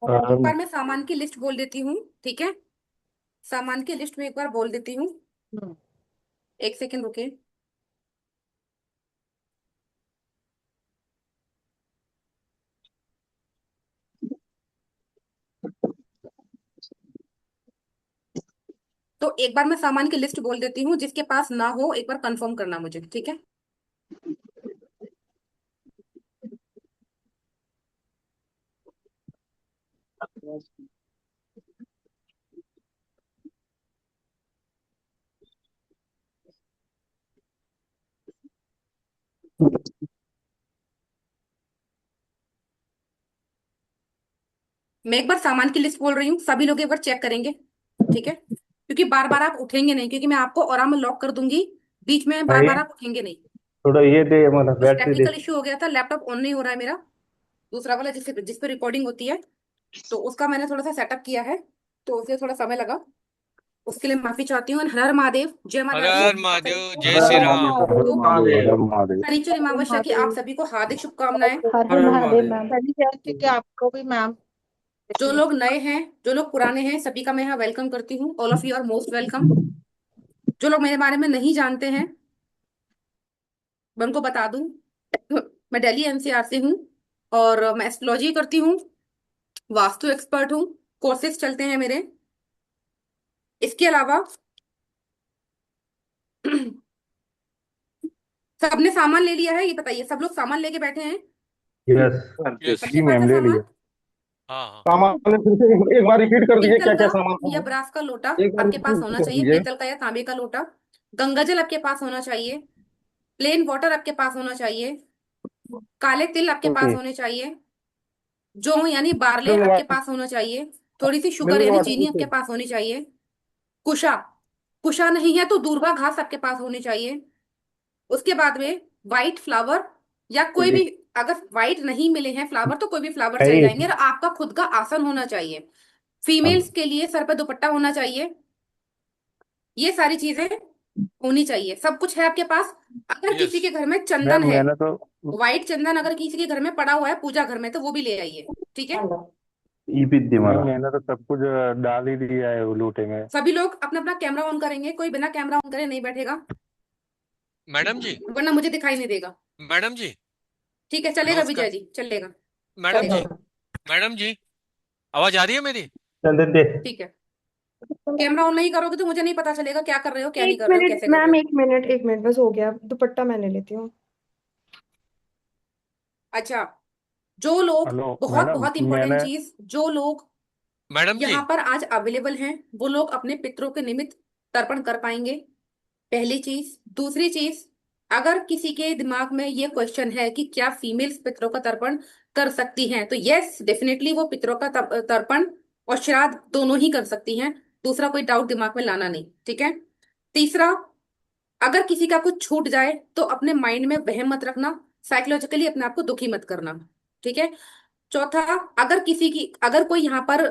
एक अम, बार मैं सामान की लिस्ट बोल देती हूँ, ठीक है। सामान की लिस्ट में एक बार बोल देती हूँ। एक सेकंड रुके। तो एक बार मैं सामान की लिस्ट बोल देती हूँ, जिसके पास ना हो एक बार कंफर्म करना मुझे, ठीक है। मैं एक बार सामान की लिस्ट बोल रही हूँ, सभी लोग एक बार चेक करेंगे, ठीक है। क्योंकि बार बार आप उठेंगे नहीं, क्योंकि मैं आपको और में लॉक कर दूंगी। बीच में बार भाई बार आप उठेंगे नहीं। थोड़ा ये दे, मतलब कुछ बैटरी दे। टेक्निकल इश्यू हो गया था, लैपटॉप ऑन नहीं हो रहा है मेरा। दूसरा वाला जिस पे रिकॉर्डिंग होती है, तो उसका मैंने थोड़ा सा सेटअप किया है, तो उससे थोड़ा समय लगा। उसके लिए माफी चाहती हूँ। हर हर महादेव, जय हर माता दी। हर महादेव, जय हर श्री हर राम। महादेव, तो हर महादेव। शनिचर अमावस्या की आप सभी को हार्दिक शुभकामनाएं। हर हर हर हर महादेव महादेव। मैम। सभी जयंती के आपको भी मैम। जो लोग नए हैं, जो लोग पुराने हैं, सभी का मैं यहाँ वेलकम करती हूँ। All of you are most welcome. जो लोग मेरे बारे में नहीं जानते हैं, मैं उनको बता दूं, मैं दिल्ली एनसीआर से हूँ, और मैं एस्ट्रोलॉजी करती हूँ, वास्तु एक्सपर्ट हूँ। कोर्सेज चलते हैं मेरे। इसके अलावा सबने सामान ले लिया है, ये बताइए, सब लोग सामान लेके बैठे हैं? यस। यस। सबके जी पास मैम, है ले सामान? लिया। हाँ हाँ। सामान फिर से एक बार रिपीट कर दीजिए, क्या पीतल का क्या सामान या था। ब्रास का लोटा एक बार आपके पास रिपीट होना कर चाहिए, दीजिए। पीतल का या तांबे का लोटा। गंगाजल आपके पास होना चाहिए। प्लेन वाटर आपके पास होना चाहिए। काले तिल आपके ओके। पास होने चाहिए। जो यानी बार्ले मिनरल आपके वाटर। पास होना चाहिए। थोड़ी सी शुगर मिनरल यानी वाटर चीनी आपके पूछे। पास होनी चाहिए। कुशा, कुशा नहीं है तो दूर्वा घास आपके पास होनी चाहिए। उसके बाद में व्हाइट फ्लावर, या कोई जी। भी, अगर व्हाइट नहीं मिले हैं फ्लावर तो कोई भी फ्लावर चल भाई। जाएंगे। और आपका खुद का आसन होना चाहिए। फीमेल्स हाँ। के लिए सर पे दुपट्टा होना चाहिए। ये सारी चीजें होनी चाहिए। सब कुछ है आपके पास? अगर यस। किसी के घर में चंदन मैम है, मैंने तो व्हाइट चंदन अगर किसी के घर में पड़ा हुआ है पूजा घर में, तो वो भी ले आइए, ठीक है। ईपित दी मैम, मैंने तो सब कुछ डाल ही दिया है वो लोटे में। सभी लोग अपना अपना कैमरा ऑन करेंगे, कोई बिना कैमरा ऑन करे नहीं बैठेगा, मैडम जी। वरना मुझे दिखाई नहीं देगा। मैडम जी। ठीक है, चलेगा विजय नमस्कार। जी, चलेगा। मैडम चलेगा, जी। मैडम जी। आवाज आ रही है मेरी? चंदन दे। ठीक है। कैमरा ऑन नहीं करोगे तो मुझे नहीं पता चलेगा क्या कर रहे हो, क्या नहीं एक कर रहे हो, मिनट कैसे कर रहे मैम, हो। एक मिनट, एक मिनट बस, हो गया। दुपट्टा मैं ले लेती हूँ। अच्छा, जो लोग, हेलो बहुत मैडम, बहुत इंपॉर्टेंट मैंने। चीज, जो लोग मैडम जी। यहाँ पर आज अवेलेबल हैं, वो लोग अपने पितरों के निमित्त तर्पण कर पाएंगे। पहली चीज। दूसरी चीज, अगर किसी के दिमाग में ये क्वेश्चन है कि क्या फीमेल्स पितरों का तर्पण कर सकती हैं, तो यस डेफिनेटली वो पितरों का तर्पण और श्राद्ध दोनों ही कर सकती हैं। दूसरा कोई डाउट दिमाग में लाना नहीं, ठीक है। तीसरा, अगर किसी का कुछ छूट जाए तो अपने माइंड में वहम मत रखना, साइकोलॉजिकली अपने आप को दुखी मत करना, ठीक है। चौथा, अगर किसी की, अगर कोई यहाँ पर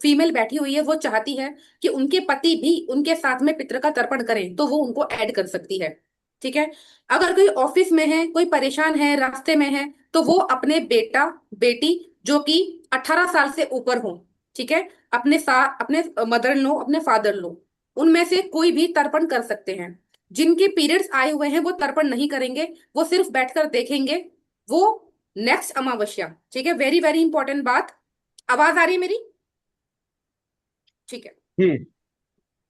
फीमेल बैठी हुई है, वो चाहती है कि उनके पति भी उनके साथ में पितृ का तर्पण करें, तो वो उनको ऐड कर सकती है, ठीक है। अगर कोई ऑफिस में है, कोई परेशान है, रास्ते में है, तो वो अपने बेटा बेटी जो कि 18 साल से ऊपर हो, ठीक है, अपने साथ, अपने मदर लो, अपने फादर लो, उनमें से कोई भी तर्पण कर सकते हैं। जिनके पीरियड्स आए हुए हैं वो तर्पण नहीं करेंगे, वो सिर्फ बैठकर देखेंगे। वो नेक्स्ट अमावस्या, ठीक है, वेरी वेरी इंपॉर्टेंट बात। आवाज आ रही है मेरी? ठीक है। जी।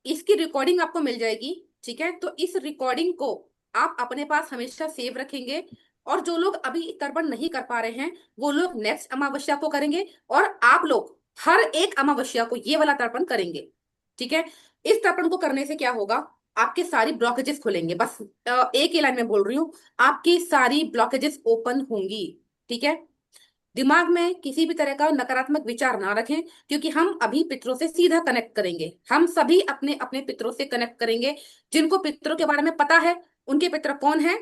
इसकी रिकॉर्डिंग आपको मिल जाएगी, ठीक है। तो इस रिकॉर्डिंग को आप अपने पास हमेशा सेव रखेंगे। और जो लोग अभी तर्पण नहीं कर पा रहे हैं, वो लोग नेक्स्ट अमावस्या को करेंगे। और आप लोग हर एक अमावस्या को ये वाला तर्पण करेंगे, ठीक है। इस तर्पण को करने से क्या होगा? आपके सारी ब्लॉकेजेस खुलेंगे, बस एक ही लाइन में बोल रही हूँ, आपकी सारी ब्लॉकेजेस ओपन होंगी, ठीक है। दिमाग में किसी भी तरह का नकारात्मक विचार ना रखें, क्योंकि हम अभी पितरों से सीधा कनेक्ट करेंगे। हम सभी अपने अपने पितरों से कनेक्ट करेंगे। जिनको पितरों के बारे में पता है, उनके पितर कौन है,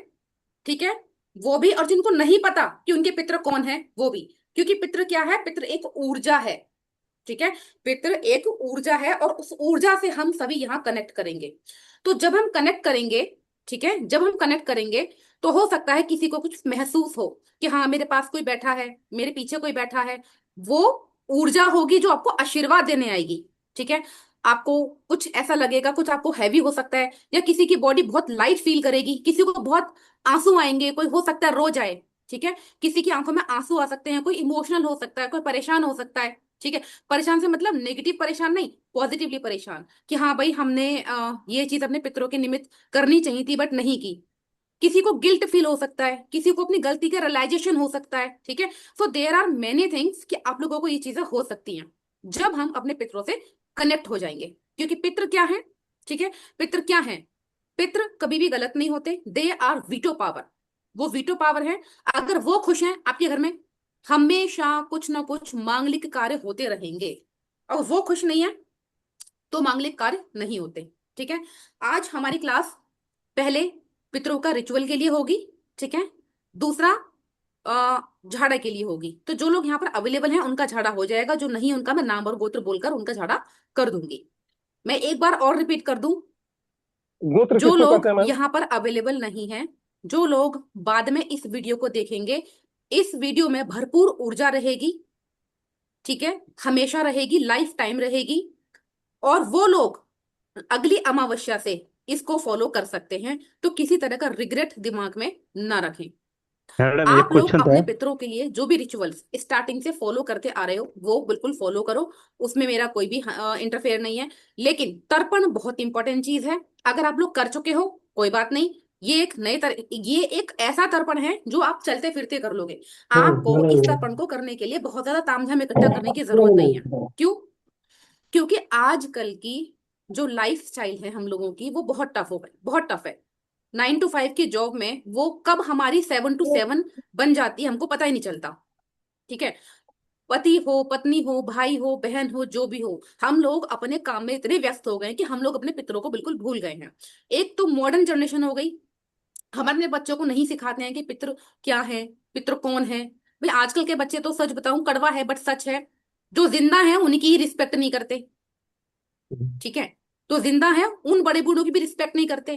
ठीक है, वो भी। और जिनको नहीं पता कि उनके पितर कौन है, वो भी। क्योंकि पितर क्या है? पितर एक ऊर्जा है, ठीक है। पितर एक ऊर्जा है, और उस ऊर्जा से हम सभी यहाँ कनेक्ट करेंगे। तो जब हम कनेक्ट करेंगे, ठीक है, जब हम कनेक्ट करेंगे, तो हो सकता है किसी को कुछ महसूस हो कि हाँ मेरे पास कोई बैठा है, मेरे पीछे कोई बैठा है। वो ऊर्जा होगी जो आपको आशीर्वाद देने आएगी। ठीक है, आपको कुछ ऐसा लगेगा, कुछ आपको हैवी हो सकता है, या किसी की बॉडी बहुत लाइट फील करेगी, किसी को बहुत आंसू आएंगे, कोई हो सकता है रो जाए। ठीक है, किसी की आंखों में आंसू आ सकते हैं, कोई इमोशनल हो सकता है, कोई परेशान हो सकता है। ठीक है, परेशान से मतलब नेगेटिव परेशान नहीं, पॉजिटिवली परेशान, कि हाँ भाई हमने ये चीज अपने पितरों के निमित्त करनी चाहिए थी बट नहीं की। किसी को गिल्ट फील हो सकता है, किसी को अपनी गलती का रियलाइजेशन हो सकता है। ठीक है, so there are many things कि आप लोगों को ये चीजें हो सकती हैं जब हम अपने पितरों से कनेक्ट हो जाएंगे। क्योंकि पितृ क्या है? ठीक है, पितृ क्या है? पितृ कभी भी गलत नहीं होते, दे आर वीटो पावर। वो वीटो पावर है। अगर वो खुश हैं आपके घर में, हमेशा कुछ ना कुछ मांगलिक कार्य होते रहेंगे। और वो खुश नहीं है तो मांगलिक कार्य नहीं होते। ठीक है, आज हमारी क्लास पहले पितरों का रिचुअल के लिए होगी। ठीक है, दूसरा झाड़ा के लिए होगी। तो जो लोग यहाँ पर अवेलेबल हैं उनका झाड़ा हो जाएगा, जो नहीं उनका मैं नाम और गोत्र बोलकर उनका झाड़ा कर दूंगी। मैं एक बार और रिपीट कर दूं, गोत्र जो किसको लोग कहते हैं मैम? यहाँ पर अवेलेबल नहीं हैं, जो लोग बाद में इस वीडियो को देखेंगे, इस वीडियो में भरपूर ऊर्जा रहेगी। ठीक है, हमेशा रहेगी, लाइफ टाइम रहेगी। और वो लोग अगली अमावस्या से इसको फॉलो कर सकते हैं, तो किसी तरह का रिग्रेट दिमाग में ना रखें। मैडम एक आप लोग क्वेश्चन था। अपने पितरों के लिए जो भी रिचुअल्स स्टार्टिंग से फॉलो करते आ रहे हो वो बिल्कुल फॉलो करो, उसमें मेरा कोई भी इंटरफेयर नहीं है। लेकिन तर्पण बहुत इंपॉर्टेंट चीज है। अगर आप लोग कर चुके हो कोई बात नहीं, ये एक ऐसा तर्पण है जो आप चलते फिरते कर लोगे। आपको इस तर्पण को करने के लिए बहुत ज्यादा तामझाम इकट्ठा करने की जरूरत नहीं है। क्यों? क्योंकि आजकल की जो लाइफ स्टाइल है हम लोगों की वो बहुत टफ हो गई, बहुत टफ है। 9 to 5 की जॉब में वो कब हमारी 7 to 7 बन जाती है हमको पता ही नहीं चलता। ठीक है, पति हो, पत्नी हो, भाई हो, बहन हो, जो भी हो, हम लोग अपने काम में इतने व्यस्त हो गए हैं कि हम लोग अपने पितरों को बिल्कुल भूल गए हैं। एक तो मॉडर्न जनरेशन हो गई, हम अपने बच्चों को नहीं सिखाते हैं कि पितृ क्या है, पितृ कौन है। भाई आजकल के बच्चे तो सच बताऊं कड़वा है बट सच है, जो जिंदा है उनकी ही रिस्पेक्ट नहीं करते। ठीक है, तो जिंदा है उन बड़े बूढ़ों की भी रिस्पेक्ट नहीं करते,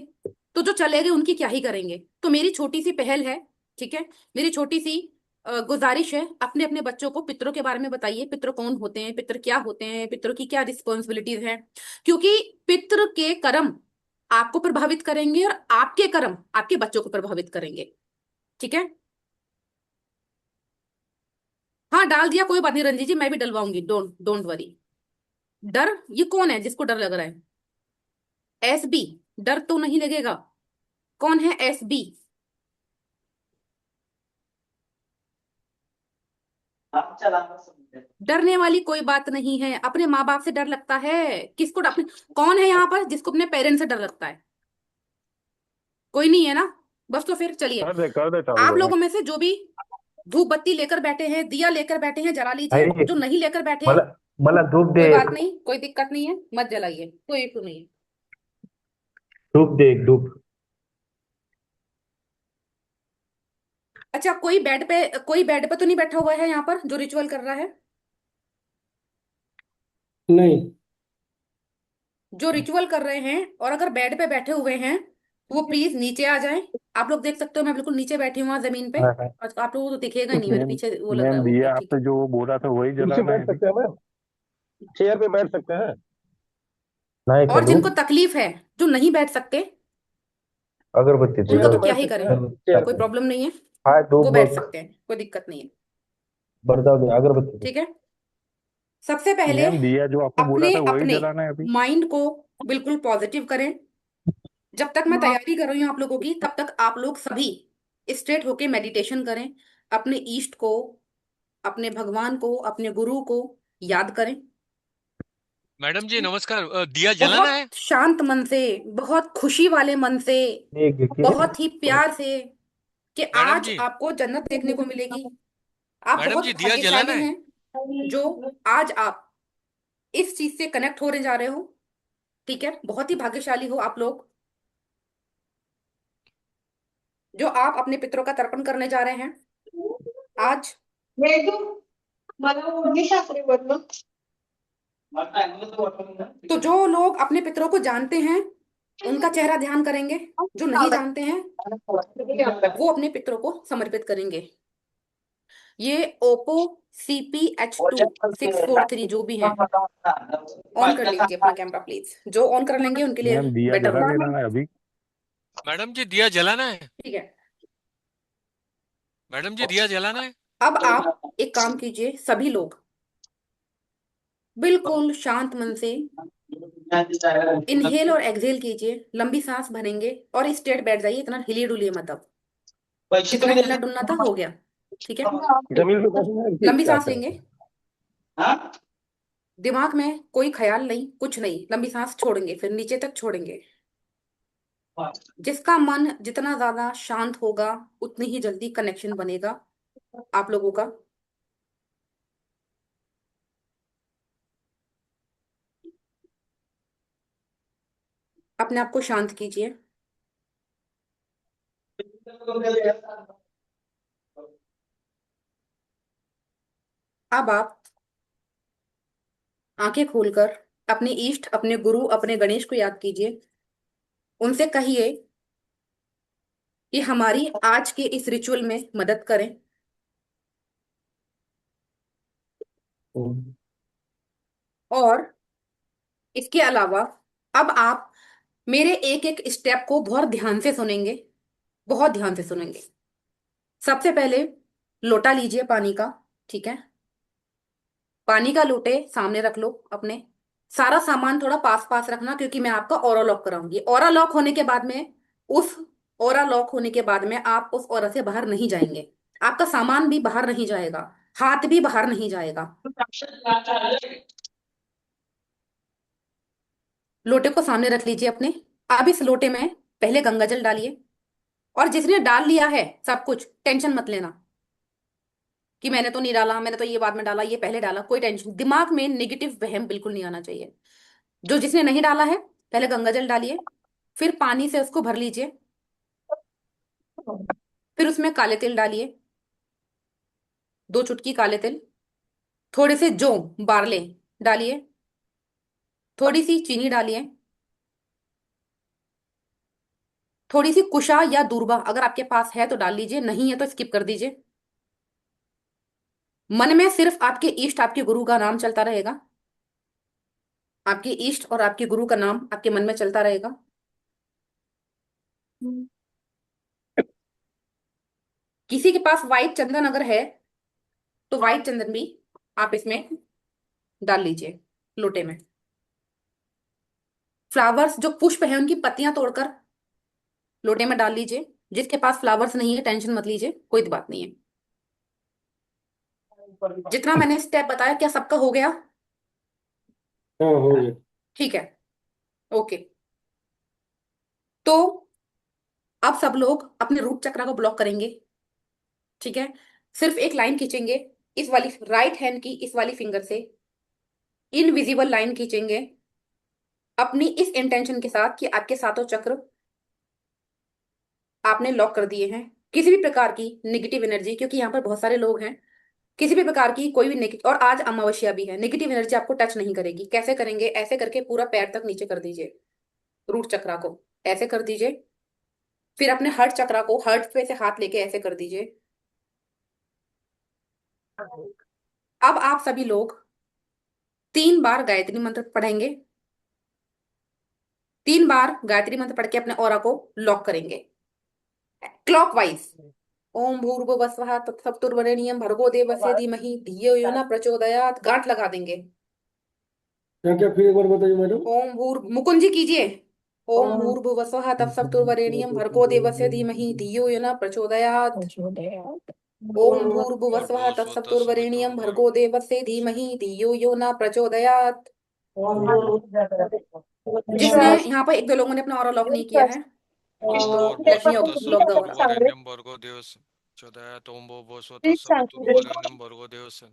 तो जो चले गए उनकी क्या ही करेंगे। तो मेरी छोटी सी पहल है, ठीक है, मेरी छोटी सी गुजारिश है, अपने अपने बच्चों को पितरों के बारे में बताइए। पितृ कौन होते हैं, पितृ क्या होते हैं, पितरों की क्या रिस्पॉन्सिबिलिटीज हैं। क्योंकि पितृ के कर्म आपको प्रभावित करेंगे और आपके कर्म आपके बच्चों को प्रभावित करेंगे। ठीक है, हाँ डाल दिया, कोई बात नहीं रंजी जी, मैं भी डलवाऊंगी, डोंट डोंट वरी। डर, ये कौन है जिसको डर लग रहा है? एसबी, डर तो नहीं लगेगा। कौन है एसबी? डरने वाली कोई बात नहीं है। अपने माँ बाप से डर लगता है? किसको अपने, कौन है यहाँ पर जिसको अपने पेरेंट्स से डर लगता है? कोई नहीं है ना? बस तो फिर चलिए, कर दे चालू आप भाई। लोगों में से जो भी धूप बत्ती लेकर बैठे हैं, दिया लेकर बैठे हैं, जला लीजिए। भाई जो नहीं लेकर बैठे मला हैं मला धूप दे कोई एक। बात नहीं, कोई दिक्कत नहीं है, मत जलाइए, कोई इशू नहीं है। धूप दे एक धूप। अच्छा, कोई बेड पे तो नहीं बैठा हुआ है यहाँ पर जो रिचुअल कर रहा है? नहीं। जो रिचुअल कर रहे हैं और अगर बेड पे बैठे हुए हैं वो प्लीज नीचे आ जाएं। आप लोग देख सकते हो मैं बिल्कुल नीचे बैठी हूँ जमीन पे, हाँ हाँ। और आप लोगों को तो दिखेगा ही नहीं, मेरे मैम पीछे वो लग रहा मैम है वो दिया ठीक है। आपने जो वो बोला था वही कुर्सी जलाना बैठ है अभी। सकते हैं मैम? चेयर पे बैठ सकते हैं? नहीं और करूँ? जिनको तकलीफ है, जो नहीं बैठ सकते, अगरबत्ती दे उनको चेयर तो पे क्या बैठ ही सकते करें, हैं चेयर कोई पे। प्रॉब्लम नहीं है, हाय धूप वो बैठ बक सकते हैं, कोई दिक्कत नहीं है। बरदाव दे अगरबत्ती दे। ठीक है, सबसे पहले मैम दिया जो आपने बोला अपने था वही अपने जलाना है अभी। माइंड को बिल्कुल पॉजिटिव करें। जब तक मैं तैयारी कर रही हूँ आप लोगों की, तब तक आप लोग सभी स्ट्रेट होके मेडिटेशन करें, अपने ईष्ट को, अपने भगवान को, अपने गुरु को याद करें। मैडम जी नमस्कार, दिया जलाना बहुत है। शांत मन से, बहुत खुशी वाले मन से, एक देखिए। बहुत ही प्यार से, कि मैडम आज जी, आपको जन्नत देखने को मिलेगी। आप मैडम बहुत जी दिया जलाना भाग्यशाली है। हैं जो आज आप इस चीज से कनेक्ट होने जा रहे हो। ठीक है, बहुत ही भाग्यशाली हो आप लोग जो आप अपने पितरों का तर्पण करने जा रहे हैं आज। मला ओढणी सासरी वरनं तो जो लोग अपने पितरों को जानते हैं उनका चेहरा ध्यान करेंगे, जो नहीं जानते हैं वो अपने पितरों को समर्पित करेंगे। ये ओप्पो CPH2643 जो भी है, ऑन कर लीजिए अपना कैमरा प्लीज। जो ऑन कर लेंगे उनके लिए मैम दिया बेटर जला होगा। लेना है अभी। मैडम जी दिया जलाना है। ठीक है। मैडम जी दिया जलाना है। अब आप एक काम कीजिए, सभी लोग बिल्कुल शांत मन से इनहेल और एक्सहेल कीजिए, लंबी सांस भरेंगे और स्ट्रेट बैठ जाइए, इतना हिलिए डुलिए मत अब। जितना हिलना डुलना था हो गया। ठीक है। जमीन पे बैठना है कि लंबी क्या सांस लेंगे, करें? दिमाग में कोई ख्याल नहीं, कुछ नहीं, लंबी सांस छोड़ेंगे फिर नीचे तक छोड़ेंगे। जिसका मन जितना ज्यादा शांत होगा उतनी ही जल्दी कनेक्शन बनेगा आप लोगों का। अपने आप को शांत कीजिए। अब आप आंखें खोलकर अपने इष्ट, अपने गुरु, अपने गणेश को याद कीजिए। उनसे कहिए कि हमारी आज के इस रिचुअल में मदद करें। और इसके अलावा अब आप मेरे एक एक स्टेप को बहुत ध्यान से सुनेंगे, बहुत ध्यान से सुनेंगे। सबसे पहले लोटा लीजिए पानी का। ठीक है। पानी का लोटे सामने रख लो अपने। सारा सामान थोड़ा पास पास रखना क्योंकि मैं आपका ऑरा लॉक कराऊंगी। ऑरा लॉक होने के बाद में उस ऑरा लॉक होने के बाद में आप उस ऑरा से बाहर नहीं जाएंगे। आपका सामान भी बाहर नहीं जाएगा, हाथ भी बाहर नहीं जाएगा। लोटे को सामने रख लीजिए अपने। अब इस लोटे में पहले गंगा जल डालिए। और जिसने डाल लिया है सब कुछ, टेंशन मत लेना कि मैंने तो नहीं डाला, मैंने तो ये बाद में डाला, ये पहले डाला। कोई टेंशन, दिमाग में नेगेटिव वहम बिल्कुल नहीं आना चाहिए। जो जिसने नहीं डाला है पहले गंगा जल डालिए, फिर पानी से उसको भर लीजिए, फिर उसमें काले तिल डालिए, 2 चुटकी काले तिल। थोड़े से जौ, बारले डालिए। थोड़ी सी चीनी डालिए। थोड़ी सी कुशा या दूर्बा अगर आपके पास है तो डाल लीजिए, नहीं है तो स्किप कर दीजिए। मन में सिर्फ आपके इष्ट, आपके गुरु का नाम चलता रहेगा। आपके इष्ट और आपके गुरु का नाम आपके मन में चलता रहेगा। किसी के पास व्हाइट चंदन अगर है तो व्हाइट चंदन भी आप इसमें डाल लीजिए लोटे में। फ्लावर्स जो पुष्प है उनकी पत्तियां तोड़कर लोटे में डाल लीजिए। जिसके पास फ्लावर्स नहीं है टेंशन मत लीजिए, कोई बात नहीं है। जितना मैंने स्टेप बताया क्या सबका हो गया? हाँ हो गया। ठीक है। ओके। तो अब सब लोग अपने रूट चक्र को ब्लॉक करेंगे। ठीक है। सिर्फ एक लाइन खींचेंगे, इस वाली राइट हैंड की इस वाली फिंगर से इनविजिबल लाइन खींचेंगे अपनी इस इंटेंशन के साथ कि आपके सातों चक्र आपने लॉक कर दिए हैं। किसी भी प्रकार की नेगेटिव एनर्जी, क्योंकि यहाँ पर बहुत सारे लोग हैं, किसी भी प्रकार की कोई भी नेगेटिव, और आज अमावस्या भी है, नेगेटिव एनर्जी आपको टच नहीं करेगी। कैसे करेंगे? ऐसे करके पूरा पैर तक नीचे कर दीजिए, रूट चक्रा को ऐसे कर दीजिए। फिर अपने हर्ट चक्रा को हर्ट पे से हाथ लेके ऐसे कर दीजिए। अब आप सभी लोग 3 बार गायत्री मंत्र पढ़ेंगे। 3 बार गायत्री मंत्र पढ़ के अपने ऑरा को लॉक करेंगे क्लॉकवाइज। ओम भूर्भुवस्वः तत्सवितुर्वरेण्यं भर्गो देवस्य धीमहि धियो यो न प्रचोदयात्, गांठ लगा देंगे। क्या क्या फिर एक बार बताइए मैडम। ओम भूर मुकुंद जी कीजिए। ओम भूर्भुवस्वः तत्सवितुर्वरेण्यं भर्गो देवस्य धीमहि धियो यो न प्रचोदयात्। ओम भूर्भुवस्वः भूर्भुवस्सुः तत्सवितुर्वरेण्यं तत्सवितुर्वरेण्यं भर्गो देवस्य धीमहि धियो यो न प्रचोदयात्। जिसने यहाँ पर एक दो लोगों ने अपना ऑरा लॉक नहीं किया है तो लेट मी भूर्भुवस्सुः लॉक द ऑरा। तत्सवितुर्वरेण्यं भर्गो देवस्य प्रचोदयात्। ओम भूर्भुवस्सुः तत्सवितुर्वरेण्यं भर्गो देवस्य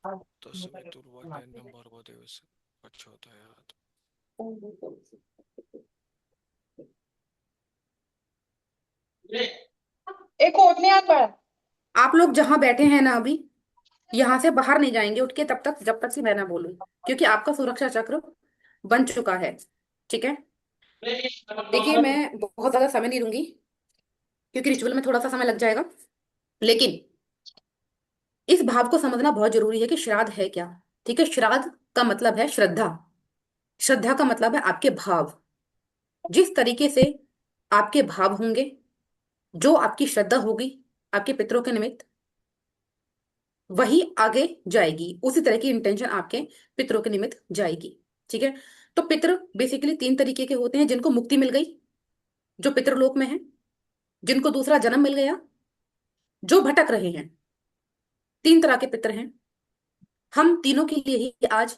तत्सवितुर्वरेण्यं भर्गो देवस्य प्रचोदयात्। एक कोट ने हाथ बढ़ा। आप लोग जहां बैठे हैं ना अभी, यहां से बाहर नहीं जाएंगे उठ के तब तक जब तक कि मैं ना बोलूं, क्योंकि आपका सुरक्षा चक्र बन चुका है। ठीक है। देखिए मैं बहुत ज्यादा समय नहीं लूंगी क्योंकि रिचुअल में थोड़ा सा समय लग जाएगा, लेकिन इस भाव को समझना बहुत जरूरी है कि श्राद्ध है क्या। ठीक है, श्राद्ध का मतलब है श्रद्धा। श्रद्धा का मतलब है आपके भाव। जिस तरीके से आपके भाव होंगे, जो आपकी श्रद्धा होगी आपके पितरों के निमित्त, वही आगे जाएगी, उसी तरह की इंटेंशन आपके पितरों के निमित्त जाएगी। ठीक है। तो पितृ बेसिकली तीन तरीके के होते हैं। जिनको मुक्ति मिल गई, जो पितृलोक में है, जिनको दूसरा जन्म मिल गया, जो भटक रहे हैं, तीन तरह के पितर हैं। हम तीनों के लिए ही आज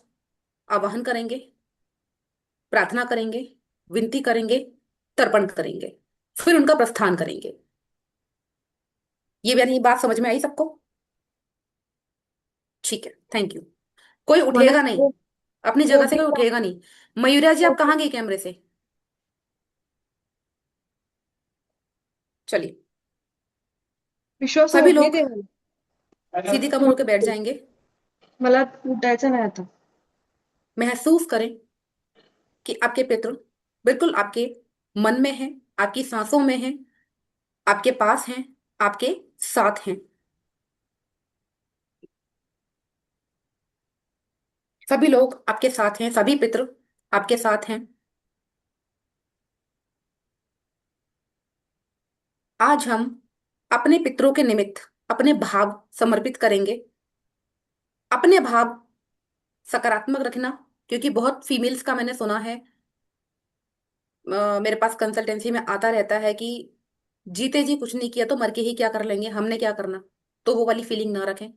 आवाहन करेंगे, प्रार्थना करेंगे, विनती करेंगे, तर्पण करेंगे, फिर उनका प्रस्थान करेंगे। ये यानी बात समझ में आई सबको? ठीक है, थैंक यू। कोई मतलब उठेगा नहीं, वो अपनी जगह से कोटने कोई का उठेगा नहीं। मयूरिया जी, आप कोटने कहाँ गई कैमरे से? चलिए, विश्वास सभी उठले लोग ते सीधी कमर होकर बैठ जाएंगे। मला उठायचं नाही आता. महसूस करें कि आपके पितृ बिल्कुल आपके मन में है, आपकी सांसों में है, आपके पास हैं, आपके साथ हैं। सभी लोग आपके साथ हैं, सभी पितृ आपके साथ हैं। आज हम अपने पितरों के निमित्त अपने भाव समर्पित करेंगे। अपने भाव सकारात्मक रखना, क्योंकि बहुत फीमेल्स का मैंने सुना है, मेरे पास कंसल्टेंसी में आता रहता है कि जीते जी कुछ नहीं किया तो मर के ही क्या कर लेंगे, हमने क्या करना। तो वो वाली फीलिंग ना रखें,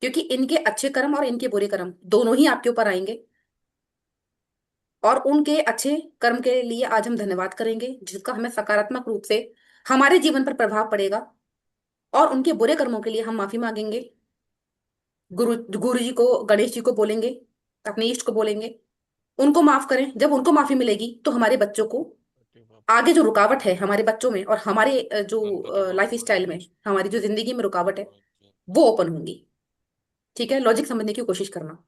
क्योंकि इनके अच्छे कर्म और इनके बुरे कर्म दोनों ही आपके ऊपर आएंगे। और उनके अच्छे कर्म के लिए आज हम धन्यवाद करेंगे, जिसका हमें सकारात्मक रूप से हमारे जीवन पर प्रभाव पड़ेगा। और उनके बुरे कर्मों के लिए हम माफी मांगेंगे। गुरु जी को, गणेश जी को बोलेंगे, अपने इष्ट को बोलेंगे, उनको माफ करें। जब उनको माफी मिलेगी तो हमारे बच्चों को गणपति बाप्पा आगे जो मोरया, रुकावट है हमारे बच्चों में और हमारे गणपति जो लाइफ बाप्पा स्टाइल में, मोरया, हमारी जो जिंदगी में रुकावट है, गणपति वो ओपन होंगी। ठीक है, लॉजिक समझने की कोशिश करना।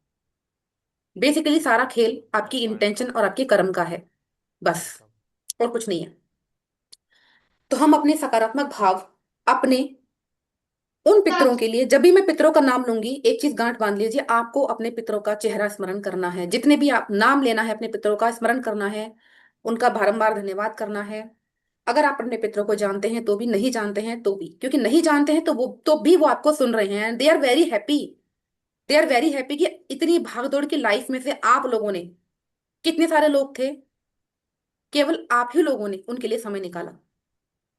बेसिकली सारा खेल आपकी बाप्पा इंटेंशन और आपके कर्म का है, बस, बाप्पा। और कुछ नहीं है। तो हम अपने सकारात्मक भाव अपने उन पितरों के लिए, जब भी मैं पितरों का नाम लूंगी, एक चीज गांठ बांध लीजिए, आपको अपने पितरों का चेहरा स्मरण करना है। जितने भी आप नाम लेना है अपने पितरों का स्मरण करना है, उनका बारंबार धन्यवाद करना है। अगर आप अपने पितरों को जानते हैं तो भी, नहीं जानते हैं तो भी, क्योंकि नहीं जानते हैं तो भी वो आपको सुन रहे हैं। They are very happy. They are very happy कि इतनी भागदौड़ की लाइफ में से आप लोगों ने, कितने सारे लोग थे, केवल आप ही लोगों ने उनके लिए समय निकाला।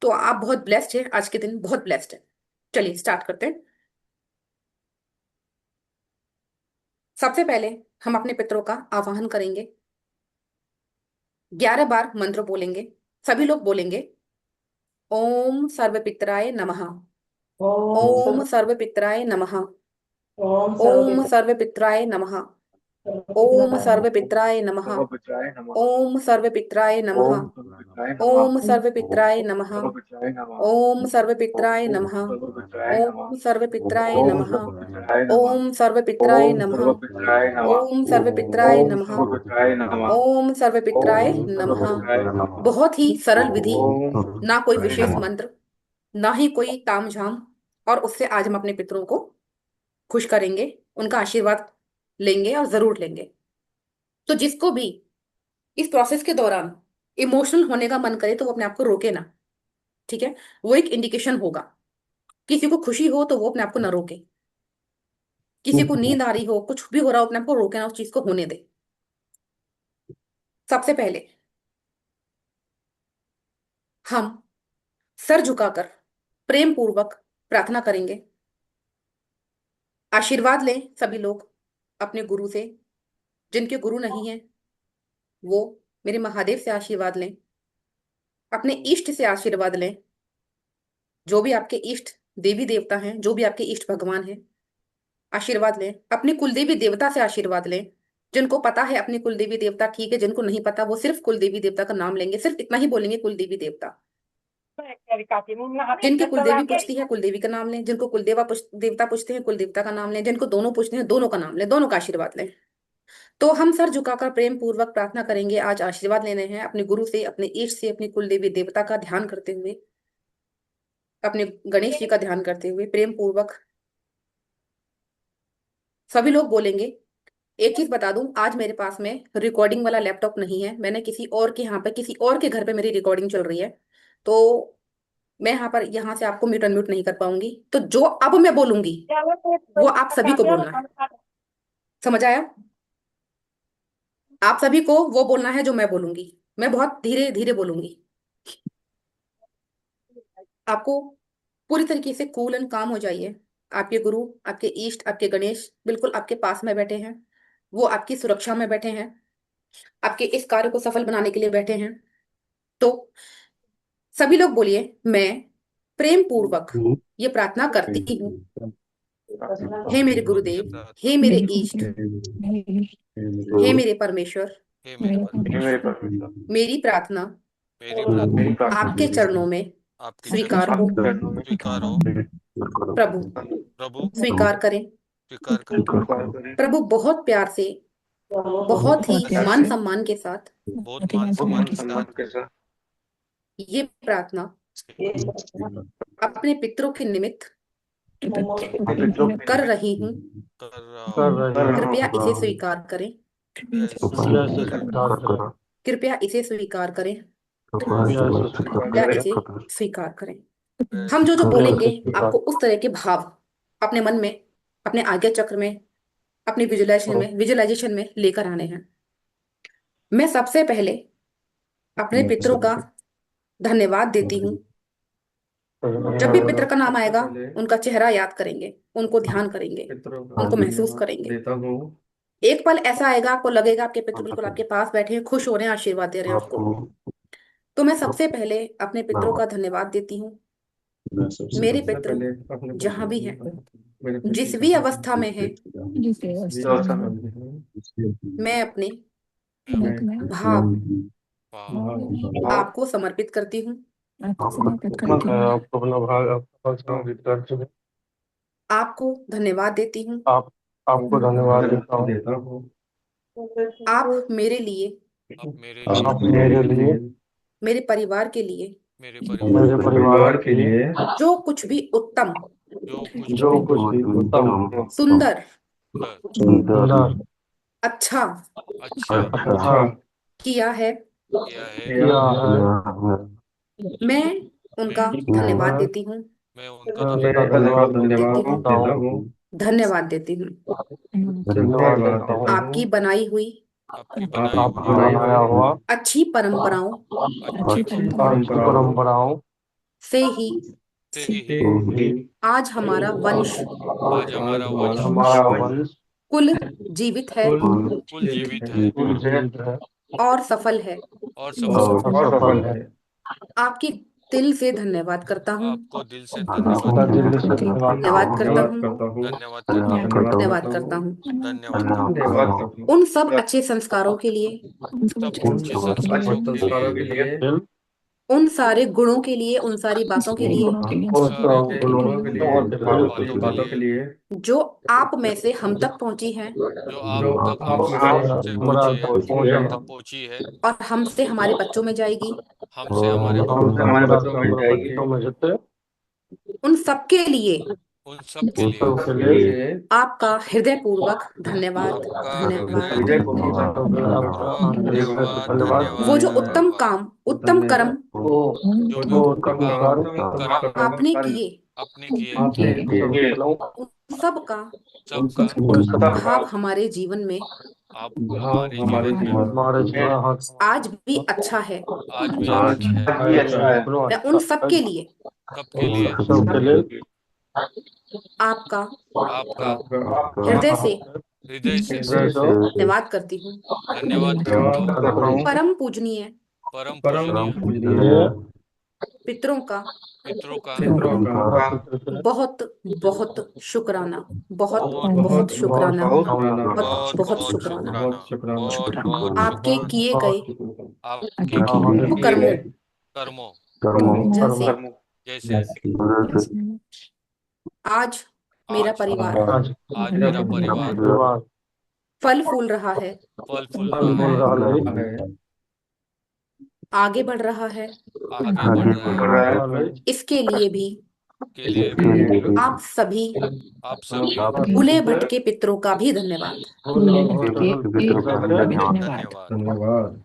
तो आप बहुत ब्लेस्ड हैं, आज के दिन बहुत ब्लेस्ड है। चलिए स्टार्ट करते हैं। सबसे पहले हम अपने पितरों का आवाहन करेंगे। 11 बार मंत्र बोलेंगे, सभी लोग बोलेंगे। ओम सर्वपितराय नमः। ओम ओम सर्व सर्वपितराय नमः। ओम ओम सर्वपितराय सर्वपितराय नमः। ओम नमः. सर्वपितराय नमः। ओम सर्वपितराय नमः। ओम सर्वपितराय नमः। ओम सर्वपितराय नमः। ओम सर्वपितराय नमः। ओम सर्वपितराय नमः। ओम सर्वपितराय नमः। ओम सर्वपितराय नमः। बहुत ही सरल विधि, ना कोई विशेष मंत्र, ना ही कोई तामझाम। और उससे आज हम अपने पितरों को खुश करेंगे, उनका आशीर्वाद लेंगे और जरूर लेंगे। तो जिसको भी इस प्रोसेस के दौरान इमोशनल होने का मन करे तो वो अपने आप को रोके ना। ठीक है, वो एक इंडिकेशन होगा। किसी को खुशी हो तो वो अपने आप को ना रोके, किसी को नींद आ रही हो, कुछ भी हो रहा हो, अपने आप को रोके ना, उस चीज को होने दे। सबसे पहले हम सर झुकाकर प्रेम पूर्वक प्रार्थना करेंगे। आशीर्वाद लें सभी लोग अपने गुरु से। जिनके गुरु नहीं है वो मेरे महादेव से आशीर्वाद लें, अपने इष्ट से आशीर्वाद लें। जो भी आपके इष्ट देवी देवता हैं, जो भी आपके इष्ट भगवान हैं, आशीर्वाद लें। अपनी कुलदेवी देवता से आशीर्वाद लें। जिनको पता है अपनी कुलदेवी देवता ठीक है, जिनको नहीं पता वो सिर्फ कुलदेवी देवता का नाम लेंगे, सिर्फ इतना ही बोलेंगे, कुलदेवी देवता। जिनकी कुलदेवी पूछती है कुलदेवी का नाम लें, जिनको देवता पूछते हैं कुलदेवता का नाम लें, जिनको दोनों पूछते हैं दोनों का नाम लें, दोनों का आशीर्वाद लें। तो हम सर झुकाकर प्रेम पूर्वक प्रार्थना करेंगे। आज आशीर्वाद लेने हैं अपने गुरु से, अपने इष्ट से, अपनी कुलदेवी देवता का ध्यान करते हुए। अपने गणेश जी का ध्यान करते हुए प्रेम पूर्वक सभी लोग बोलेंगे। एक चीज बता दूं, आज मेरे पास में रिकॉर्डिंग वाला लैपटॉप नहीं है, मैंने किसी और के यहाँ पे, किसी और के घर पे मेरी रिकॉर्डिंग चल रही है, तो मैं यहाँ से आपको म्यूट अनम्यूट नहीं कर पाऊंगी। तो जो अब मैं बोलूंगी वो आप सभी को बोलना है। समझ आया? आप सभी को वो बोलना है जो मैं बोलूंगी। मैं बहुत धीरे धीरे बोलूंगी। आपको पूरी तरीके से कूल एंड काम हो जाइए। आपके गुरु, आपके इष्ट, आपके गणेश बिल्कुल आपके पास में बैठे हैं। वो आपकी सुरक्षा में बैठे हैं, आपके इस कार्य को सफल बनाने के लिए बैठे हैं। तो सभी लोग बोलिए, मैं प्रेम पूर्वक ये प्रार्थना करती हूँ। हे मेरे ये गुरुदेव, प्रार्थना हे मेरे इष्ट, हे मेरे परमेश्वर, हे मेरे परमेश्वर, मेरी प्रार्थना मेरी प्रार्थना आपके चरणों में आपके स्वीकार चरणों हो। में स्वीकार हो। प्रभु प्रभु स्वीकार करें। स्वीकार करें। प्रभु बहुत प्यार से, बहुत ही प्यार मान से, सम्मान के साथ बहुत मान सम्मान के साथ ये प्रार्थना अपने पितरों के निमित्त कर रही हूँ। कर रहा कर हूँ। रही हूँ। कृपया इसे स्वीकार करें। कृपया इसे जैसे स्वीकार स्वीकार करें। करें। कृपया इसे स्वीकार करें। जैसे स्वीकार कृपया करें। इसे स्वीकार करें। कृपया हम इसे जो जो कृपया बोलेंगे इसे स्वीकार आपको उस तरह के भाव अपने मन में, अपने आज्ञा चक्र में, अपने विजुलाइजेशन करो। में विजुलाइजेशन में लेकर आने हैं। मैं सबसे पहले अपने पितरों का धन्यवाद देती हूँ। जब भी पितर का नाम आएगा उनका चेहरा याद करेंगे, उनको ध्यान करेंगे, उनको महसूस करेंगे। एक पल ऐसा आएगा आपको लगेगा आपके पितर बिल्कुल आपके पास बैठे हैं, खुश हो रहे हैं, आशीर्वाद दे रहे हैं आपको। तो मैं सबसे पहले अपने पितरों का धन्यवाद देती हूँ। मेरे पितृ जहां भी हैं, जिस भी अवस्था में हैं, मैं अपने मैं भाव भाव आपको समर्पित करती हूँ। आपको अपना भाग आपका समर्पित करते हुए आपको धन्यवाद देती हूँ। आपको धन्यवाद देता हूँ। आप मेरे लिए, आप मेरे आप लिए, मेरे लिए, मेरे परिवार के लिए मेरे मेरे परिवार के लिए जो कुछ भी उत्तम, जो कुछ जो भी कुछ भी उत्तम, सुंदर, सुंदर, अच्छा अच्छा अच्छा किया है, किया है, किया है, मैं उनका धन्यवाद मैं देती हूँ। मैं उनका उनका धन्यवाद धन्यवाद देती हूँ। देता हूँ। धन्यवाद देती हूँ। धन्यवाद देता हूँ। आपकी बनाई हुई आपकी बनाई आपकी हुई बनाया हुआ अच्छी परंपराओं अच्छी अच्छी परंपराओं से ही से ही आज हमारा वंश, आज हमारा वंश, हमारा वंश कुल जीवित है कुल जीवित है कुल जीवित है और सफल है। और सफल है। और सफल है। आपकी दिल से धन्यवाद करता हूँ। आपको दिल से धन्यवाद आपका करता दिल हूँ। से धन्यवाद करता हूँ। धन्यवाद करता हूँ। धन्यवाद करता हूँ धन्यवाद करता हूँ। उन सब अच्छे संस्कारों के लिए, सब अच्छे संस्कारों के लिए, उन सारे गुणों के लिए, उन सारी बातों के लिए उन सारे गुणों और बातों के लिए जो आप में से हम तक पहुंची हैं जो आप तक हमसे हमारा पहुंची है, तक पहुंचा हम तक पहुंची है, और हमसे हमारे बच्चों में जाएगी। हमसे हमारे हम बच्चों में हमारा जाएगी। बच्चों में जितने उन सब के लिए उन सब के लिए सबके लिए आपका हृदय पूर्वक धन्यवाद, आपका धन्यवाद, हृदय धन्यवाद। पूर्वक धन्यवाद, वो धन्यवाद, जो उत्तम धन्यवाद। काम, उत्तम कर्म वो जो भी वो उत्तम उत्तम काम, कार्य उत्तम कर्म आपने किए, आपने किए, आपने किए उन सब का सबका भाव हमारे जीवन में आप हमारे जीवन में हमारे जीवन आज भी अच्छा है। आज भी अच्छा है। मैं उन सब के लिए सबके लिए सबके लिए आपका आपका हृदय से हृदय से धन्यवाद करती हूँ। धन्यवाद करता हूँ। परम पूजनीय परम पूजनीय पितरों का पितरों का बहुत बहुत शुक्राना, बहुत बहुत बहुत शुक्राना, बहुत बहुत बहुत बहुत शुक्राना। शुक्राना, बहुत बहुत आपके शुक्राना। किए गए आपके किए कर्मों कर्मों जैसे जैसे आज मेरा आज परिवार आज मेरा परिवार फल फूल रहा है, फल फूल रहा है, आगे बढ़ रहा है। आगे बढ़ रहा है। इसके लिए भी के लिए आप सभी आप सभी भूले भटके पितरों का भी धन्यवाद। धन्यवाद।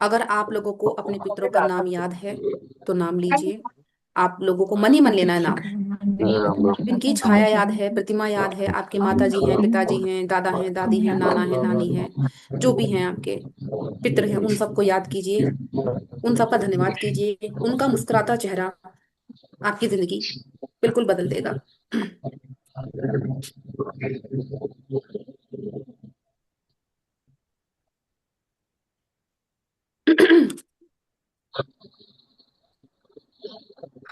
अगर आप लोगों को अपने पितरों का नाम याद है तो नाम लीजिए। आप लोगों को मन ही मन लेना है नाम। इनकी छाया याद है, प्रतिमा याद है, आपके माता जी हैं, पिताजी हैं, दादा हैं, दादी हैं, नाना है, नानी है, जो भी हैं आपके पितृ हैं, उन सबको याद कीजिए। उन सबका धन्यवाद कीजिए। उनका मुस्कुराता चेहरा आपकी जिंदगी बिल्कुल बदल देगा।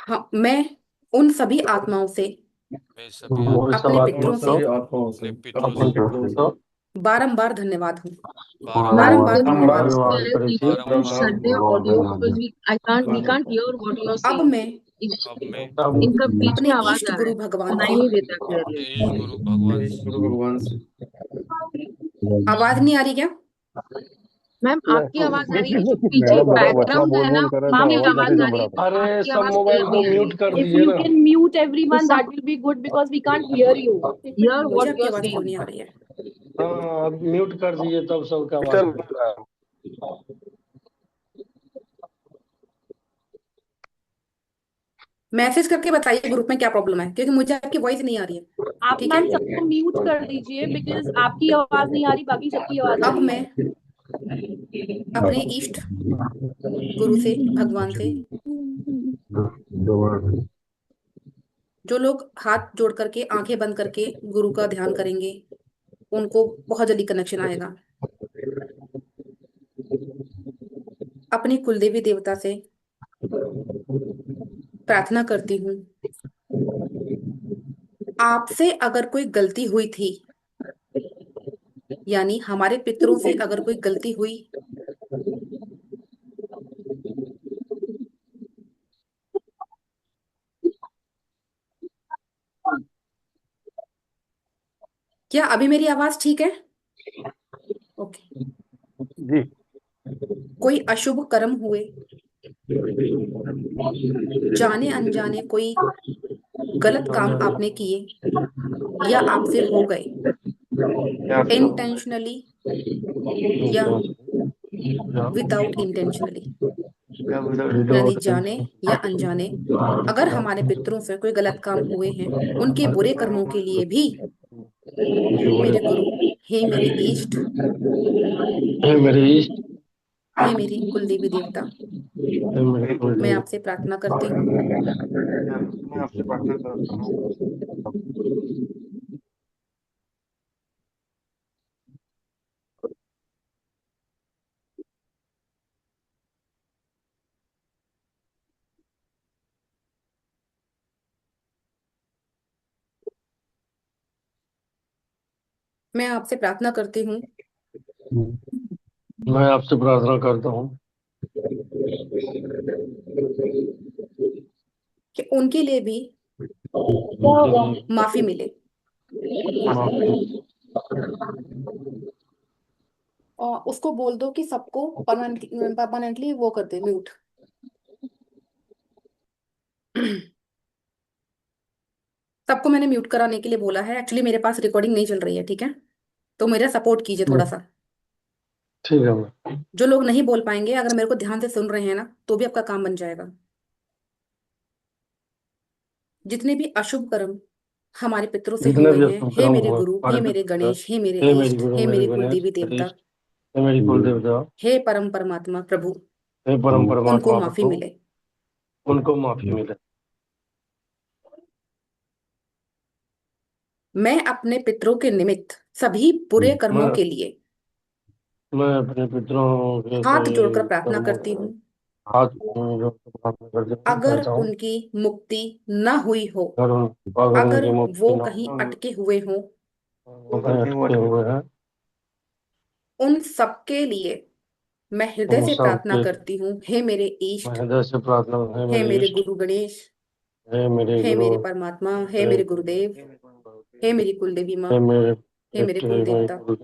हाँ, मैं उन सभी आत्माओं से मैं सभी अपने पितरों से अपने पितरों से बारंबार धन्यवाद हूँ। बारंबार Ma'am, बारंबार can you धन्यवाद हूँ। please बारंबार shut their audio because we can't hear what you're अब saying. मैं अब मैं इनका बीच अपने में आवाज इष्ट आ रहा गुरु है, भगवान सुनाई से नहीं देता क्लियरली। ईश गुरु भगवान से आवाज नहीं आ रही क्या? मैम आपकी आवाज आ रही है, जो मैडम पीछे वचना बैकग्राउंड बोल है ना, बोल कर रहे तो उसकी आवाज आवाज नहीं आ जम रही रहा है, था। बट आपकी आवाज क्लियर नहीं आ रही है। If you can mute everyone, that will be good because we can't hear you. Hear मुझे what आपकी you're आवाज क्यों saying. नहीं आ रही है? हाँ, अब म्यूट कर दीजिए तब सबका आवाज मिस्टर आएगा। मैसेज करके बताइए ग्रुप में क्या प्रॉब्लम है, क्योंकि मुझे आपकी वॉइस नहीं आ रही है। आप ठीक मैम है, सबको म्यूट कर दीजिए बिकॉज आपकी आवाज नहीं आ रही, बाकी सबकी आवाज आ अब रही मैं है। अपने इष्ट गुरु से, भगवान से, जो लोग हाथ जोड़ करके आंखें बंद करके गुरु का ध्यान करेंगे, उनको बहुत जल्दी कनेक्शन आएगा। अपनी कुलदेवी देवता से प्रार्थना करती हूँ, आपसे अगर कोई गलती हुई थी, यानी हमारे पितरों से अगर कोई गलती हुई, क्या अभी मेरी आवाज ठीक है? ओके। जी कोई अशुभ कर्म हुए, जाने अनजाने कोई गलत काम आपने किए या आपसे हो गए, इंटेंशनली या विदाउट इंटेंशनली, यानी जाने या अनजाने, अगर हमारे पितरों से कोई गलत काम हुए हैं, उनके बुरे कर्मों के लिए भी, हे मेरे गुरु, हे मेरे इष्ट, हे मेरे इष्ट, हे मेरी कुलदेवी देवता, हे मेरे मैं कुलदेव, आपसे प्रार्थना करती हूँ, मैं आपसे प्रार्थना करता हूँ। मैं आपसे प्रार्थना करती हूँ मैं आपसे प्रार्थना करता हूँ कि उनके लिए भी माफी मिले, और उसको बोल दो कि सबको परमानेंटली वो कर दे, म्यूट। सबको मैंने म्यूट कराने के लिए बोला है। एक्चुअली मेरे पास रिकॉर्डिंग नहीं चल रही है, ठीक है, तो मेरा सपोर्ट कीजिए थोड़ा सा। ठीक है मैम। जो लोग नहीं बोल पाएंगे, अगर मेरे को ध्यान से सुन रहे हैं ना, तो भी आपका काम बन जाएगा। जितने भी अशुभ कर्म हमारे पितरों से जितने हुए भी हैं, हे उपक्रम मेरे हुए गुरु, हमारे हे मेरे पितरों से, गणेश, हे मेरे हे मेरी इष्ट, गुरु, हे मेरे मेरी गणेश, कुलदेवी मेरे देवता, इष्ट, हे मेरी कुल देवता, हे परम परमात्मा प्रभु, हे परम उनको परमात्मा माफी प्रभु, मिले। उनको माफी मिले। मैं अपने पितरों के निमित्त सभी बुरे कर्मों मैं के लिए मैं अपने पितरों के हाथ जोड़कर से प्रार्थना कर्मों करती हूँ, हाथ जो प्रार्थना अगर करता हूँ। उनकी मुक्ति न हुई हो, अगर अगर उनकी मुक्ति वो न कहीं हो, अटके हुए हों, वो कहीं अटके हुए हैं, उन सबके लिए मैं हृदय उन से सब प्रार्थना के करती हूँ, हे मेरे मैं इष्ट, हृदय से प्रार्थना, हे हे मेरे मेरे इष्ट, गुरु गणेश, हे मेरे हे गुरु, मेरे परमात्मा, हे हे मेरे गुरुदेव, हे मेरी कुलदेवी माँ, हे मेरे हे मेरे इष्ट, हे कुल मेरे देवता, कुल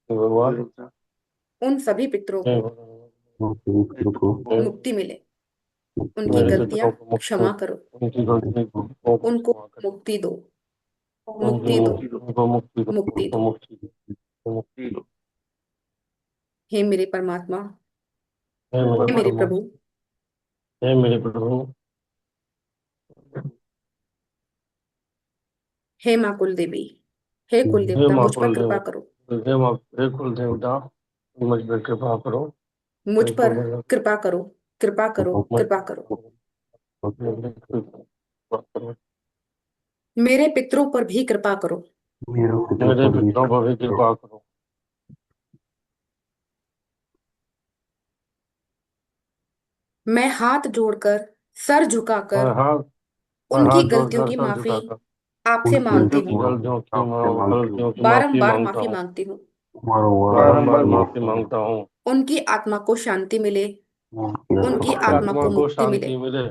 भगवान, उन सभी पितरों हे को भगवान, मुक्ति मिले। उनकी मेरे गलतियां पितरों को क्षमा करो, उनकी गलती को उनको क्षमा करें। मुक्ति दो, उनकी मुक्ति दो, उनको मुक्ति दो, मुक्ति उनको दो। मुक्ति दो, उनको मुक्ति दो। हे मेरे परमात्मा, हे मेरे हे मेरे प्रभु, प्रभु, हे मेरे प्रभु, हे माँ कुल देवी, हे कुल हे देवता, माँ मुझ पर कुल कृपा देव, करो, हे माँ, हे कुल देवता, मुझ पर कृपा करो। मुझ हे पर कुल कृपा करो, कृपा करो, मुझ कृपा करो। पर कृपा करो। मेरे पितरों पर भी कृपा करो। मेरे पितरों पर भी कृपा करो। मैं हाथ जोड़कर, सर झुकाकर मैं हाथ मैं उनकी हाथ गलतियों जोड़कर की सर माफी झुकाकर आपसे मांगती उनकी हूँ, गलतियों की माफी बारंबार मांगता माफी हूँ। मांगती हूँ। बारंबार माफी मांगता हूँ। उनकी आत्मा को शांति मिले, उनकी उनकी आत्मा आत्मा को को मुक्ति मिले, शांति मिले,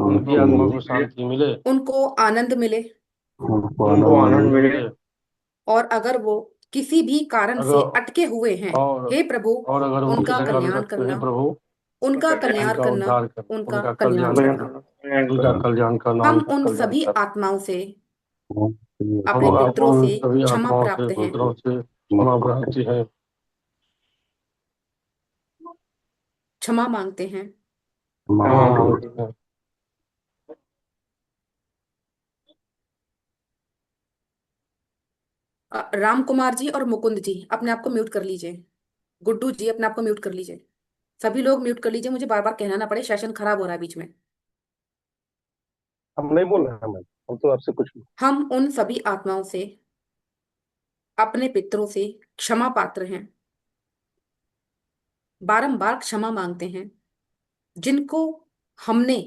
उनकी आत्मा को शांति मिले, उनको आनंद मिले। उनको आनंद मिले। और अगर वो किसी भी कारण से अगर अटके हुए हैं, और हे प्रभु, और अगर वो उनका किसी कारण कल्याण रखते हैं करना, प्रभु, उनका कल्याण उनका करना, उद्धार कर, उनका उनका कल्याण कल्याण करना। करना, उनका कल्याण करना, हम उनका उन कल्याण सभी करना। आत्माओं से, हम अपने पितरों उन से सभी क्षमा आत्माओं से, प्राप्त हैं, पुत्रों से क्षमा प्रार्थी है, क्षमा मांगते हैं। क्षमा मांगते हैं। राम कुमार जी और मुकुंद जी अपने आप को म्यूट कर लीजिए। गुड्डू जी अपने आप को म्यूट कर लीजिए। सभी लोग म्यूट कर लीजिए, मुझे बार बार कहना ना पड़े, सेशन खराब हो रहा है बीच में। हम नहीं बोल रहे हैं मैम, हम तो आपसे कुछ हम उन सभी आत्माओं से, अपने पितरों से क्षमा पात्र हैं, बारंबार क्षमा मांगते हैं, जिनको हमने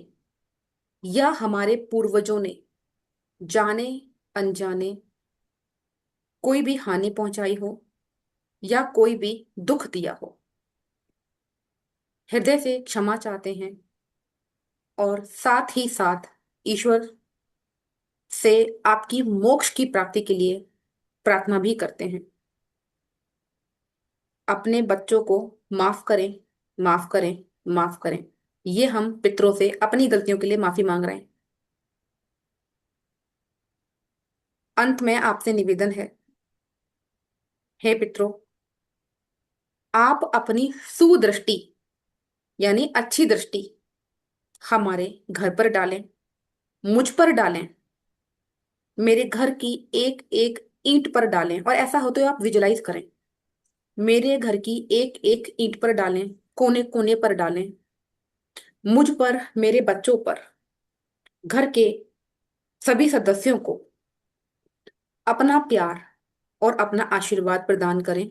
या हमारे पूर्वजों ने जाने अनजाने कोई भी हानि पहुंचाई हो या कोई भी दुख दिया हो। हृदय से क्षमा चाहते हैं और साथ ही साथ ईश्वर से आपकी मोक्ष की प्राप्ति के लिए प्रार्थना भी करते हैं। अपने बच्चों को माफ करें, माफ करें, माफ करें। ये हम पितरों से अपनी गलतियों के लिए माफी मांग रहे हैं। अंत में आपसे निवेदन है, हे पितरों, आप अपनी सुदृष्टि यानी अच्छी दृष्टि हमारे घर पर डालें, मुझ पर डालें, मेरे घर की एक एक ईंट पर डालें। और ऐसा हो तो आप विजुलाइज करें, मेरे घर की एक एक ईंट पर डालें, कोने कोने पर डालें, मुझ पर, मेरे बच्चों पर, घर के सभी सदस्यों को अपना प्यार और अपना आशीर्वाद प्रदान करें।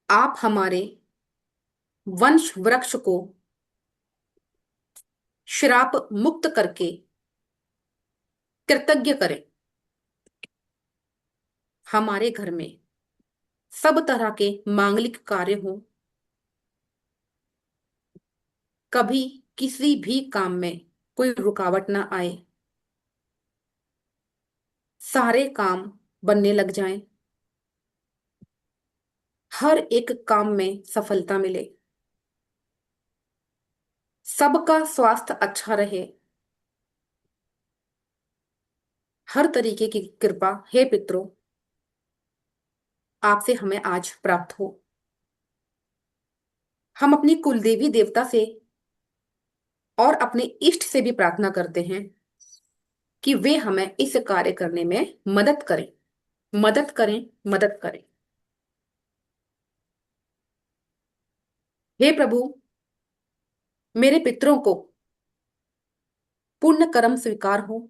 आप हमारे वंश वृक्ष को श्राप मुक्त करके कृतज्ञ करें। हमारे घर में सब तरह के मांगलिक कार्य हों, कभी किसी भी काम में कोई रुकावट ना आए, सारे काम बनने लग जाएं, हर एक काम में सफलता मिले, सबका स्वास्थ्य अच्छा रहे, हर तरीके की कृपा हे पितरों आपसे हमें आज प्राप्त हो। हम अपनी कुलदेवी देवता से और अपने इष्ट से भी प्रार्थना करते हैं कि वे हमें इस कार्य करने में मदद करें, मदद करें, मदद करें। हे प्रभु, मेरे पितरों को पुण्य कर्म स्वीकार हो,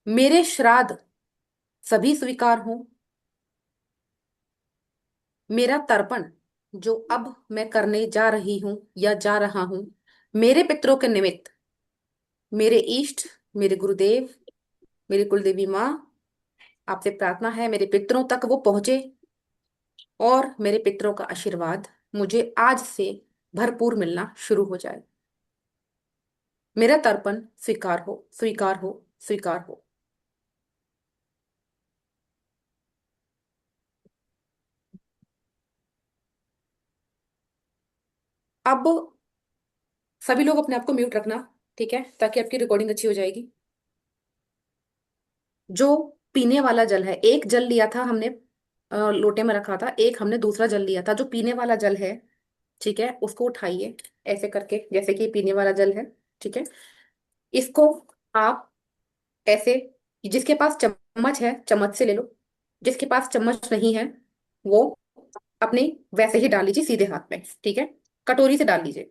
मेरे श्राद्ध सभी स्वीकार हो, मेरा तर्पण जो अब मैं करने जा रही हूं या जा रहा हूं, मेरे पितरों के निमित्त, मेरे इष्ट, मेरे गुरुदेव, मेरी कुलदेवी माँ, आपसे प्रार्थना है मेरे पितरों तक वो पहुंचे और मेरे पितरों का आशीर्वाद मुझे आज से भरपूर मिलना शुरू हो जाए। मेरा तर्पण स्वीकार हो, स्वीकार हो, स्वीकार हो। अब सभी लोग अपने आप को म्यूट रखना, ठीक है, ताकि आपकी रिकॉर्डिंग अच्छी हो जाएगी। जो पीने वाला जल है, एक जल लिया था हमने, लोटे में रखा था, एक हमने दूसरा जल लिया था। जो पीने वाला जल है, ठीक है, उसको उठाइए ऐसे करके, जैसे कि पीने वाला जल है, ठीक है। इसको आप ऐसे, जिसके पास चम्मच है चम्मच से ले लो, जिसके पास चम्मच नहीं है वो अपने वैसे ही डाल लीजिए सीधे हाथ में, ठीक है। कटोरी से डाल लीजिए।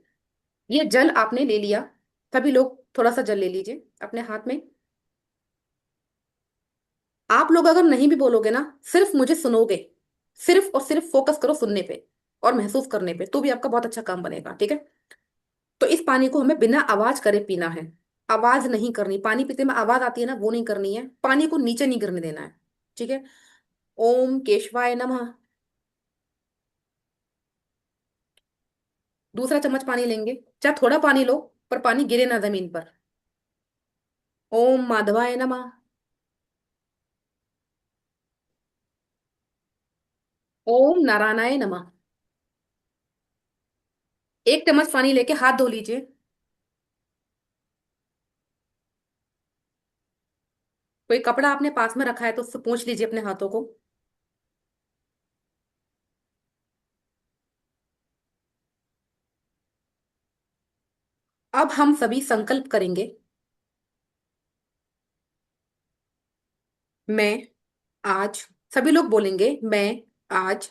ये जल आपने ले लिया, सभी लोग थोड़ा सा जल ले लीजिए अपने हाथ में। आप लोग अगर नहीं भी बोलोगे ना, सिर्फ मुझे सुनोगे, सिर्फ और सिर्फ फोकस करो सुनने पे और महसूस करने पे, तो भी आपका बहुत अच्छा काम बनेगा, ठीक है। तो इस पानी को हमें बिना आवाज करे पीना है। आवाज नहीं करनी, पानी पीते में आवाज आती है ना, वो नहीं करनी है। पानी को नीचे नहीं गिरने देना है, ठीक है। ओम केशवाय नमः। दूसरा चम्मच पानी लेंगे, चाहे थोड़ा पानी लो, पर पानी गिरे ना जमीन पर। ओम माधवाय नमः। ओम नारायणाय नमः। एक चम्मच पानी लेके हाथ धो लीजिए। कोई कपड़ा आपने पास में रखा है तो उससे पोंछ लीजिए अपने हाथों को। अब हम सभी संकल्प करेंगे, मैं आज, सभी लोग बोलेंगे मैं आज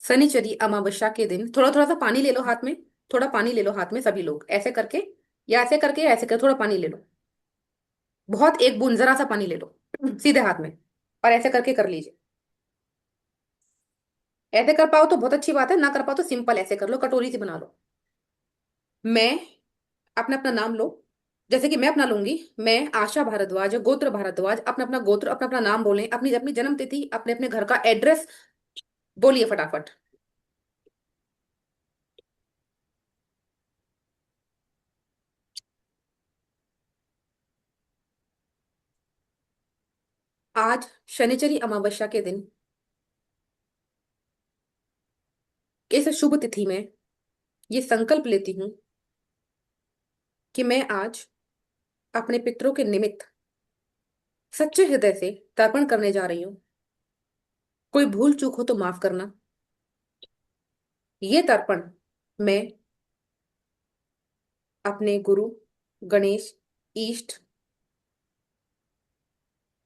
शनिचरी अमावस्या के दिन, थोड़ा थोड़ा सा पानी ले लो हाथ में, थोड़ा पानी ले लो हाथ में सभी लोग, ऐसे करके या ऐसे करके या ऐसे करके थोड़ा पानी ले लो। बहुत, एक बूंद जरा सा पानी ले लो सीधे हाथ में, और ऐसे करके कर लीजिए। ऐसे कर पाओ तो बहुत अच्छी बात है, ना कर पाओ तो सिंपल ऐसे कर लो, कटोरी से बना लो। मैं, अपना अपना नाम लो। जैसे कि मैं अपना लूंगी, मैं आशा भारद्वाज, गोत्र भारद्वाज, अपना अपना गोत्र, अपना अपना नाम बोलें, अपनी अपनी जन्म तिथि, अपने अपने घर का एड्रेस बोलिए फटाफट। आज शनिचरी अमावस्या के दिन, इस शुभ तिथि में ये संकल्प लेती हूं कि मैं आज अपने पितरों के निमित्त सच्चे हृदय से तर्पण करने जा रही हूं। कोई भूल चूक हो तो माफ करना। ये तर्पण मैं अपने गुरु, गणेश, ईष्ट,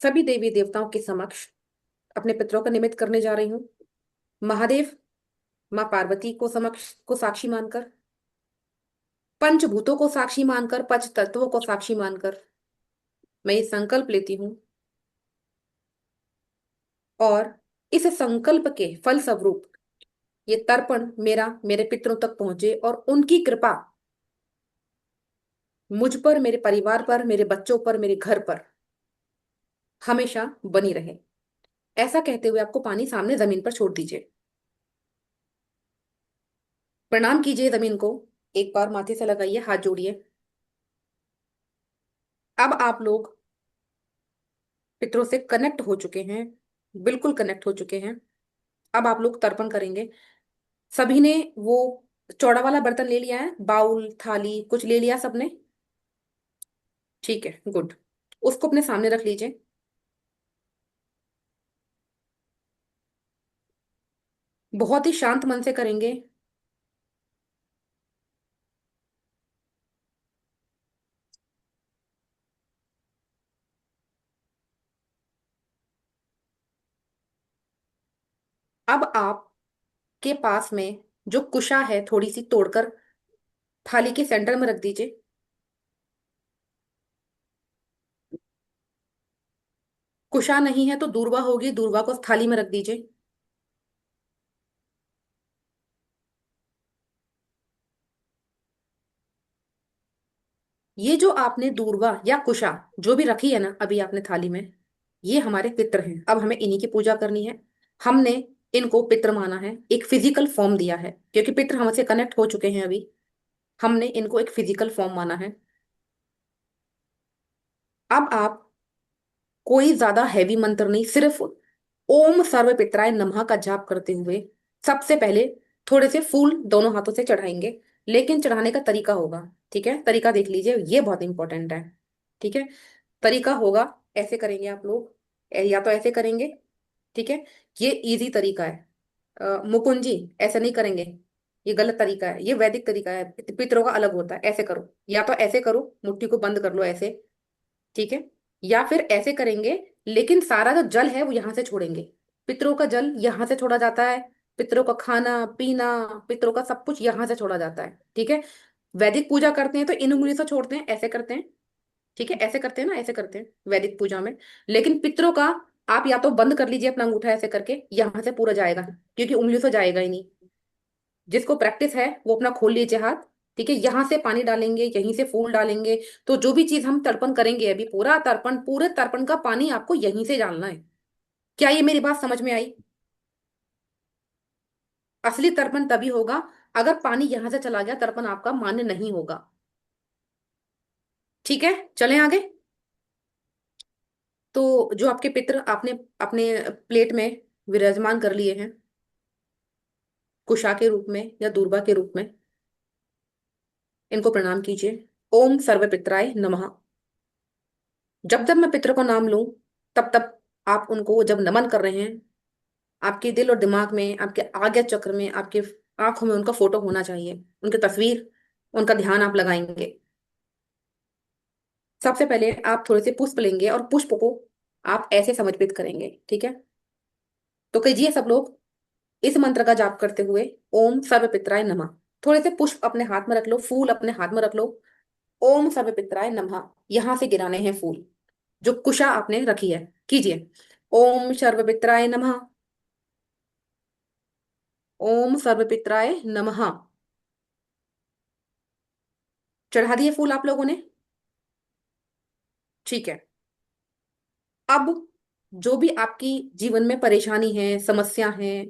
सभी देवी देवताओं के समक्ष अपने पितरों का निमित्त करने जा रही हूँ। महादेव, माँ पार्वती को समक्ष को साक्षी मानकर, पंचभूतों को साक्षी मानकर, पंच तत्वों को साक्षी मानकर मैं ये संकल्प लेती हूँ, और इस संकल्प के फल स्वरूप ये तर्पण मेरा मेरे पितरों तक पहुंचे, और उनकी कृपा मुझ पर, मेरे परिवार पर, मेरे बच्चों पर, मेरे घर पर हमेशा बनी रहे। ऐसा कहते हुए आपको पानी सामने जमीन पर छोड़ दीजिए। प्रणाम कीजिए जमीन को, एक बार माथे से लगाइए, हाथ जोड़िए। अब आप लोग पितरों से कनेक्ट हो चुके हैं, बिल्कुल कनेक्ट हो चुके हैं। अब आप लोग तर्पण करेंगे। सभी ने वो चौड़ा वाला बर्तन ले लिया है, बाउल थाली कुछ ले लिया सबने, ठीक है, गुड। उसको अपने सामने रख लीजिए। बहुत ही शांत मन से करेंगे। अब आपके पास में जो कुशा है, थोड़ी सी तोड़कर थाली के सेंटर में रख दीजिए। कुशा नहीं है तो दूरवा होगी, दूरवा को थाली में रख दीजिए। ये जो आपने दूरवा या कुशा जो भी रखी है ना अभी आपने थाली में, ये हमारे पितर हैं। अब हमें इन्हीं की पूजा करनी है। हमने इनको पितर माना है, एक फिजिकल फॉर्म दिया है, क्योंकि पितर हमसे कनेक्ट हो चुके हैं अभी। हमने इनको एक फिजिकल फॉर्म माना है। अब आप कोई ज्यादा हैवी मंत्र नहीं, सिर्फ ओम सर्व पितराय नमः का जाप करते हुए सबसे पहले थोड़े से फूल दोनों हाथों से चढ़ाएंगे। लेकिन चढ़ाने का तरीका होगा। ठीक है, तरीका देख लीजिए, ये बहुत इंपॉर्टेंट है। ठीक है, तरीका होगा, ऐसे करेंगे आप लोग, या तो ऐसे करेंगे। ठीक है, ये इजी तरीका है। मुकुंद जी, ऐसे नहीं करेंगे, ये गलत तरीका है, ये वैदिक तरीका है, पितरों का अलग होता है। ऐसे करो, या तो ऐसे करो, मुट्ठी को बंद कर लो ऐसे। ठीक है, या फिर ऐसे करेंगे, लेकिन सारा जो जल है वो यहां से छोड़ेंगे। पितरों का जल यहां से छोड़ा जाता है, पितरों का खाना पीना, पितरों का सब कुछ यहां से छोड़ा जाता है। ठीक है, वैदिक पूजा करते हैं तो इन उंगली से छोड़ते हैं, ऐसे करते हैं। ठीक है, ऐसे करते हैं ना, ऐसे करते हैं वैदिक पूजा में। लेकिन पितरों का आप या तो बंद कर लीजिए अपना अंगूठा ऐसे करके, यहां से पूरा जाएगा, क्योंकि उंगली से जाएगा ही नहीं। जिसको प्रैक्टिस है वो अपना खोल लीजिए हाथ। ठीक है, यहां से पानी डालेंगे, यहीं से फूल डालेंगे। तो जो भी चीज हम तर्पण करेंगे अभी, पूरा तर्पण, पूरे तर्पण का पानी आपको यहीं से डालना है। क्या ये मेरी बात समझ में आई? असली तर्पण तभी होगा अगर पानी यहां से चला गया, तर्पण आपका मान्य नहीं होगा। ठीक है, चलें आगे। तो जो आपके पितृ आपने अपने प्लेट में विराजमान कर लिए हैं, कुशा के रूप में या दूर्वा के रूप में, इनको प्रणाम कीजिए। ओम सर्व पितराय नमः। जब जब मैं पितरों का नाम लूं, तब तब आप उनको जब नमन कर रहे हैं, आपके दिल और दिमाग में, आपके आज्ञा चक्र में, आपके आंखों में उनका फोटो होना चाहिए, उनकी तस्वीर, उनका ध्यान आप लगाएंगे। सबसे पहले आप थोड़े से पुष्प लेंगे और पुष्प को आप ऐसे समर्पित करेंगे। ठीक है, तो कीजिए सब लोग इस मंत्र का जाप करते हुए, ओम सर्व पितराय नमः। थोड़े से पुष्प अपने हाथ में रख लो, फूल अपने हाथ में रख लो। ओम सर्व पितराय नमः, यहां से गिराने हैं फूल, जो कुशा आपने रखी है। कीजिए, ओम सर्व पितराय नमः, ओम सर्व पितराय नमः। चढ़ा दिए फूल आप लोगों ने? ठीक है। अब जो भी आपकी जीवन में परेशानी है, समस्या है,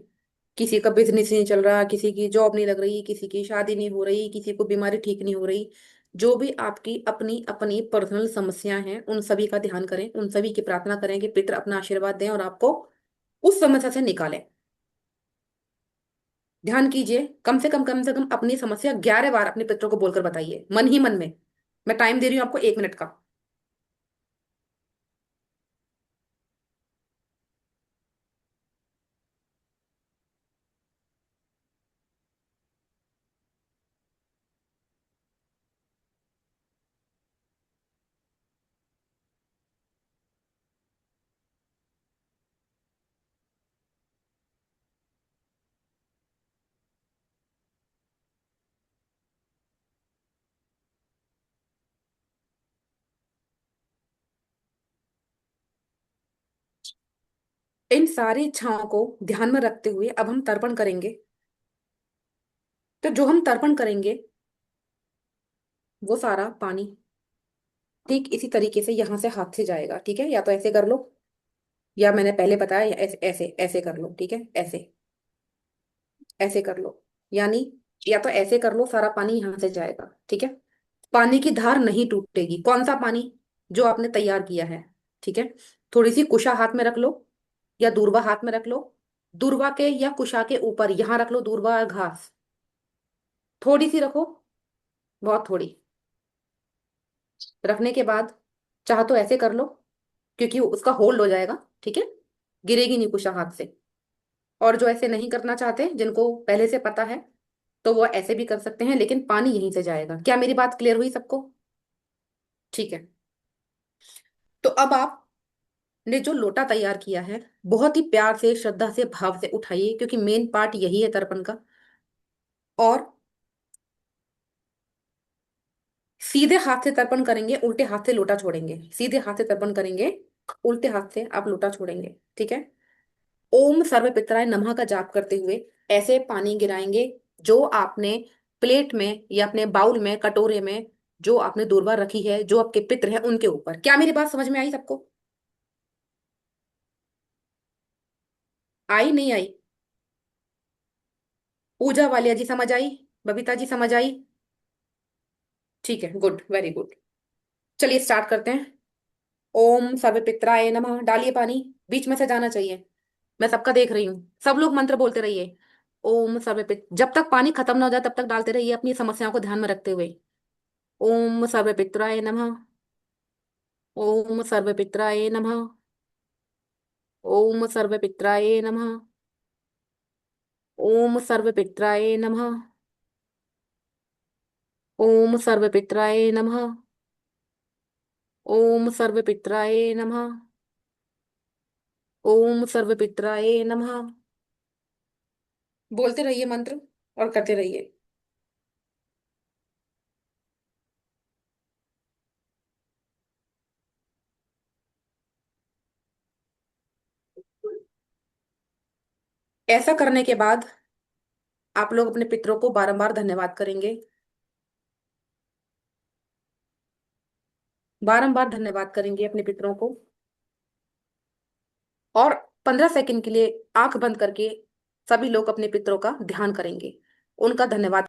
किसी का बिजनेस नहीं चल रहा, किसी की जॉब नहीं लग रही, किसी की शादी नहीं हो रही, किसी को बीमारी ठीक नहीं हो रही, जो भी आपकी अपनी अपनी पर्सनल समस्याएं हैं, उन सभी का ध्यान करें, उन सभी की प्रार्थना करें कि पितृ अपना आशीर्वाद दें और आपको उस समस्या से निकालें। ध्यान कीजिए, कम से कम अपनी समस्या 11 बार अपने पितरों को बोलकर बताइए, मन ही मन में। मैं टाइम दे रही हूँ आपको 1 मिनट का। इन सारी इच्छाओं को ध्यान में रखते हुए अब हम तर्पण करेंगे। तो जो हम तर्पण करेंगे, वो सारा पानी ठीक इसी तरीके से यहां से हाथ से जाएगा। ठीक है, या तो ऐसे कर लो, या मैंने पहले बताया, या ऐसे ऐसे ऐसे कर लो। ठीक है, ऐसे ऐसे कर लो, यानी या तो ऐसे कर लो, सारा पानी यहां से जाएगा। ठीक है, पानी की धार नहीं टूटेगी। कौन सा पानी? जो आपने तैयार किया है। ठीक है, थोड़ी सी कुशा हाथ में रख लो, या दूर्वा हाथ में रख लो। दूर्वा के या कुशा के ऊपर यहां रख लो दूर्वा और घास, थोड़ी सी रखो, बहुत थोड़ी। रखने के बाद चाह तो ऐसे कर लो, क्योंकि उसका होल्ड हो जाएगा। ठीक है, गिरेगी नहीं कुशा हाथ से। और जो ऐसे नहीं करना चाहते, जिनको पहले से पता है, तो वो ऐसे भी कर सकते हैं, लेकिन पानी यहीं से जाएगा। क्या मेरी बात क्लियर हुई सबको? ठीक है, तो अब आपने जो लोटा तैयार किया है, बहुत ही प्यार से, श्रद्धा से, भाव से उठाइए, क्योंकि मेन पार्ट यही है तर्पण का। और सीधे हाथ से तर्पण करेंगे, उल्टे हाथ से लोटा छोड़ेंगे। सीधे हाथ से तर्पण करेंगे, उल्टे हाथ से आप लोटा छोड़ेंगे। ठीक है, ओम सर्व पितराय नमः का जाप करते हुए ऐसे पानी गिराएंगे, जो आपने प्लेट में या अपने बाउल में, कटोरे में, जो आपने दूर्वा रखी है, जो आपके पितर हैं, उनके ऊपर। क्या मेरी बात समझ में आई सबको? आई नहीं आई? पूजा वालिया जी समझ आई? बबीता जी समझ आई? ठीक है, गुड, वेरी गुड। चलिए स्टार्ट करते हैं। ओम सर्व पितराय नमः, डालिए पानी, बीच में से जाना चाहिए। मैं सबका देख रही हूँ, सब लोग मंत्र बोलते रहिए। ओम सर्वपित जब तक पानी खत्म ना हो जाए तब तक डालते रहिए, अपनी समस्याओं को ध्यान में रखते हुए। ओम सर्वपित्राय नमः। ओम सर्वपित्राय नमः। ओम सर्वपित्राय नमः। ओम सर्वपित्राय नमः। ओम सर्वपित्राय नमः। ओम सर्वपित्राय नमः। ओम सर्वपित्राय नमः। बोलते रहिए मंत्र और करते रहिए। ऐसा करने के बाद आप लोग अपने पितरों को बारंबार धन्यवाद करेंगे। बारंबार धन्यवाद करेंगे अपने पितरों को। और 15 सेकंड के लिए आंख बंद करके सभी लोग अपने पितरों का ध्यान करेंगे, उनका धन्यवाद।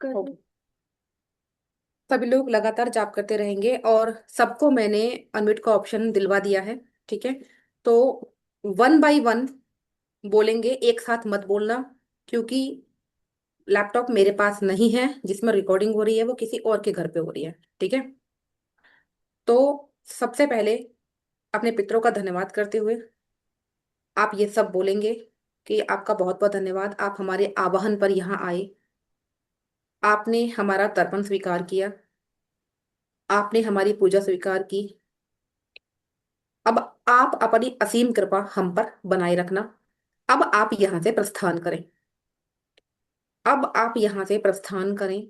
ओके। सभी लोग लगातार जाप करते रहेंगे और सबको मैंने अनम्यूट का ऑप्शन दिलवा दिया है। ठीक है, तो 1 बाय 1 बोलेंगे, एक साथ मत बोलना, क्योंकि लैपटॉप मेरे पास नहीं है जिसमें रिकॉर्डिंग हो रही है, वो किसी और के घर पे हो रही है। ठीक है, तो सबसे पहले अपने पितरों का धन्यवाद करते हुए आप ये सब बोलेंगे कि आपका बहुत बहुत धन्यवाद, आप हमारे आवाहन पर यहाँ आए, आपने हमारा तर्पण स्वीकार किया, आपने हमारी पूजा स्वीकार की। अब आप अपनी असीम कृपा हम पर बनाए रखना। अब आप यहाँ से प्रस्थान करें। अब आप यहाँ से प्रस्थान करें।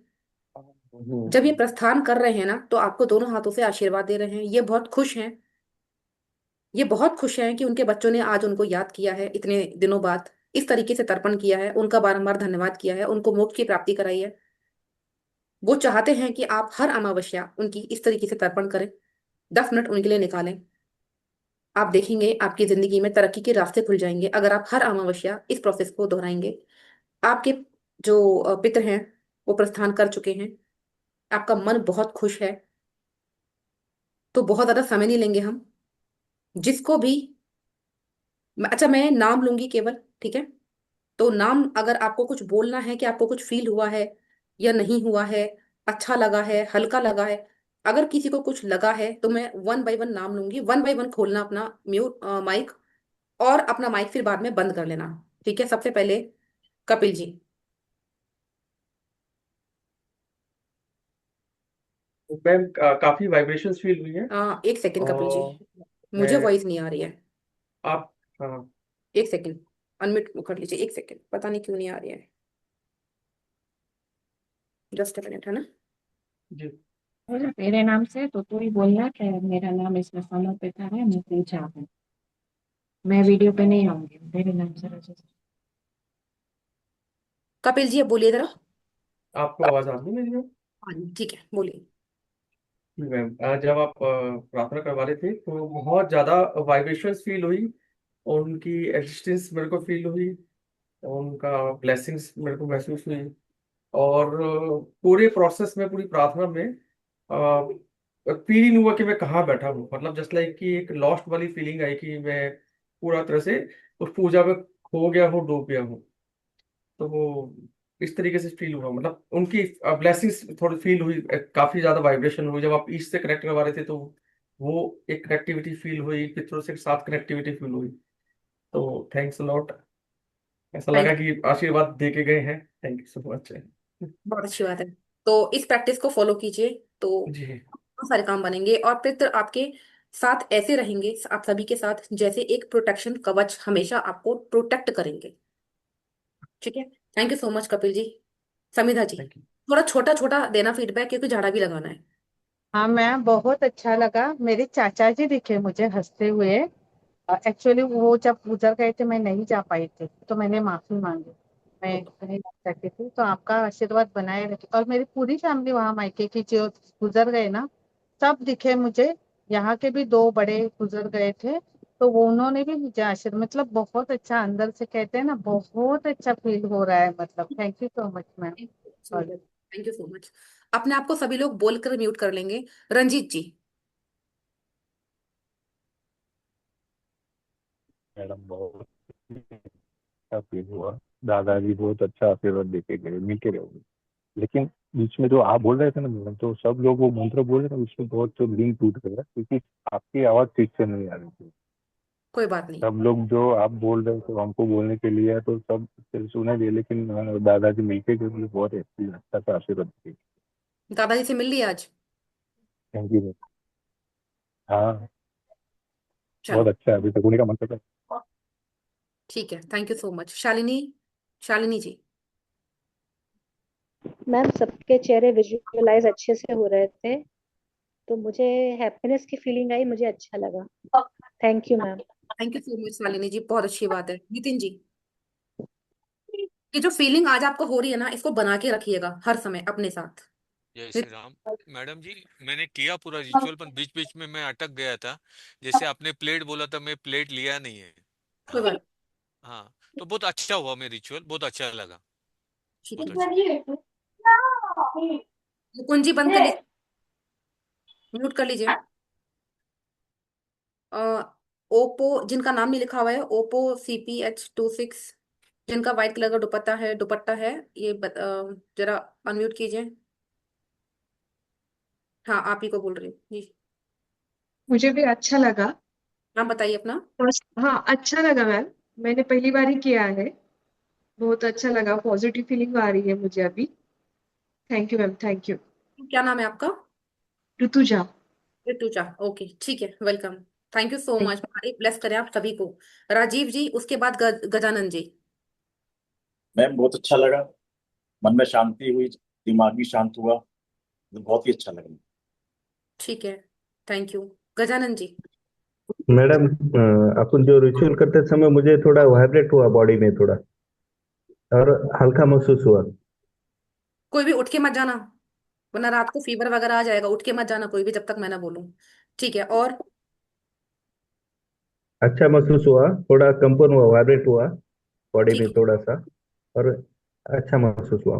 जब ये प्रस्थान कर रहे हैं ना, तो आपको दोनों हाथों से आशीर्वाद दे रहे हैं। ये बहुत खुश हैं, ये बहुत खुश हैं कि उनके बच्चों ने आज उनको याद किया है, इतने दिनों बाद इस तरीके से तर्पण किया है, उनका बारंबार धन्यवाद किया है, उनको मोक्ष की प्राप्ति कराई है। वो चाहते हैं कि आप हर अमावस्या उनकी इस तरीके से तर्पण करें, 10 मिनट उनके लिए निकालें। आप देखेंगे आपकी जिंदगी में तरक्की के रास्ते खुल जाएंगे अगर आप हर अमावस्या इस प्रोसेस को दोहराएंगे। आपके जो पितर हैं वो प्रस्थान कर चुके हैं, आपका मन बहुत खुश है, तो बहुत ज्यादा समय नहीं लेंगे हम। जिसको भी अच्छा, मैं नाम लूंगी केवल, ठीक है? तो नाम, अगर आपको कुछ बोलना है कि आपको कुछ फील हुआ है या नहीं हुआ है, अच्छा लगा है, हल्का लगा है, अगर किसी को कुछ लगा है तो मैं 1 बाय 1 नाम लूंगी। 1 बाय 1 खोलना अपना म्यूट माइक, और अपना माइक फिर बाद में बंद कर लेना। ठीक है, सबसे पहले कपिल जी। मैम काफी वाइब्रेशंस फील हुई है। 1 सेकंड कपिल जी, और मुझे मैं वॉइस नहीं आ रही है। आप हाँ 1 सेकंड, अनम्यूट कर लीजिए। 1 सेकंड, पता नहीं क्यों नहीं आ रही है। जस्ट अ मिनट, है ना? जी। बोला तेरे नाम से तो तू ही बोलना कि मेरा नाम इसमें समर्पित है, मैं पूछा हूँ। मैं वीडियो पे नहीं आऊंगी, मेरे नाम से रजिस्टर। कपिल जी अब बोलिए जरा। आपको आवाज आ रही है मेरी मैम? हाँ जी, ठीक है, बोलिए। मैम जब आप प्रार्थना करवा रहे थे तो बहुत ज्यादा वाइब्रेशंस फील हुई, और उनकी एग्जिस्टेंस मेरे को फील हुई, और उनका ब्लेसिंग्स मेरे को महसूस हुई। और पूरे प्रोसेस में, पूरी प्रार्थना में फील ही नहीं हुआ कि मैं कहाँ बैठा हूँ। मतलब जस्ट लाइक कि एक लॉस्ट वाली फीलिंग आई कि मैं पूरा तरह से उस पूजा में खो गया हूँ, डूब गया हूँ। तो वो इस तरीके से फील हुआ, मतलब उनकी ब्लेसिंग्स थोड़ी फील हुई, काफी ज्यादा वाइब्रेशन हुई। जब आप ईस्ट से कनेक्ट करवा रहे थे तो वो एक कनेक्टिविटी फील हुई, पितरों से साथ कनेक्टिविटी फील हुई। तो थैंक्स लॉट। ऐसा थैंक लगा कि आशीर्वाद दे के गए हैं। Thank you so much. बहुत अच्छी बात है। तो इस प्रैक्टिस को फॉलो कीजिए, तो जी। बहुत सारे काम बनेंगे और पितर आपके साथ ऐसे रहेंगे, आप सभी के साथ, जैसे एक प्रोटेक्शन कवच हमेशा आपको प्रोटेक्ट करेंगे। ठीक है। Thank you so much Kapil ji. Samidha ji, thank you. थोड़ा छोटा छोटा देना फीडबैक, क्योंकि झाड़ा भी लगाना है। हाँ मैम, बहुत अच्छा लगा। मेरे चाचा जी दिखे मुझे हंसते हुए। एक्चुअली वो जब गुजर गए थे मैं नहीं जा पाई थी, तो मैंने माफी मांगी। मैं ओके। नहीं जा सकती थी, तो आपका आशीर्वाद बनाए रखे। और मेरी पूरी फैमिली वहाँ मायके की जो गुजर गए ना, सब दिखे मुझे। यहाँ के भी दो बड़े गुजर गए थे, तो वो उन्होंने भी मुझे आशीर्वाद, मतलब बहुत अच्छा अंदर से कहते हैं ना, बहुत अच्छा फील हो रहा है। मतलब thank you so much ma'am. और थैंक यू सो मच। अपने आप को सभी लोग बोलकर म्यूट कर लेंगे। रंजीत जी। मैडम बहुत अच्छा फील हुआ। दादाजी बहुत अच्छा आशीर्वाद देके गए, मिलके रहोगे। लेकिन बीच में जो आप बोल रहे थे ना मैडम, तो सब लोग वो मंत्र बोल रहे थे, उसमें बहुत तो लिंक टूट गया, क्योंकि आपकी आवाज ठीक से नहीं आ रही थी। कोई बात नहीं। सब लोग जो आप बोल रहे थे हमको बोलने के लिए, तो सब फिर सुने दिए, लेकिन दादाजी मिलके के लिए बहुत अच्छा सा आशीर्वाद दिए। दादाजी से मिल लिया आज? Thank you. हाँ, बहुत चलो, अच्छा है, अभी तक उन्हीं का मन कर रहा ठीक है, thank you so much. Shalini, Shalini ji. Ma'am सबके चेहरे विजुअलाइज अच्छे से हो रहे थे, तो मुझे हैप्पीनेस की फीलिंग आई, मुझे अच्छा लगा। Thank you ma'am. Thank you so much Shalini ji, बहुत अच्छी बात है। नितिन जी, ये जो फीलिंग आज आपको हो रही है ना, इसको बना के रखिएगा हर समय अपने साथ। जय श्री नितिन, राम। मैडम जी, मैंने किया पूरा रिचुअल, पर बीच बीच में मैं अटक गया था। जैसे आपने प्लेट बोला था, मैं प्लेट लिया नहीं है। कोई हाँ। बात हाँ। तो बहुत अच्छा हुआ, मैं रिचुअल बहुत अच्छा लगा। नहीं, ठीक बहुत है। अच्छा। कुंजी बंद कर लीजिए, म्यूट कर लीजिए। ओप्पो, जिनका नाम नहीं लिखा हुआ है, OPPO CPH26, जिनका व्हाइट कलर का दुपट्टा है, ये जरा अनम्यूट कीजिए। हाँ, आप ही को बोल रही हूँ जी। मुझे भी अच्छा लगा। आप बताइए अपना। हाँ, अच्छा लगा मैम। मैंने पहली बार ही किया है। बहुत अच्छा लगा, पॉजिटिव फीलिंग आ रही है मुझे अभी। Thank you ma'am, thank you. क्या नाम है आपका? ऋतुजा। ऋतुजा, ओके, ठीक है, welcome. Thank you so Thank much, हमारी ब्लेस करें आप सभी को। राजीव जी, उसके बाद गजानन जी। मैम बहुत अच्छा लगा, मन में शांति हुई, दिमाग भी शांत हुआ, तो बहुत ही अच्छा लगा। ठीक है, thank you. Gajanan ji. Madam अपन जो रिचुअल करते समय मुझे थोड़ा वाइब्रेट हुआ बॉडी में थोड़ा, और हल्का महसूस हुआ। कोई भी उठ के मत जाना, वरना रात को फीवर वगैरह आ जाएगा। उठ के मत जाना कोई भी, जब तक मैं ना बोलूं। ठीक है, और? अच्छा महसूस हुआ, थोड़ा कंपन हुआ, वाइब्रेट हुआ बॉडी ठीक में है, थोड़ा सा, और अच्छा महसूस हुआ।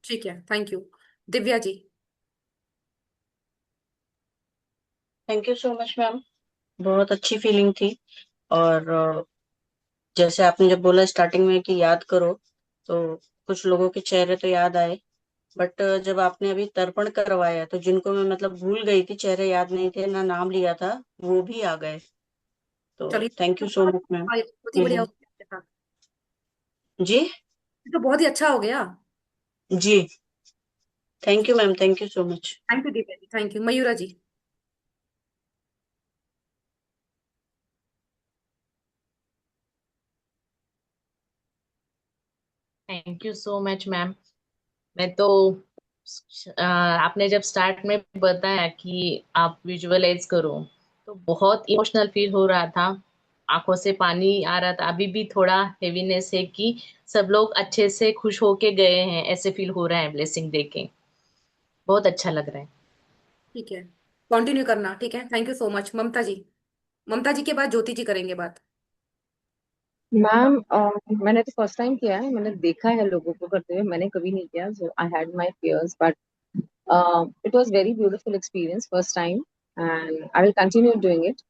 ठीक है, thank you. Divya ji. Thank you so much ma'am. बहुत अच्छी फीलिंग थी। और जैसे आपने जब बोला स्टार्टिंग में कि याद करो, तो कुछ लोगों के चेहरे तो याद आए, बट जब आपने अभी तर्पण करवाया तो जिनको मैं मतलब भूल गई थी, चेहरे याद नहीं थे ना, नाम लिया था, वो भी आ गए। तो चलिए, thank you so much ma'am. बहुत ही बढ़िया हो गया आपके साथ। जी। ये तो बहुत ही अच्छा हो गया। जी। Thank you ma'am, thank you so much. Thank you Divya ji, thank you. Mayura ji. Thank you so much ma'am. मैं तो आपने जब स्टार्ट में बताया कि आप विजुअलाइज करो, तो बहुत इमोशनल फील हो रहा था। आंखों से पानी आ रहा था। अभी भी थोड़ा हेवीनेस है कि सब लोग अच्छे से खुश होके गए हैं, ऐसे फील हो रहा है ब्लेसिंग देके। बहुत अच्छा लग रहा है। ठीक है, कंटिन्यू करना। ठीक है, थैंक यू सो मच। ममता जी, ममता जी के बाद ज्योति जी करेंगे बात। मैम मैंने तो फर्स्ट टाइम किया है, मैंने देखा है लोगों को करते हुए, मैंने कभी नहीं किया, so I had my fears but it was very beautiful experience first time and I will continue doing it.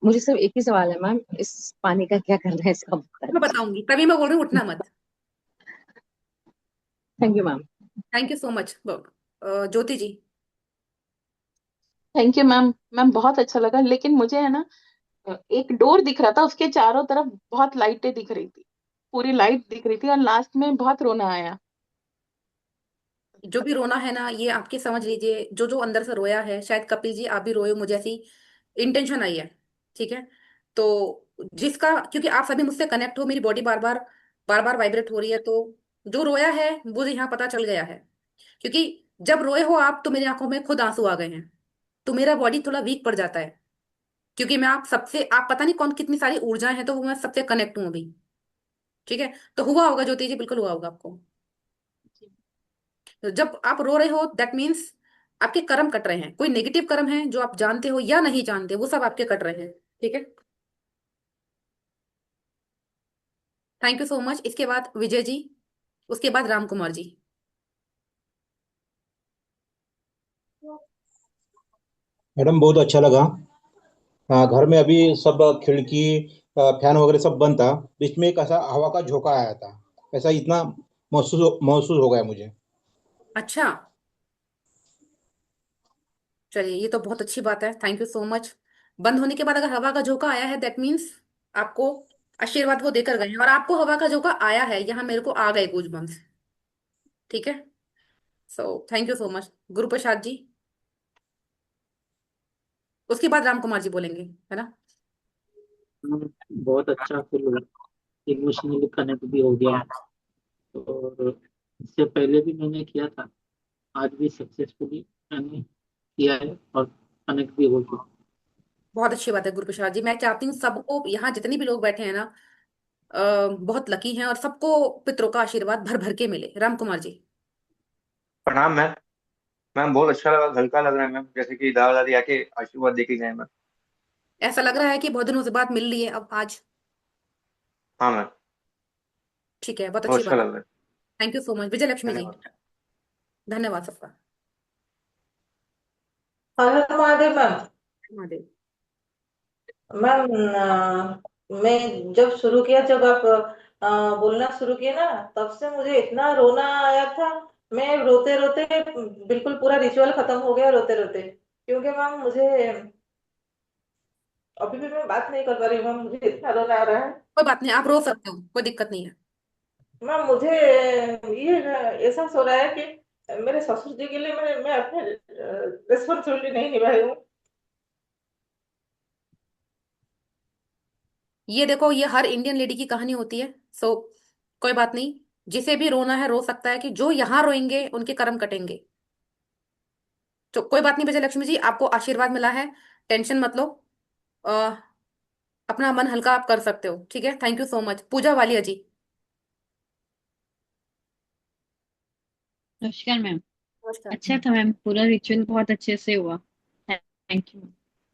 मुझे सिर्फ एक ही सवाल है मैम, इस पानी का क्या करना है, इसका मैं बताइए। बताऊंगी, तभी मैं बोल रही हूँ उठना मत। Thank you ma'am. Thank you so much. Jyoti ji. Thank you ma'am. Ma'am बहुत अच्छा लगा, लेकिन मुझे है ना, एक डोर दिख रहा था, उसके चारों तरफ बहुत लाइटें दिख रही थी, पूरी लाइट दिख रही थी, और लास्ट में बहुत रोना आया। जो भी रोना है ना, ये आपके समझ लीजिए, जो जो अंदर से रोया है, शायद कपिल जी आप भी रोए, मुझे ऐसी इंटेंशन आई है। ठीक है, तो जिसका, क्योंकि आप सभी मुझसे कनेक्ट हो, मेरी बॉडी बार बार वाइब्रेट हो रही है, तो जो रोया है वो यहाँ पता चल गया है। क्योंकि जब रोए हो आप, तो मेरी आंखों में खुद आंसू आ गए हैं, तो मेरा बॉडी थोड़ा वीक पड़ जाता है। क्योंकि मैं आप सबसे, आप पता नहीं कौन कितनी सारी ऊर्जाएं हैं, तो वो मैं सबसे कनेक्ट हूँ अभी। ठीक है, तो हुआ होगा ज्योति जी, बिल्कुल हुआ होगा आपको। तो जब आप रो रहे हो, दैट मीन्स आपके कर्म कट रहे हैं। कोई नेगेटिव कर्म है जो आप जानते हो या नहीं जानते, वो सब आपके कट रहे हैं। ठीक है, थैंक यू सो मच। इसके बाद विजय जी, उसके बाद राम कुमार जी। मैडम बहुत अच्छा लगा। घर में अभी सब खिड़की फैन वगैरह सब बंद था, बीच में एक ऐसा हवा का झोंका आया था, ऐसा इतना महसूस हो गया मुझे। अच्छा, चलिए, ये तो बहुत अच्छी बात है, थैंक यू सो मच। बंद होने के बाद अगर हवा का झोंका आया है, दैट मीन्स आपको आशीर्वाद वो देकर गए हैं, और आपको हवा का झोंका आया है, यहाँ मेरे को आ गए गूजबम्स। ठीक है, so thank you so much. Guru Prasad ji, उसके बाद राम कुमार जी बोलेंगे, है ना। बहुत अच्छा फील हुआ, इमोशनली कनेक्ट भी हो गया। और इससे पहले भी मैंने किया था, आज भी सक्सेसफुली मैंने किया है और कनेक्ट भी हो चुका। बहुत अच्छी बात है गुरु प्रसाद जी। मैं चाहती हूँ सबको, यहाँ जितने भी लोग बैठे हैं ना, बहुत लकी हैं, और सबको पितरों का आशीर्वाद भर भर के मिले। राम कुमार जी। प्रणाम मैम। मैम बहुत अच्छा लगा, हल्का लग रहा है मैम, जैसे कि दादा दादी आके आशीर्वाद देके गए मैम। ऐसा लग रहा है कि बहुत दिनों से बात मिल रही है अब आज। हाँ मैम। ठीक है, बहुत बहुत अच्छी अच्छा बात है। लग रहा है। थैंक यू सो मच विजय लक्ष्मी जी। धन्यवाद। धन्यवाद सबका। Hello Mahadev ma'am. Mahadev. Ma'am मैं जब शुरू किया, जब आप बोलना शुरू किए ना, तब से मुझे इतना रोना आया था। मैं रोते रोते बिल्कुल पूरा रिचुअल खत्म हो गया रोते रोते, क्योंकि मैम मुझे अभी भी मैं बात नहीं कर पा रही हूँ मैम, मुझे इतना रोना आ रहा है। कोई बात नहीं, आप रो सकते हो, कोई दिक्कत नहीं है। मैम मुझे ये एहसास हो रहा है कि मेरे ससुर जी के लिए मैं अपने रिस्पॉन्सिबिलिटी नहीं निभाई हूँ। ये देखो, ये हर इंडियन लेडी की कहानी होती है। सो कोई बात नहीं, जिसे भी रोना है रो सकता है, कि जो यहाँ रोएंगे उनके कर्म कटेंगे। तो कोई बात नहीं विजय लक्ष्मी जी, आपको आशीर्वाद मिला है, टेंशन मत लो। अ, अपना मन हल्का आप कर सकते हो। ठीक है, थैंक यू सो मच। पूजा वालिया जी। नमस्कार मैम। नमस्कार। अच्छा था मैम, पूरा रिचुअल बहुत अच्छे से हुआ। Thank you.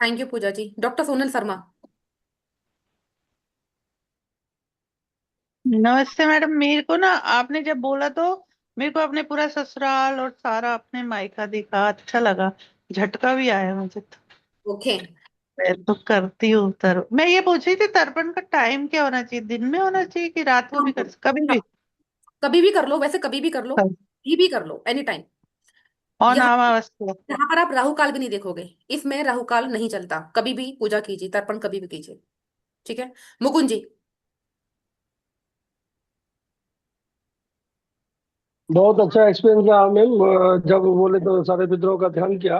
Thank you Pooja ji. Doctor Sonal Sharma. नमस्ते मैडम। मेरे को ना आपने जब बोला तो मेरे को अपने पूरा ससुराल और सारा अपने मायका दिखा, अच्छा लगा, झटका भी आया मुझे तो। ओके। मैं तो करती हूँ मैं ये पूछ रही थी, तर्पण का टाइम क्या होना चाहिए, दिन में होना चाहिए कि रात में भी कर, कभी भी? कभी भी कर लो, वैसे कभी भी कर लो, कभी भी कर लो, एनी टाइम। और यहाँ अमावस्या? यहाँ पर आप राहु काल भी नहीं देखोगे, इसमें राहु काल नहीं चलता। कभी भी पूजा कीजिए, तर्पण कभी भी कीजिए। ठीक है, मुकुंद जी। बहुत अच्छा एक्सपीरियंस रहा मैम। जब बोले तो सारे विद्रोह का ध्यान किया,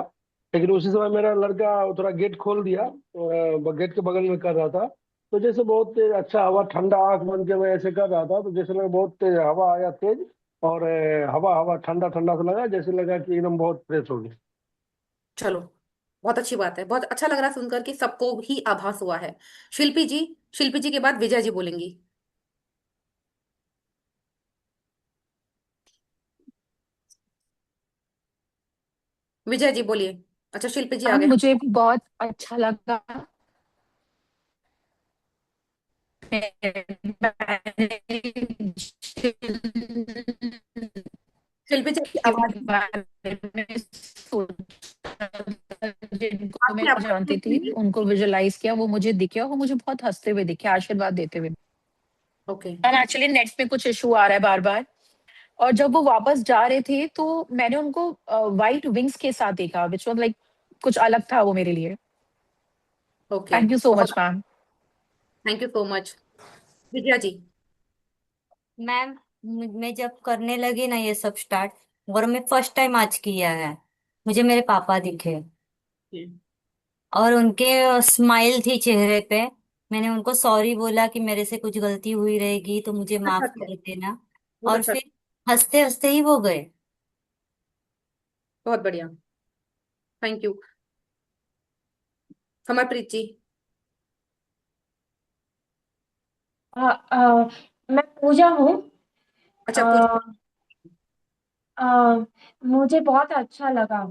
लेकिन उसी समय मेरा लड़का थोड़ा गेट खोल दिया, गेट के बगल में कर रहा था, तो जैसे बहुत तेज अच्छा हवा, ठंडा आंख बंद के मैं ऐसे कर रहा था, तो जैसे लगा बहुत तेज हवा आया, तेज, और हवा हवा ठंडा ठंडा सा लगा, जैसे लगा कि एकदम बहुत फ्रेश हो गया। चलो, बहुत अच्छी बात है, बहुत अच्छा लग रहा है सुनकर कि सबको ही आभास हुआ है। शिल्पी जी। शिल्पी जी के बाद विजय जी बोलेंगी। विजय जी बोलिए। अच्छा शिल्पी जी आ मैम गए। मुझे भी बहुत अच्छा लगा। शिल्पी जी आपकी आवाज, के बारे में सोचा, जिनको आपकी मैं आवाज जानती नहीं थी सुनी। उनको विजुअलाइज किया, वो मुझे दिखे और वो मुझे बहुत हंसते हुए दिखे, आशीर्वाद देते हुए। ओके। और एक्चुअली नेट में कुछ इशू आ रहा है बार बार। और जब वो वापस जा रहे थे तो मैंने उनको व्हाइट विंग्स के साथ देखा, विच वाज लाइक कुछ अलग था वो मेरे लिए। ओके, थैंक यू सो बहुत much ma'am. Thank you so much. Vijaya ji. Ma'am, मैं जब करने लगी ना ये सब स्टार्ट, और मैं फर्स्ट टाइम आज किया है, मुझे मेरे पापा दिखे और उनके स्माइल थी चेहरे पे। मैंने उनको सॉरी बोला कि मेरे से कुछ गलती हुई रहेगी तो मुझे अच्छा माफ अच्छा, कर देना। बहुत और अच्छा, फिर हंसते हंसते ही वो गए। बहुत बढ़िया, थैंक यू। समरप्रीत जी। मैं पूजा हूँ। अच्छा पूजा। अ, अ, मुझे बहुत अच्छा लगा।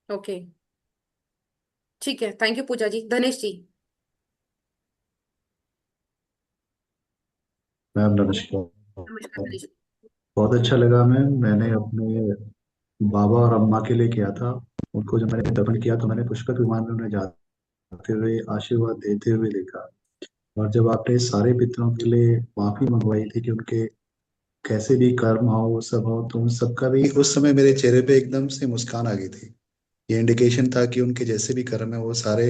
ओके, ठीक है, thank you Pooja ji. Dhanesh ji. Ma'am नमस्कार। नमस्कार धनेश जी। बहुत अच्छा लगा मैम। मैंने अपने बाबा और अम्मा के लिए किया था। उनको जब मैंने दफन किया तो मैंने पुष्पक विमान में उन्हें जाते हुए आशीर्वाद देते हुए देखा। और जब आपने सारे पितरों के लिए माफी मंगवाई थी कि उनके कैसे भी कर्म हो वो सब हो, तो उन सबका भी उस समय मेरे चेहरे पे एकदम से मुस्कान आ गई थी। ये इंडिकेशन था कि उनके जैसे भी कर्म है वो सारे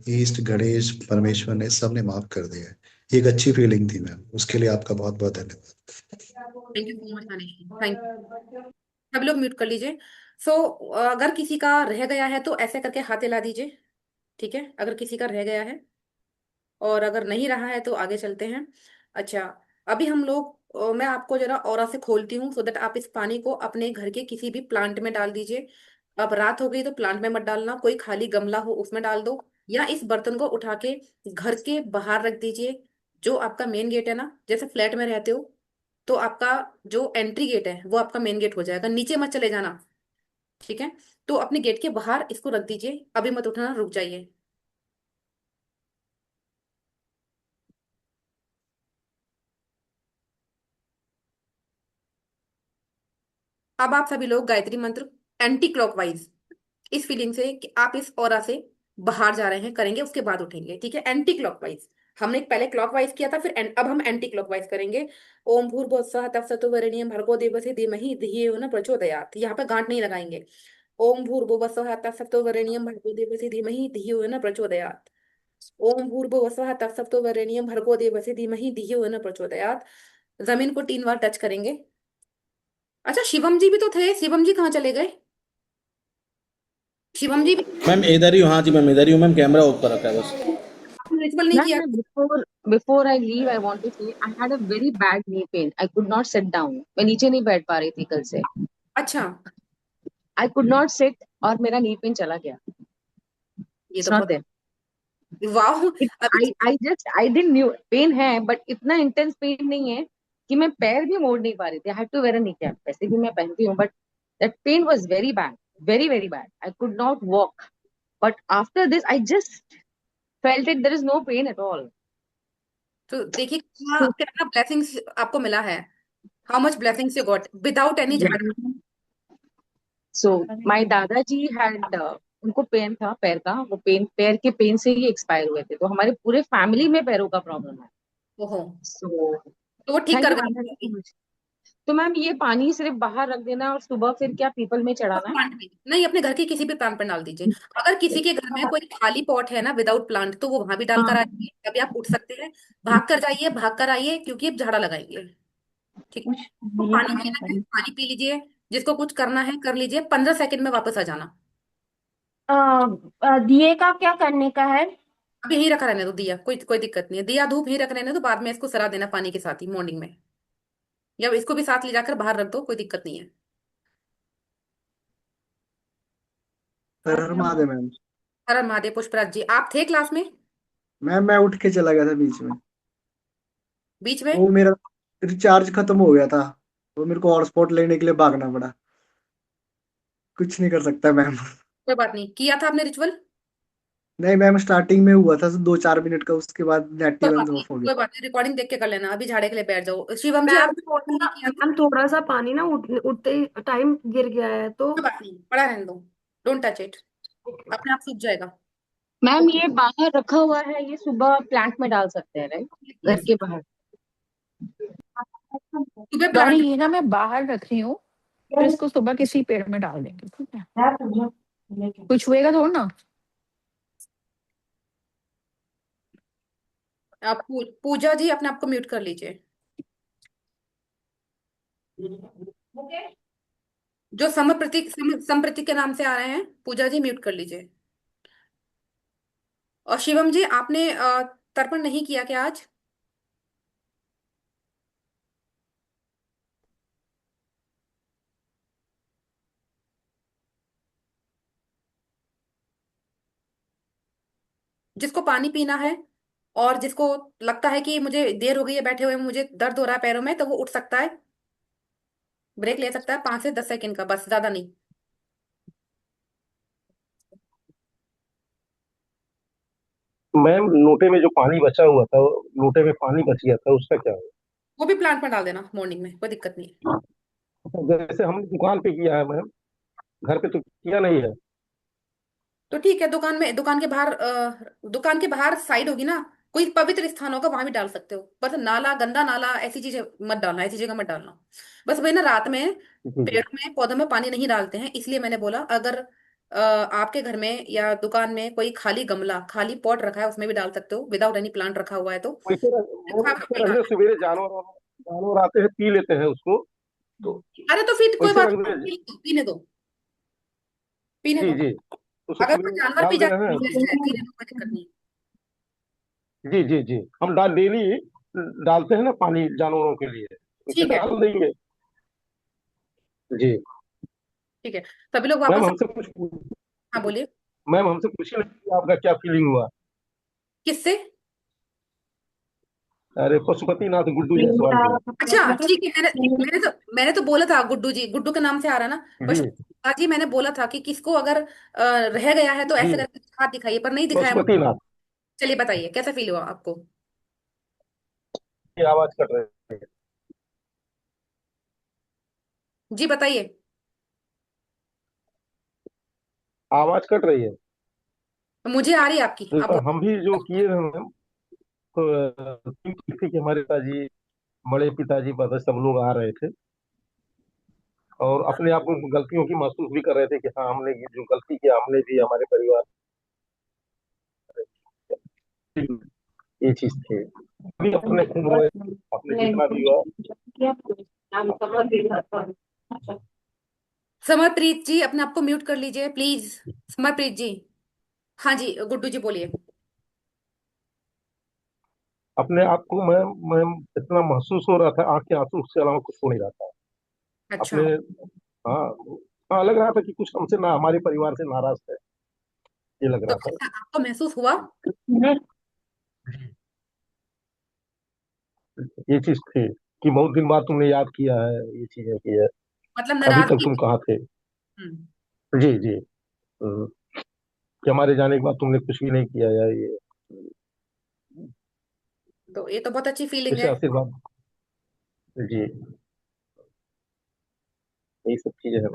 ईष्ट गणेश परमेश्वर ने सबने माफ कर दिया है। ये एक अच्छी फीलिंग थी मैम, उसके लिए आपका बहुत बहुत धन्यवाद। Thank you so much Dhanesh ji, thank you. सब लोग म्यूट कर लीजिए। सो अगर किसी का रह गया है तो ऐसे करके हाथ हिला दीजिए, ठीक है, अगर किसी का रह गया है। और अगर नहीं रहा है तो आगे चलते हैं। अच्छा, अभी हम लोग मैं आपको जरा ऑरा से खोलती हूँ, सो दैट आप इस पानी को अपने घर के किसी भी प्लांट में डाल दीजिए। अब रात हो गई तो प्लांट में मत डालना, कोई खाली गमला हो उसमें डाल दो, या इस बर्तन को उठा के घर के बाहर रख दीजिए। जो आपका मेन गेट है ना, जैसे फ्लैट में रहते हो तो आपका जो एंट्री गेट है वो आपका मेन गेट हो जाएगा, नीचे मत चले जाना, ठीक है। तो अपने गेट के बाहर इसको रख दीजिए, अभी मत उठाना, रुक जाइए। अब आप सभी लोग गायत्री मंत्र एंटी क्लॉकवाइज, इस फीलिंग से कि आप इस ऑरा से बाहर जा रहे हैं, करेंगे, उसके बाद उठेंगे, ठीक है, एंटी क्लॉकवाइज। हमने पहले क्लॉकवाइज किया था, फिर अब हम एंटी क्लॉकवाइज करेंगे। ओम भूर्भुवस्सुः तत्सवितुर्वरेण्यं भर्गो देवस्य धीमहि धियो यो न प्रचोदयात्, यहाँ पे गांठ नहीं लगाएंगे। ओम भूर्भुवस्सुः तत्सवितुर्वरेण्यं भर्गो देवस्य धीमहि धियो यो न प्रचोदयात्। ओम भूर्भुवस्सुः तत्सवितुर्वरेण्यं भर्गो देवस्य धीमहि धियो यो न प्रचोदयात्। जमीन को 3 बार टच करेंगे। अच्छा शिवम जी भी तो थे, शिवम जी कहाँ चले गए? शिवम जी भी मैम इधर ही हूँ। हाँ जी मैम इधर ही हूँ मैम, कैमरा ऑफ कर रखा है बस। आपने रिचुअल नहीं किया? Ma'am, before I leave, I want to say I had a very bad knee pain. I could not sit down. मैं नीचे नहीं बैठ पा रही थी कल से. अच्छा, I could not sit और मेरा knee pain चला गया. ये It's तो not बहुत, there. वाह। अभी I didn't knew pain है, but इतना intense pain नहीं है कि मैं पैर भी मोड़ नहीं पा रही थी. I had to wear a kneecap. वैसे भी मैं पहनती हूँ, but that pain was very bad, very very bad. I could not walk. But after this, I just felt it. There is no pain at all. तो देखिए कितना कितना blessings आपको मिला है। How much blessings you got without any Yeah. झाड़ू। So my दादाजी had उनको पेन था पैर का, वो पैर के पेन से ही एक्सपायर हुए थे, तो हमारे पूरे फैमिली में पैरों का प्रॉब्लम है. ओहो, So तो वो ठीक thank कर you गए मैम, thank you अभी? so much. तो मैम ये पानी सिर्फ बाहर रख देना और सुबह फिर क्या पीपल में तो चढ़ाना है? प्लांट में नहीं, अपने घर के किसी भी प्लांट पर डाल दीजिए। अगर किसी के घर में कोई खाली पॉट है ना विदाउट प्लांट, तो वो वहां भी डालकर हाँ. आइए, तभी आप उठ सकते हैं। भाग कर जाइए, भाग कर आइए, क्योंकि अब झाड़ा लगाएंगे, ठीक है। तो ये पानी कैसे पीना है करें? पानी पी लीजिए, जिसको कुछ करना है कर लीजिए, 15 सेकंड में वापस आ जाना। दिए का क्या करने का है? अभी यही रखा रहने दो दिया, कोई कोई दिक्कत नहीं है, दिया धूप यही रख रहने दो, बाद में इसको सरा देना पानी के साथ ही मॉर्निंग में, या इसको भी साथ ले जाकर बाहर रख दो, कोई दिक्कत नहीं है। हर हर महादेव मैम। हर हर महादेव। पुष्पराज जी आप थे क्लास में? मैम मैं उठ के चला गया था बीच में। बीच में? वो मेरा रिचार्ज खत्म हो गया था, तो मेरे को हॉटस्पॉट लेने के लिए भागना पड़ा। कुछ नहीं कर सकता मैम। कोई बात नहीं, किया था आपने रिचुअल? नहीं मैम, स्टार्टिंग में हुआ था 2-4 मिनट का, उसके बाद नेट ही कोई बात बंद नहीं, ऑफ हो कोई गया। बात नहीं, रिकॉर्डिंग देख के कर लेना। अभी झाड़े के लिए बैठ जाओ। शिवम जी, मैम आपने थोड़ा नहीं सा किया था? मैम थोड़ा सा पानी ना उठते ही टाइम गिर गया है तो। कोई बात नहीं, पड़ा रहने दो। डोंट टच इट, अपने आप सूख जाएगा। मैम ये बाहर रखा हुआ है, ये सुबह प्लांट में डाल सकते हैं राइट, घर यस, के बाहर। सुबह डॉली, प्लांट। ये ना मैं बाहर रख रही हूँ, फिर इसको सुबह किसी पेड़ में डाल देंगे, ठीक है? कुछ हुएगा थोड़ा ना। आप पूजा जी, अपने आप को म्यूट कर लीजिए। जो संप्रतीक के नाम से आ रहे हैं, पूजा जी म्यूट कर लीजिए। और शिवम जी, आपने तर्पण नहीं किया क्या आज? जिसको पानी पीना है और जिसको लगता है कि मुझे देर हो गई है बैठे हुए, मुझे दर्द हो रहा है पैरों में, तो वो उठ सकता है, ब्रेक ले सकता है 5 से 10 सेकंड का, बस ज्यादा नहीं। मैम लोटे में जो पानी बचा हुआ था, लोटे में पानी बच गया था, उसका क्या वो भी प्लांट में डाल देना मॉर्निंग में, कोई दिक्कत नहीं है। हुआ? जैसे हमने दुकान पे किया है मैम, घर पे तो किया नहीं है। तो ठीक है, दुकान के बाहर साइड होगी ना, कोई पवित्र स्थान होगा, वहां भी डाल सकते हो। बस नाला, गंदा नाला, ऐसी चीजें मत डालना, ऐसी जगह मत डालना। बस वही ना, रात में जी जी। पेड़ में पौधों में पानी नहीं डालते हैं, इसलिए मैंने बोला। अगर आपके घर में या दुकान में कोई खाली गमला, खाली पॉट रखा है, उसमें भी डाल सकते हो, विदाउट एनी प्लांट रखा हुआ है तो। मैम हाँ, वैसे कोई रख बात दे, नहीं। सवेरे जानवर जानवर आते हैं, पी लेते हैं उसको, तो अरे तो फिर कोई वैसे बात रख नहीं, दे। पीने दो, पीने जी दो। जी, उसको अगर सवेरे कोई जानवर पी डाल जाए देना है तो तो। पीने दो, कोई दिक्कत नहीं। जी जी जी, हम डेली डालते हैं ना पानी जानवरों के लिए, उसे ठीक है, डाल देंगे। जी। ठीक है। सभी लोग मैम वापस। हमसे कुछ हाँ बोलिए। मैम हमसे पूछिए ना कि आपका क्या फीलिंग हुआ? किससे? अरे पशुपति नाथ गुड्डू जायसवाल जी। अच्छा ठीक है, मैंने तो बोला था गुड्डू जी, गुड्डू के नाम से आ रहा ना जी पशु जी। मैंने बोला था कि किसको अगर रह गया है तो जी, ऐसे करके हाथ दिखाइए, पर नहीं दिखाया पशुपति नाथ चलिए बताइए, कैसा फील हुआ आपको? की आवाज कट रही है। जी बताइए। आवाज कट रही है। मुझे आ रही है आपकी, आप तो बोलिए। हम भी जो किए हैं मैम, तो टीम थी कि हमारे पिताजी, बड़े पिताजी, बाबा सब लोग आ रहे थे, और अपने आप को गलतियों की महसूस भी कर रहे थे कि हाँ हमने ये जो गलती किया, हमने भी, हमारे परिवार, ये चीज थी। अभी अपने खूब रोए, अपने जितना भी हुआ। समरप्रीत जी, अपने आप को म्यूट कर लीजिए प्लीज। समरप्रीत जी। हाँ जी, गुड्डू जी बोलिए। अपने आप को मैम इतना महसूस हो रहा था, आंख के आंसू से अलावा कुछ हो नहीं रहा था अच्छा, अपने। हाँ हाँ, लग रहा था कि कुछ हमसे ना, हमारे परिवार से नाराज है, ये लग तो रहा था। ऐसा आपको महसूस हुआ? ये चीज थी कि बहुत दिन बाद तुमने याद किया है, ये चीजें की है, मतलब अभी तक नाराजगी तुम थी। कहाँ थे। हम्म। जी जी। कि हमारे जाने के बाद तुमने कुछ भी नहीं किया, या ये तो ये तो बहुत अच्छी फीलिंग ऐसे है। आशीर्वाद। जी, यही सब चीजें हैं।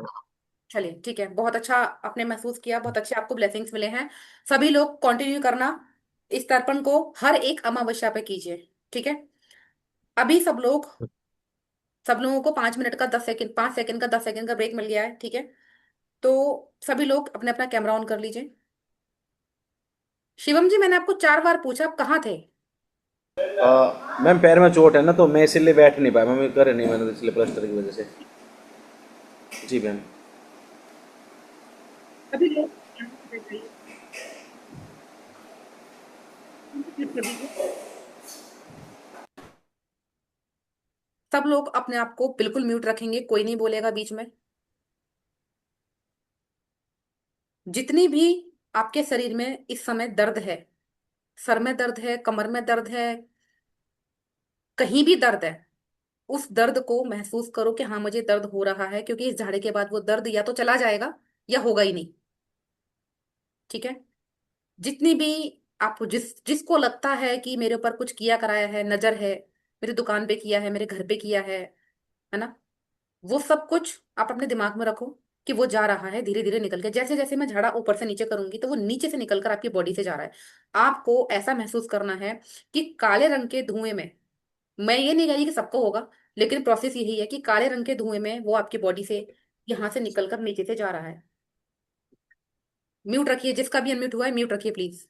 चलिए ठीक है, बहुत अच्छा आपने महसूस किया, बहुत अच्छे आपको ब्लेसिंग्स मिले हैं। सभी लोग कंटिन्यू करना, इस तर्पण को हर एक अमावस्या पे कीजिए, ठीक है? अभी सब लोगों को 5 मिनट का 10 सेकंड, 5 सेकंड का 10 सेकंड का ब्रेक मिल गया है, ठीक है? तो सभी लोग अपने अपना कैमरा ऑन कर लीजिए। शिवम जी, मैंने आपको 4 बार पूछा, आप कहाँ थे? मैम पैर में चोट है ना, तो मैं इसलिए बैठ नहीं पाया मैम, कर नहीं मैंने, इसलिए प्लास्टर की वजह से। जी मैम। सभी लोग सब लोग अपने आप को बिल्कुल म्यूट रखेंगे, कोई नहीं बोलेगा बीच में। जितनी भी आपके शरीर में इस समय दर्द है, सर में दर्द है, कमर में दर्द है, कहीं भी दर्द है, उस दर्द को महसूस करो कि हाँ मुझे दर्द हो रहा है, क्योंकि इस झाड़े के बाद वो दर्द या तो चला जाएगा या होगा ही नहीं। ठीक है। जितनी भी आपको जिसको लगता है कि मेरे ऊपर कुछ किया कराया है, नजर है, मेरी दुकान पे किया है, मेरे घर पे किया है ना, वो सब कुछ आप अपने दिमाग में रखो कि वो जा रहा है धीरे धीरे निकल के। जैसे जैसे मैं झाड़ा ऊपर से नीचे करूंगी तो वो नीचे से निकलकर आपकी बॉडी से जा रहा है। आपको ऐसा महसूस करना है कि काले रंग के धुएं में, मैं ये नहीं कह रही कि सबको होगा, लेकिन प्रोसेस यही है कि काले रंग के धुएं में वो आपकी बॉडी से यहां से निकलकर नीचे से जा रहा है। म्यूट रखिए, जिसका भी अनम्यूट हुआ है म्यूट रखिए प्लीज।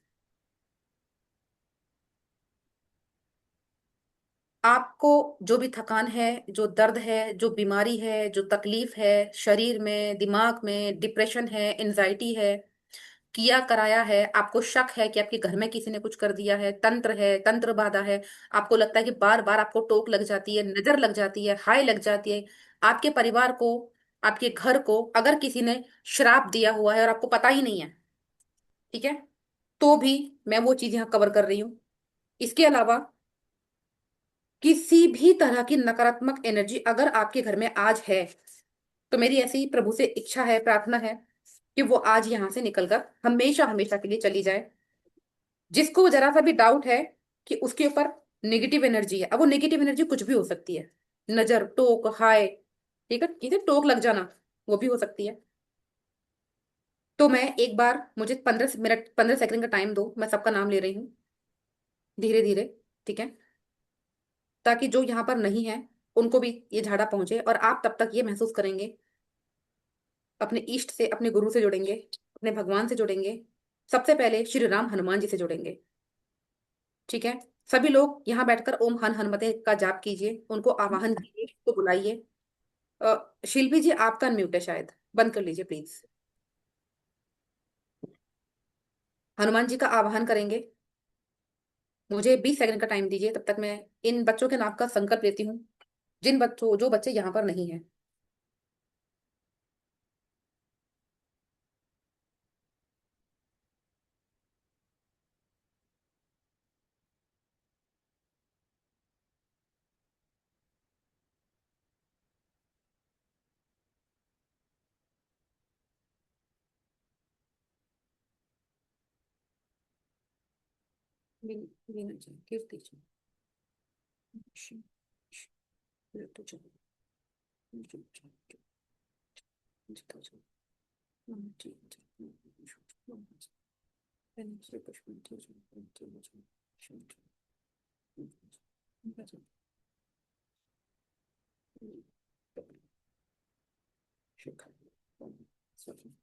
आपको जो भी थकान है, जो दर्द है, जो बीमारी है, जो तकलीफ है शरीर में, दिमाग में, डिप्रेशन है, एंजाइटी है, किया कराया है, आपको शक है कि आपके घर में किसी ने कुछ कर दिया है, तंत्र बाधा है, आपको लगता है कि बार बार आपको टोक लग जाती है, नजर लग जाती है, हाय लग जाती है, आपके परिवार को, आपके घर को अगर किसी ने श्राप दिया हुआ है और आपको पता ही नहीं है, ठीक है, तो भी मैं वो चीज यहाँ कवर कर रही हूँ। इसके अलावा किसी भी तरह की नकारात्मक एनर्जी अगर आपके घर में आज है, तो मेरी ऐसी प्रभु से इच्छा है, प्रार्थना है कि वो आज यहाँ से निकलकर हमेशा हमेशा के लिए चली जाए। जिसको जरा सा भी डाउट है कि उसके ऊपर नेगेटिव एनर्जी है, अब वो नेगेटिव एनर्जी कुछ भी हो सकती है, नजर, टोक, हाय, ठीक है, ठीक है, टोक लग जाना वो भी हो सकती है। तो मैं एक बार, मुझे 15 मिनट 15 सेकंड का टाइम दो, मैं सबका नाम ले रही हूँ धीरे धीरे, ठीक है, ताकि जो यहाँ पर नहीं है उनको भी ये झाड़ा पहुंचे। और आप तब तक ये महसूस करेंगे, अपने इष्ट से, अपने गुरु से जुड़ेंगे, अपने भगवान से जुड़ेंगे, सबसे पहले श्री राम हनुमान जी से जुड़ेंगे। ठीक है। सभी लोग यहाँ बैठकर ओम हन हनुमते का जाप कीजिए, उनको आवाहन कीजिए, तो बुलाइए। शिल्पी जी आपका म्यूट है शायद, बंद कर लीजिए प्लीज। हनुमान जी का आवाहन करेंगे। मुझे 20 सेकंड का टाइम दीजिए, तब तक मैं इन बच्चों के नाम का संकल्प लेती हूँ, जिन बच्चों, जो बच्चे यहाँ पर नहीं है। वीना जी, कीर्ति जी, शिव, शिव, ऋतु जी, जी, जी, जिता जी, मनु जी, जी, विशु जी, मनु जी, प्रणव श्री पुष्पम जी, जी, प्रणव जी, जी, शिव जी, मनु जी, गंगा जी, कपिल, शिखा, मनु, सखी।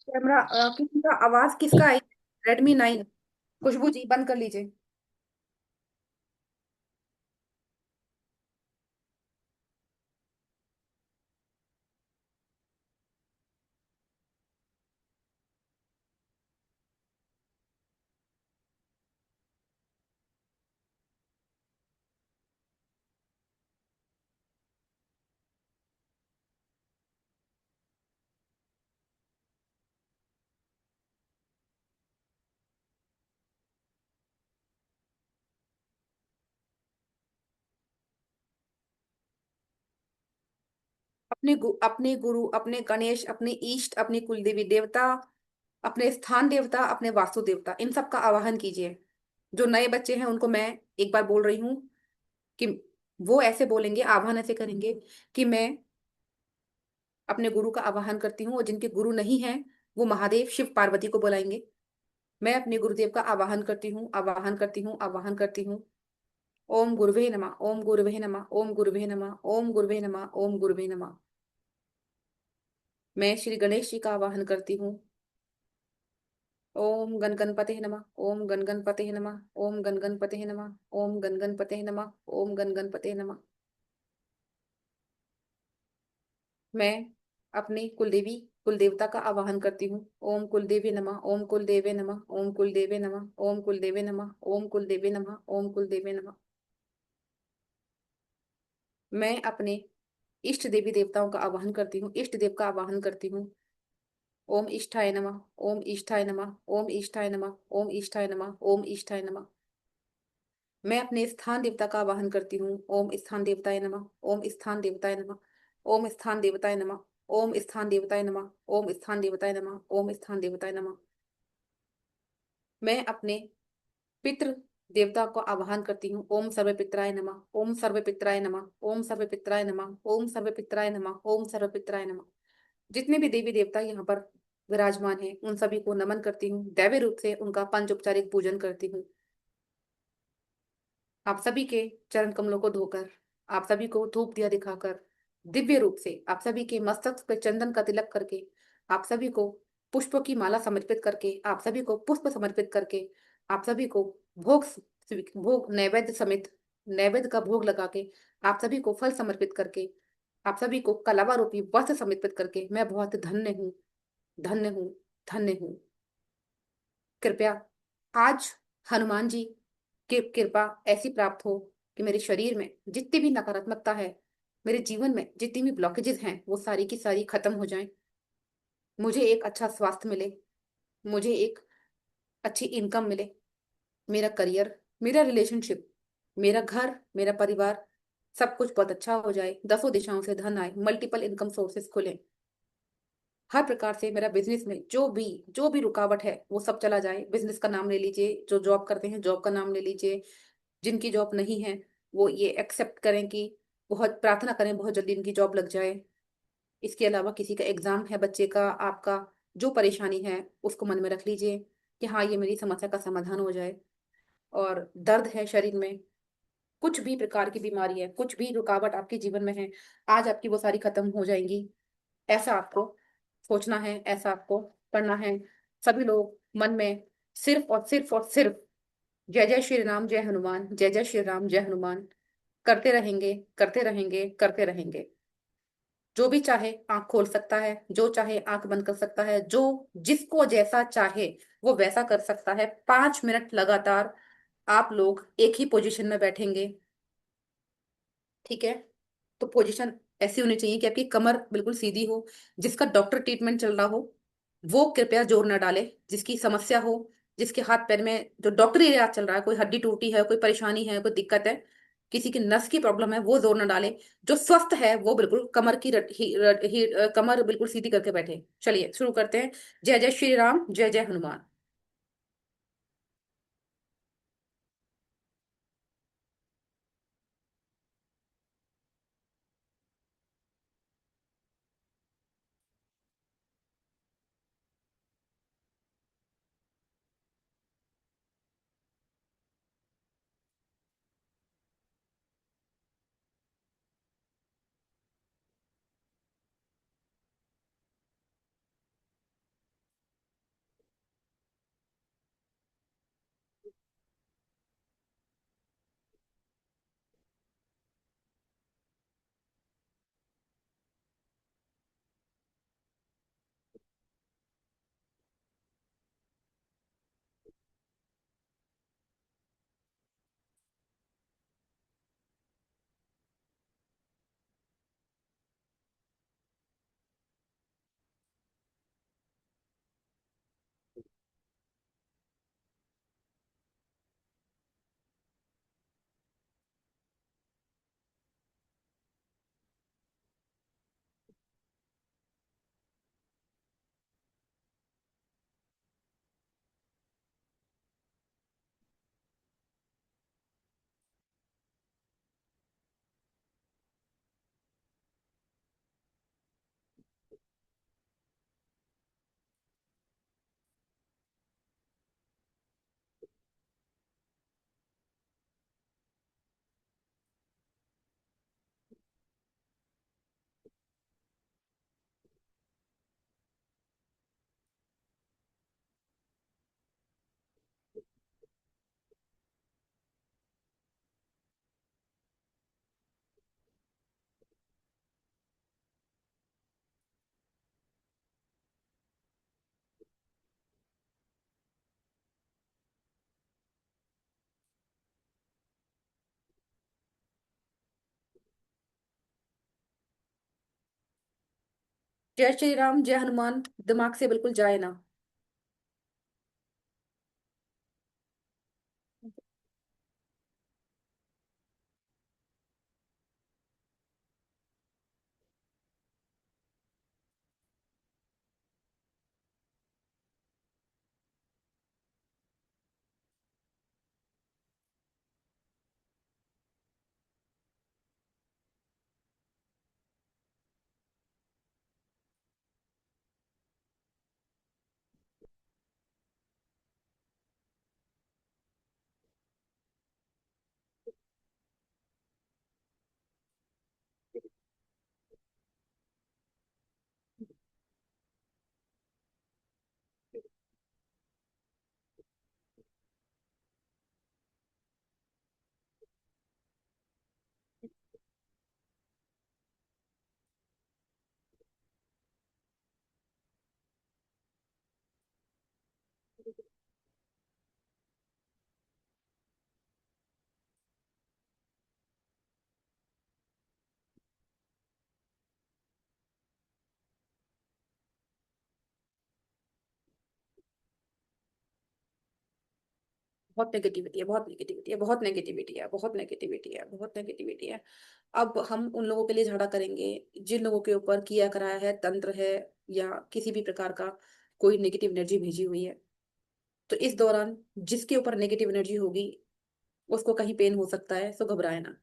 कैमरा, किसी का आवाज किसका आई? Redmi 9, खुशबू जी बंद कर लीजिए। अपने गुरु, अपने गणेश, अपने इष्ट, अपनी कुलदेवी देवता, अपने स्थान देवता, अपने वास्तु देवता, इन सब का आवाहन कीजिए। जो नए बच्चे हैं उनको मैं एक बार बोल रही हूँ कि वो ऐसे बोलेंगे, आह्वान ऐसे करेंगे कि मैं अपने गुरु का आवाहन करती हूँ, और जिनके गुरु नहीं है वो महादेव, शिव, पार्वती को बुलाएंगे। मैं अपने गुरुदेव का आवाहन करती हूँ, आवाहन करती हूँ, आवाहन करती हूँ। ओम गुरुवे नमः, ओम गुरुवे नमः, ओम गुरुवे नमः, ओम गुरुवे नमः, ओम गुरुवे नमः। मैं श्री गणेश जी का आवाहन करती हूँ। ओम गण गणपते नमः, ओम गण गणपते नमः, ओम गण गणपते नमः, ओम गण गणपते नमः, ओम गण गणपते नमः। मैं अपनी कुलदेवी कुल देवता का आवाहन करती हूँ। ओम कुल देवी नमः, ओम कुल देवे नमः, ओम कुल देवे नमः, ओम कुल देवे नमः, ओम कुल देवे नमः, ओम कुल देवे नमः। मैं अपने इष्ट देवी देवताओं का आवाहन करती हूँ, इष्ट देव का आवाहन करती हूँ। ओम इष्टाय नमः, ओम इष्टाय नमः, ओम इष्टाय नमः, ओम इष्टाय नमः, ओम इष्टाय नमः। मैं अपने स्थान देवता का आवाहन करती हूँ। ओम स्थान देवताय नमः, ओम स्थान देवताय नमः, ओम स्थान देवताय नमः, ओम स्थान देवताय नमः, ओम स्थान देवताय नमः, ओम स्थान देवताय नमः। मैं अपने पितृ देवता को आवाहन करती हूँ। ओम सर्व पितराय नमः, ओम सर्व पितराय नमः, ओम सर्व पितराय नमः, ओम सर्व पितराय नमः, ओम सर्व पितराय नमः। जितने भी देवी देवता यहाँ पर विराजमान हैं उन सभी को नमन करती हूँ, दैवीय रूप से उनका पंचोपचारिक पूजन करती हूँ। आप सभी के चरण कमलों को धोकर, आप सभी को धूप दिया दिखाकर, दिव्य रूप से आप सभी के मस्तक पर चंदन का तिलक करके, आप सभी को पुष्पों की माला समर्पित करके, आप सभी को पुष्प समर्पित करके, आप सभी को भोग नैवेद्य समेत नैवेद्य का भोग लगा के, आप सभी को फल समर्पित करके, आप सभी को कलावा रूपी वस्त्र समर्पित करके मैं बहुत धन्य हूँ, धन्य हूँ, धन्य हूँ। कृपया आज हनुमान जी की कृपा ऐसी प्राप्त हो कि मेरे शरीर में जितनी भी नकारात्मकता है, मेरे जीवन में जितनी भी ब्लॉकेजेस हैं, वो सारी की सारी खत्म हो जाएं। मुझे एक अच्छा स्वास्थ्य मिले, मुझे एक अच्छी इनकम मिले, मेरा करियर, मेरा रिलेशनशिप, मेरा घर, मेरा परिवार, सब कुछ बहुत अच्छा हो जाए। दसों दिशाओं से धन आए, मल्टीपल इनकम सोर्सेस खुले, हर प्रकार से मेरा बिजनेस में जो भी रुकावट है वो सब चला जाए। बिजनेस का नाम ले लीजिए, जो जॉब करते हैं जॉब का नाम ले लीजिए, जिनकी जॉब नहीं है वो ये एक्सेप्ट करें कि बहुत प्रार्थना करें बहुत जल्दी इनकी जॉब लग जाए। इसके अलावा किसी का एग्जाम है बच्चे का, आपका जो परेशानी है उसको मन में रख लीजिए कि हाँ ये मेरी समस्या का समाधान हो जाए। और दर्द है शरीर में, कुछ भी प्रकार की बीमारी है, कुछ भी रुकावट आपके जीवन में है, आज आपकी वो सारी खत्म हो जाएंगी। ऐसा आपको सोचना है, ऐसा आपको करना है। सभी लोग मन में सिर्फ जय जय श्री राम जय हनुमान, जय जय श्री राम जय हनुमान करते रहेंगे, करते रहेंगे, करते रहेंगे। जो भी चाहे आंख खोल सकता है, जो चाहे आंख बंद कर सकता है, जो जिसको जैसा चाहे वो वैसा कर सकता है। 5 मिनट लगातार आप लोग एक ही पोजीशन में बैठेंगे, ठीक है? तो पोजीशन ऐसी होनी चाहिए कि आपकी कमर बिल्कुल सीधी हो। जिसका डॉक्टर ट्रीटमेंट चल रहा हो वो कृपया जोर न डाले, जिसकी समस्या हो, जिसके हाथ पैर में जो डॉक्टरी इलाज चल रहा है, कोई हड्डी टूटी है, कोई परेशानी है, कोई दिक्कत है, किसी की नस की प्रॉब्लम है, वो जोर न डाले। जो स्वस्थ है वो बिल्कुल कमर की कमर बिल्कुल सीधी करके बैठे। चलिए शुरू करते हैं। जय जय श्री राम, जय जय हनुमान। जय श्री राम, जय हनुमान दिमाग से बिल्कुल जाए ना। बहुत नेगेटिविटी है, बहुत नेगेटिविटी है, बहुत नेगेटिविटी है, बहुत नेगेटिविटी है, बहुत नेगेटिविटी है। अब हम उन लोगों के लिए झगड़ा करेंगे जिन लोगों के ऊपर किया कराया है, तंत्र है या किसी भी प्रकार का कोई नेगेटिव एनर्जी भेजी हुई है। तो इस दौरान जिसके ऊपर नेगेटिव एनर्जी होगी उसको कहीं पेन हो सकता है, सो घबराए ना।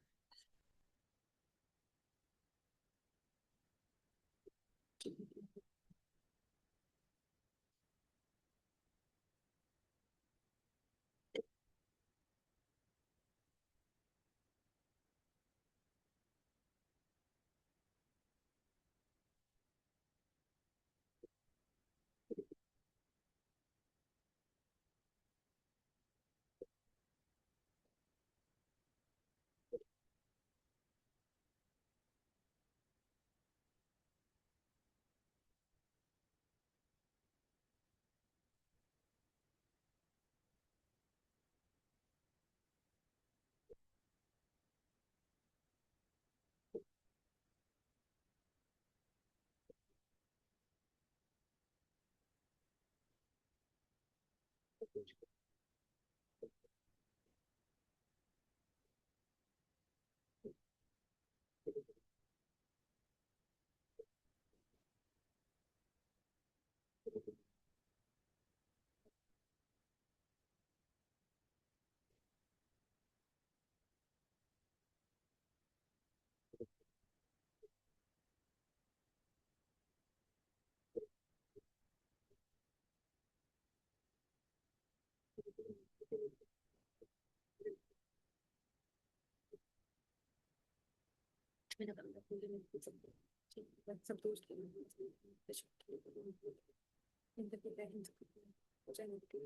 सब दोस्त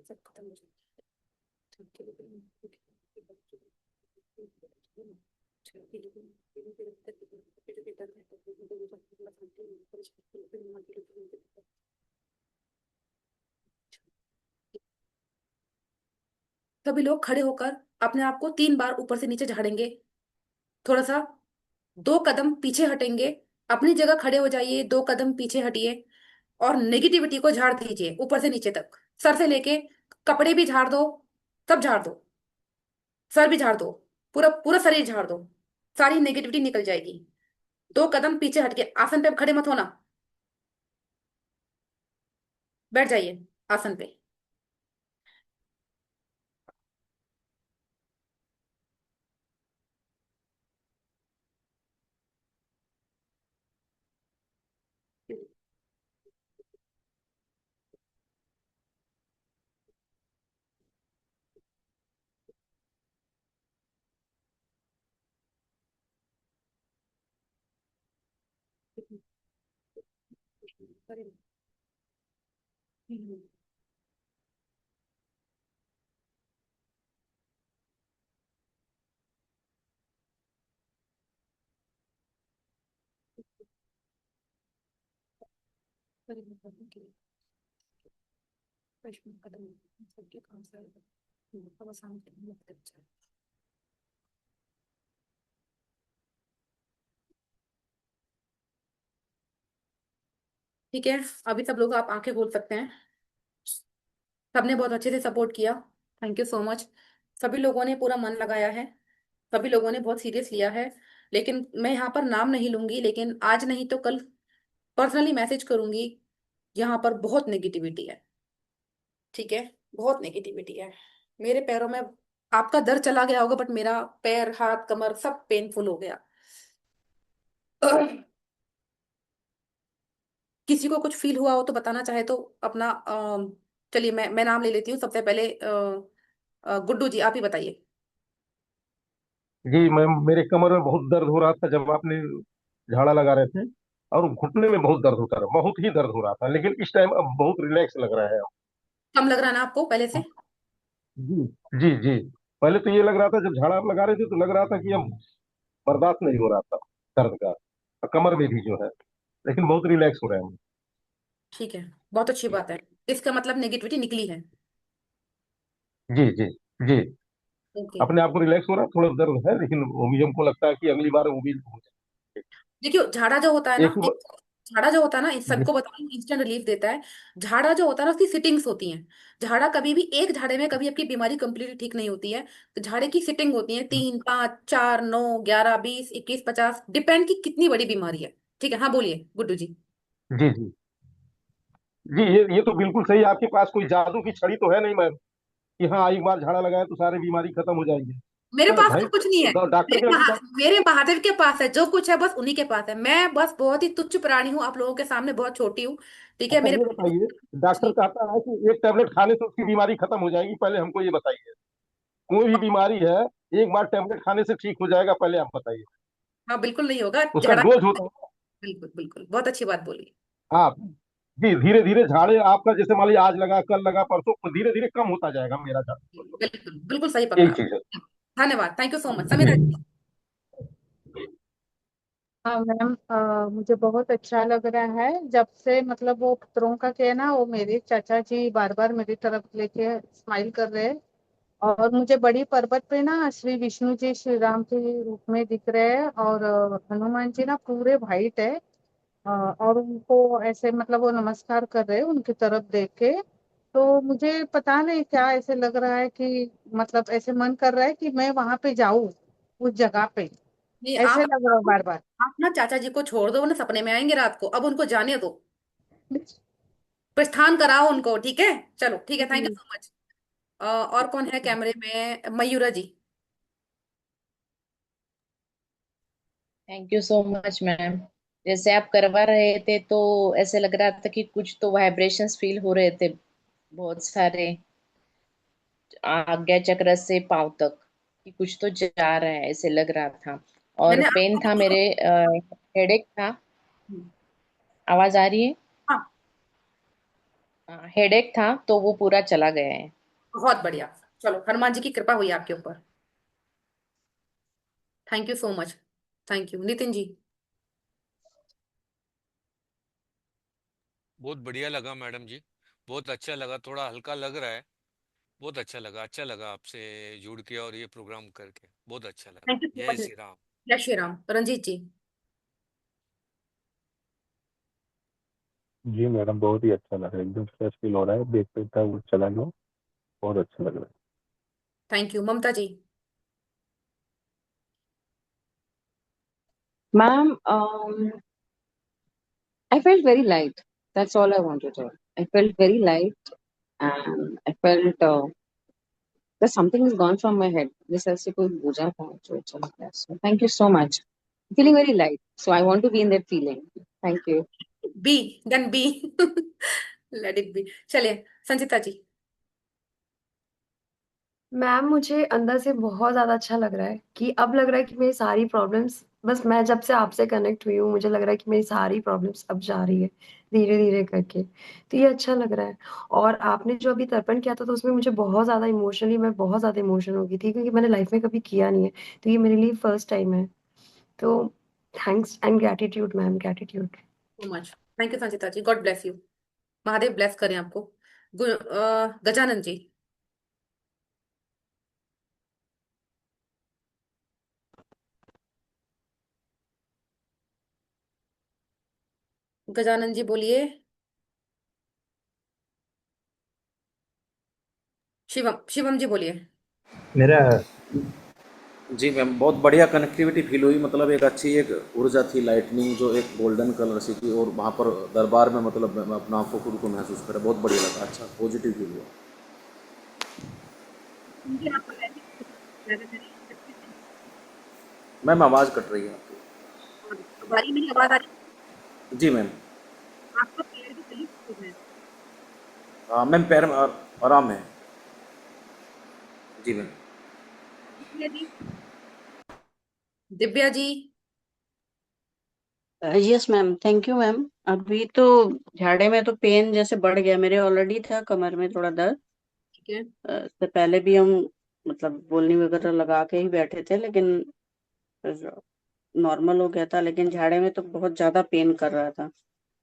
सब खत्म हो जाए। सभी लोग खड़े होकर अपने आप को 3 बार ऊपर से नीचे झाड़ेंगे। थोड़ा सा 2 कदम पीछे हटेंगे। अपनी जगह खड़े हो जाइए, 2 कदम पीछे हटिए और नेगेटिविटी को झाड़ दीजिए ऊपर से नीचे तक। सर से लेके कपड़े भी झाड़ दो, सब झाड़ दो, सर भी झाड़ दो, पूरा पूरा शरीर झाड़ दो, सारी नेगेटिविटी निकल जाएगी। 2 कदम पीछे हट के आसन पे अब खड़े मत होना, बैठ जाइए आसन पे। कदम सबके काम से आसान करना। ठीक है, अभी सब लोग आप आंखें खोल सकते हैं। सबने बहुत अच्छे से सपोर्ट किया। Thank you so much. सभी लोगों ने पूरा मन लगाया है। सभी लोगों ने बहुत सीरियस लिया है। लेकिन मैं यहाँ पर नाम नहीं लूंगी, लेकिन आज नहीं तो कल पर्सनली मैसेज करूंगी। यहाँ पर बहुत नेगेटिविटी है। ठीक है, बहुत नेगेटिविटी है। मेरे पैरों में आपका दर्द चला गया होगा, बट मेरा पैर, हाथ, कमर सब पेनफुल हो गया। किसी को कुछ फील हुआ हो तो बताना चाहे तो अपना चलिए, मैं नाम ले लेती हूँ सबसे पहले। गुड्डू जी, आप ही बताइए। जी मैम, मेरे कमर में बहुत दर्द हो रहा था जब आपने झाड़ा लगा रहे थे, और घुटने में बहुत दर्द होता रहा, बहुत ही दर्द हो रहा था, लेकिन इस टाइम अब बहुत रिलैक्स लग रहा है। कम लग रहा है ना आपको पहले से? जी जी जी। पहले तो ये लग रहा था जब झाड़ा आप लगा रहे थे तो लग रहा था कि अब बर्दाश्त नहीं हो रहा था दर्द का, और कमर में भी जो है, लेकिन बहुत रिलैक्स हो रहा है। ठीक है, बहुत अच्छी बात है। इसका मतलब नेगेटिविटी निकली है। जी जी जी। ओके। अपने आप को रिलैक्स हो रहा है, थोड़ा दर्द है, लेकिन वो भी हमको लगता है कि अगली बार वो भी हो जाए। देखिए, झाड़ा जो होता है एक ना, एक झाड़ा जो होता है ना, इस जी सबको बताऊं, इंस्टेंट रिलीफ देता है। झाड़ा जो होता है ना, उसकी सिटिंग्स होती हैं। झाड़ा कभी भी, एक झाड़े में कभी आपकी बीमारी कंप्लीटली ठीक नहीं होती है। तो झाड़े की सिटिंग होती है 3, 5, 4, 9, 11, 20, 21, 50, डिपेंड की कितनी बड़ी बीमारी है। ठीक है, हाँ बोलिए गुड्डू जी। जी जी जी। ये तो बिल्कुल सही है। आपके पास कोई जादू की छड़ी तो है नहीं मैम, कि हाँ एक बार झाड़ा लगाए तो सारी बीमारी खत्म हो जाएगी। मेरे तो पास भाई तो कुछ नहीं है। डॉक्टर के मेरे महादेव के पास है जो कुछ है, बस उन्हीं के पास है। मैं बस बहुत ही तुच्छ प्राणी हूँ, आप लोगों के सामने बहुत छोटी हूँ। ठीक है अच्छा मेरे ये पास बताइए, कुछ डॉक्टर नहीं। कहता है कि एक टैबलेट खाने से उसकी बीमारी खत्म हो जाएगी, पहले हमको ये बताइए। कोई भी बीमारी है, एक बार टैबलेट खाने से ठीक हो जाएगा, पहले आप बताइए। हाँ, बिल्कुल नहीं होगा उसका झाड़ा। डोज होता है। बिल्कुल बिल्कुल, बहुत अच्छी बात बोली। हाँ जी, धीरे धीरे झाड़े आपका, जैसे मान लीजिए आज लगा, कल लगा, परसों, धीरे धीरे कम होता जाएगा मेरा झाड़। बिल्कुल बिल्कुल सही यही पकड़ा। चीज है। धन्यवाद, thank you so much Samira ji. हाँ मैम, मुझे बहुत अच्छा लग रहा है जब से मतलब वो पितरों का कहना, वो मेरे चाचा जी बार बार मेरी तरफ लेके स्माइल कर रहे हैं। और मुझे बड़ी पर्वत पे ना श्री विष्णु जी श्री राम के रूप में दिख रहे हैं, और हनुमान जी ना पूरे वाइट है। और उनको ऐसे मतलब वो नमस्कार कर रहे हैं उनकी तरफ देख के। तो मुझे पता नहीं क्या ऐसे लग रहा है कि मतलब ऐसे मन कर रहा है कि मैं वहां पे जाऊं, उस जगह पे। नहीं, ऐसे लग रहा है बार बार। आप ना चाचा जी को छोड़ दो, वो ना सपने में आएंगे रात को, अब उनको जाने दो। प्रस्थान कराओ उनको, ठीक है। चलो ठीक है, थैंक यू सो मच। और कौन है कैमरे में? Mayura ji. Thank you so much ma'am. जैसे आप करवा रहे थे तो ऐसे लग रहा था कि कुछ तो वाइब्रेशंस फील हो रहे थे, बहुत सारे, आज्ञा चक्र से पांव तक, कि कुछ तो जा रहा है ऐसे लग रहा था। और मैंने पेन आपको था मेरे, हेडेक था। आवाज आ रही है? हाँ, हेडेक था तो वो पूरा चला गया है। बहुत बढ़िया। चलो, हनुमान जी की कृपा हुई आपके ऊपर। Thank you so much. Thank you Nitin ji. बहुत बढ़िया लगा मैडम जी, बहुत अच्छा लगा, थोड़ा हल्का लग रहा है। बहुत अच्छा लगा आपसे जुड़ के और ये प्रोग्राम करके, बहुत अच्छा लगा। थैंक यू सो जय मच। श्री राम। जय श्री राम। रंजीत जी। जी मैडम, बहुत ही अच्छा लग रहा है, एकदम फ्रेश फील हो रहा है, देख देख वो चला गया, बहुत अच्छा लग रहा है। Thank you. Mamta ji. Ma'am, I felt very light. That's all I want to tell. I felt very light, and I felt that something is gone from my head. This has to boja tha, jo chala gaya. So thank you so much. Feeling very light. So I want to be in that feeling. Thank you. Be, then be. Let it be. चलिए संचिता जी। Ma'am, मुझे अंदर से बहुत ज़्यादा अच्छा लग रहा है कि अब लग रहा है कि मेरी सारी प्रॉब्लम्स, बस मैं जब से आपसे कनेक्ट हुई हूँ, मुझे लग रहा है कि मेरी सारी प्रॉब्लम्स अब जा रही है, धीरे-धीरे करके। तो ये अच्छा लग रहा है। और आपने जो अभी तर्पण किया था, तो उसमें मुझे बहुत ज़्यादा इमोशनली मैं बहुत ज़्यादा इमोशनल हो गई थी, क्योंकि मैंने लाइफ़ में कभी किया नहीं है। तो ये मेरे लिए फर्स्ट टाइम है। तो thanks and gratitude ma'am, gratitude. So much. Thank you Sanchita ji, God bless you. Mahadev bless करें आपको। गजानन जी। गजानन जी बोलिए। शिवम शिवम जी बोलिए। मेरा जी मैम, बहुत बढ़िया कनेक्टिविटी फील हुई, मतलब एक अच्छी एक ऊर्जा थी, लाइटनिंग जो एक गोल्डन कलर सी थी, और वहाँ पर दरबार में मतलब मैं अपना आंखों खुद को महसूस करा, बहुत बढ़िया लगा, अच्छा पॉजिटिव फील हुआ। मुझे आपका वैसे ज्यादा करें मैम आवाज़ कट रही है आपकी। तुम्हारी मेरी आवाज आ रही जी मैम। है? आपका पैर भी सही है। हाँ मैम, पैर में आराम है। जी ma'am. Divya ji. Divya ji. Yes ma'am, thank you ma'am. अभी तो झाड़े में तो पेन जैसे बढ़ गया, मेरे ऑलरेडी था कमर में थोड़ा दर्द। ठीक है। इससे पहले भी हम मतलब बोलनी वगैरह लगा के ही बैठे थे, लेकिन नॉर्मल हो गया था, लेकिन झाड़े में तो बहुत ज्यादा पेन कर रहा था।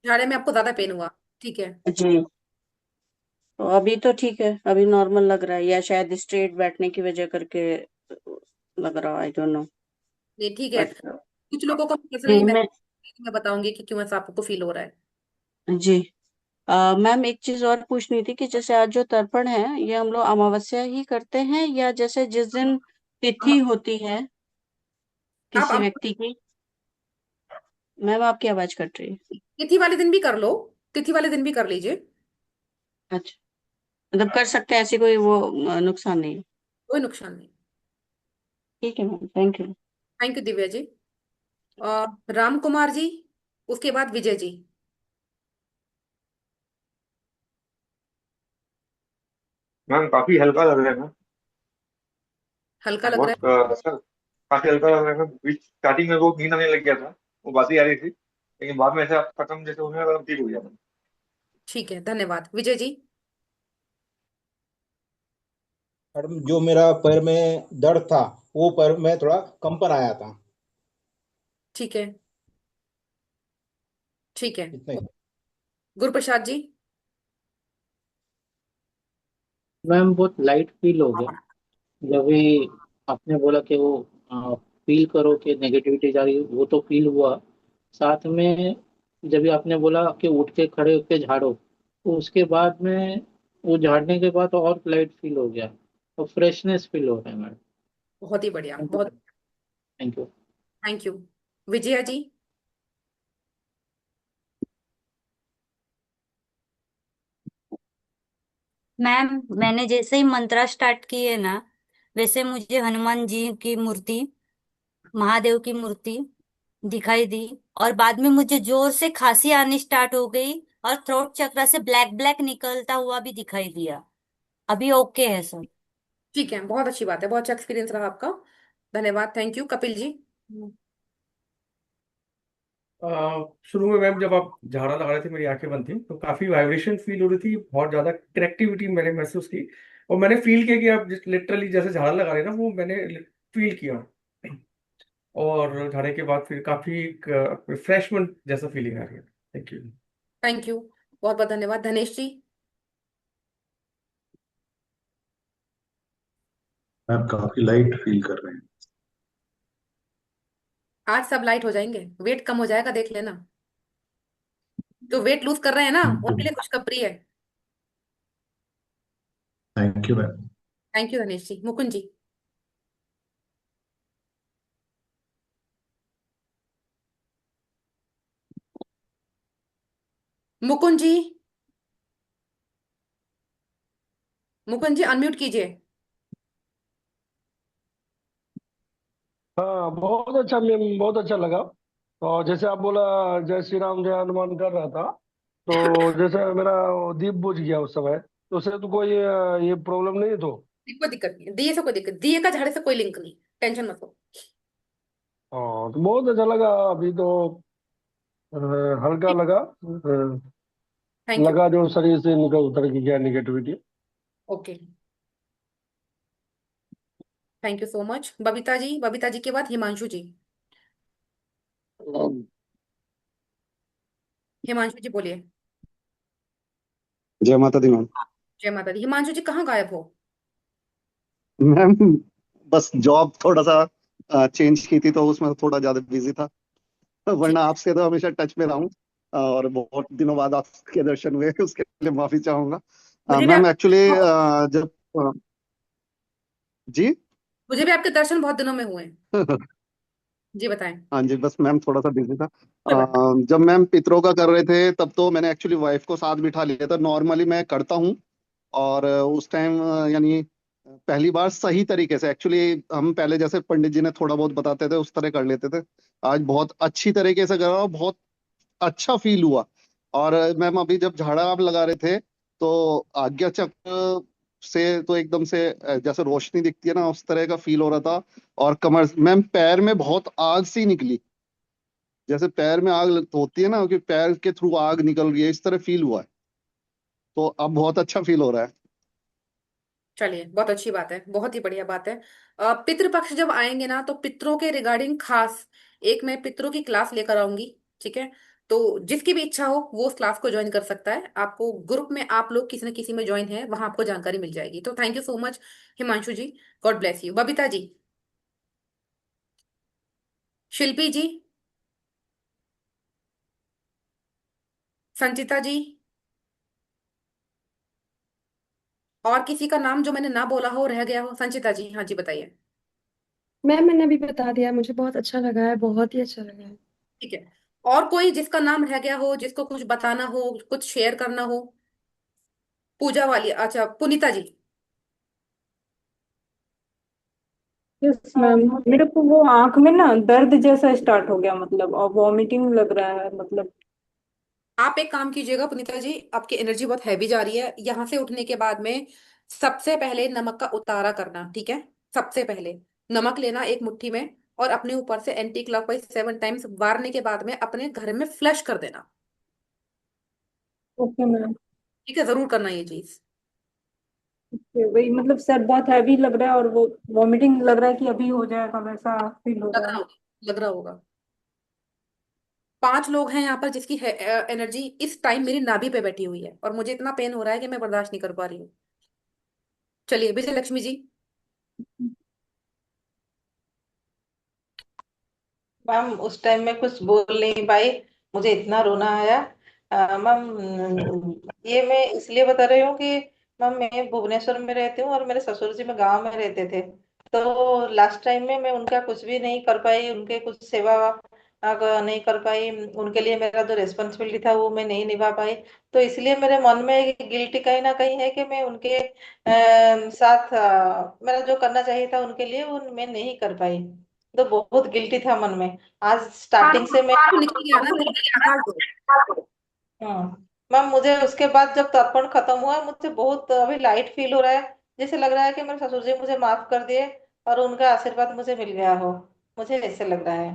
झाड़े में आपको ज्यादा पेन हुआ? ठीक है। जी, तो अभी तो ठीक है, अभी नॉर्मल लग रहा है, या शायद स्ट्रेट बैठने की वजह करके लग रहा, आई डोंट नो। नहीं ठीक है। बट कुछ लोगों को पर्सनली मैं मैं बताऊंगी कि क्यों ऐसा आपको फील हो रहा है। जी मैम, एक चीज और पूछनी थी कि जैसे आज जो तर्पण है, ये हम लोग अमावस्या ही करते हैं, या जैसे जिस दिन हम तिथि होती है आप किसी व्यक्ति की। मैम आपकी आवाज कट रही है। तिथि वाले दिन भी कर लो। तिथि वाले दिन भी कर लीजिए। अच्छा, मतलब कर सकते हैं, ऐसी कोई वो नुकसान नहीं है। कोई नुकसान नहीं। ठीक है ma'am, thank you. Thank you Divya ji. Ram Kumar ji, उसके बाद विजय जी। मैम काफी हल्का लग रहा है मैम। हल्का लग रहा बहुत अच्छा, काफी हल्का लग रहा है मैम। बीच स्टार्टिंग में वो नींद आने लग गया था, वो बात ही आ रही थी, लेकिन बाद में ऐसा खत्म जैसे होने लगा, ठीक हो गया मैम। है? ठीक है, धन्यवाद। विजय जी। मैडम जो मेरा पैर में दर्द था, वो पैर में थोड़ा कंपन आया था। ठीक है। ठीक है। इतना ही। गुरुप्रसाद जी। मैम बहुत लाइट फील हो गया जब भी आपने बोला कि वो फील करो कि नेगेटिविटी जा रही है, वो तो फील हुआ। साथ में जब भी आपने बोला कि उठ के खड़े होके झाड़ो, तो उसके बाद में वो झाड़ने के बाद और लाइट फील हो गया और फ्रेशनेस फील हो रहा है मैडम। बहुत ही बढ़िया, बहुत। Thank you. Thank you. Vijaya ji. Ma'am, मैंने जैसे ही मंत्रा स्टार्ट की है ना, वैसे मुझे हनुमान जी की मूर्ति, महादेव की मूर्ति दिखाई दी। और बाद में मुझे जोर से खांसी आनी स्टार्ट हो गई, और थ्रोट चक्र से ब्लैक ब्लैक निकलता हुआ भी दिखाई दिया। अभी ओके है सब। ठीक है, बहुत अच्छी बात है, बहुत अच्छा एक्सपीरियंस रहा आपका। धन्यवाद। Thank you. कपिल जी। शुरू में मैम जब आप झाड़ा लगा रहे थे, मेरी आंखें बंद थी, तो काफी वाइब्रेशन फील हो रही थी, बहुत ज्यादा कनेक्टिविटी मैंने महसूस की। और मैंने फील किया कि आप लिटरली जैसे झाड़ा लगा रहे हैं ना, वो मैंने फील किया। और झाड़े के बाद फिर काफी रिफ्रेशमेंट जैसा फीलिंग आ रही है। Thank you. Thank you. बहुत बहुत धन्यवाद। धनेश जी। मैम काफी लाइट फील कर रहे हैं। आज सब लाइट हो जाएंगे, वेट कम हो जाएगा, देख लेना। जो वेट लूज कर रहे हैं ना, उनके लिए खुशखबरी है। Thank you ma'am. Thank you Dhanesh ji. Mukund ji. Mukund ji. Mukund ji unmute कीजिए। हाँ, बहुत अच्छा मैम, बहुत अच्छा लगा। और जैसे आप बोला जय श्री राम जय हनुमान कर रहा था, तो जैसे मेरा वो दीप बुझ गया उस समय, तो उससे तो कोई ये प्रॉब्लम नहीं तो। कोई दिक्कत नहीं है, दिए से कोई दिक्कत, दिए का झाड़े से कोई लिंक नहीं। टेंशन मत लो। हाँ, तो बहुत अच्छा लगा अभी तो। अ, हल्का लगा, थैंक यू। लगा जो शरीर से निकल उतर की गया negativity. Okay. Thank you so much. Babita ji. Babita ji के बाद हिमांशु जी। हिमांशु जी बोलिए। जय माता दी मैम। जय माता दी। हिमांशु जी कहाँ गायब हो? मैम बस जॉब थोड़ा सा चेंज की थी, तो उसमें थोड़ा ज्यादा बिजी था, वरना ठीक है। आपसे तो हमेशा टच में रहा हूँ। और बहुत दिनों बाद आपके दर्शन हुए, उसके लिए माफी चाहूंगा। मुझे भी मैम एक्चुअली आप जब अ, जी। मुझे भी आपके दर्शन बहुत दिनों में हुए हैं। जी बताएं। हाँ जी, बस मैम थोड़ा सा बिजी था। कोई बात नहीं। जब मैम पितरों का कर रहे थे तब तो मैंने एक्चुअली वाइफ को साथ बिठा लिया था। नॉर्मली मैं करता हूँ, और उस टाइम यानी पहली बार सही तरीके से, एक्चुअली हम पहले जैसे पंडित जी ने थोड़ा बहुत बताते थे उस तरह कर लेते थे। आज बहुत अच्छी तरीके से करा, बहुत अच्छा फील हुआ। और मैम अभी जब झाड़ा आप लगा रहे थे तो आज्ञा चक्र से तो एकदम से जैसे रोशनी दिखती है ना, उस तरह का फील हो रहा था। और कमर मैम पैर में बहुत आग सी निकली, जैसे पैर में आग होती है ना कि पैर के थ्रू आग निकल रही है, इस तरह फील हुआ है। तो अब बहुत अच्छा फील हो रहा है। चलिए, बहुत अच्छी बात है, बहुत ही बढ़िया बात है। पितृपक्ष जब आएंगे ना तो पितरों के रिगार्डिंग खास एक मैं पितरों की क्लास लेकर आऊंगी। ठीक है। तो जिसकी भी इच्छा हो वो उस क्लास को ज्वाइन कर सकता है। आपको ग्रुप में आप लोग किसी न किसी में ज्वाइन है, वहां आपको जानकारी मिल जाएगी। तो thank you so much Himanshu ji. God bless you. Babita ji. Shilpi ji. Sanchita ji. और किसी का नाम जो मैंने ना बोला हो, रह गया हो। संचिता जी, हाँ जी बताइए। मैम मैंने अभी बता दिया, मुझे बहुत अच्छा लगा है, बहुत ही अच्छा लगा है। ठीक है। और कोई जिसका नाम रह गया हो, जिसको कुछ बताना हो, कुछ शेयर करना हो। पूजा वाली, अच्छा पुनीता जी। यस मैम, मेरे को वो आंख में ना दर्द जैसा स्टार्ट हो गया, मतलब और वॉमिटिंग लग रहा है मतलब। आप एक काम कीजिएगा पुनीता जी, आपकी एनर्जी बहुत हैवी जा रही है। यहाँ से उठने के बाद में सबसे पहले नमक का उतारा करना। ठीक है। सबसे पहले नमक लेना एक मुट्ठी में, और अपने ऊपर से एंटी क्लॉकवाइज 7 टाइम्स मारने के बाद में अपने घर में फ्लश कर देना। Okay ma'am. ठीक है, जरूर करना ये चीज। वही मतलब सर बहुत हैवी लग रहा है और वो वॉमिटिंग लग रहा है कि अभी हो जाएगा, वैसा फील हो लग रहा रहा है। होगा, लग रहा होगा। 5 लोग हैं यहाँ पर जिसकी एनर्जी इस टाइम मेरी नाभि पे बैठी हुई है, और मुझे इतना पेन हो रहा है कि मैं बर्दाश्त नहीं कर पा रही हूँ। चलिए विजय लक्ष्मी जी। मैम उस टाइम में कुछ बोल नहीं पाई, मुझे इतना रोना आया। मैम ये मैं इसलिए बता रही हूँ कि मैम मैं भुवनेश्वर में रहती हूँ और मेरे ससुर जी में गांव में रहते थे। तो लास्ट टाइम में मैं उनका कुछ भी नहीं कर पाई, उनके कुछ सेवा नहीं कर पाई। उनके लिए मेरा जो रिस्पॉन्सिबिलिटी था वो मैं नहीं निभा पाई। तो इसलिए मेरे मन में गिल्टी कहीं ना कहीं है कि मैं उनके साथ मेरा जो करना चाहिए था उनके लिए वो मैं नहीं कर पाई। तो बहुत गिल्टी था मन में। आज हाँ स्टार्टिंग से मैं तो निकल गया ना, फिर निकाल दो। मैम मुझे उसके बाद जब तर्पण खत्म हुआ मुझे बहुत अभी लाइट फील हो रहा है। जैसे लग रहा है कि मेरे ससुर जी मुझे माफ कर दिए और उनका आशीर्वाद मुझे मिल गया हो। मुझे ऐसे लग रहा है।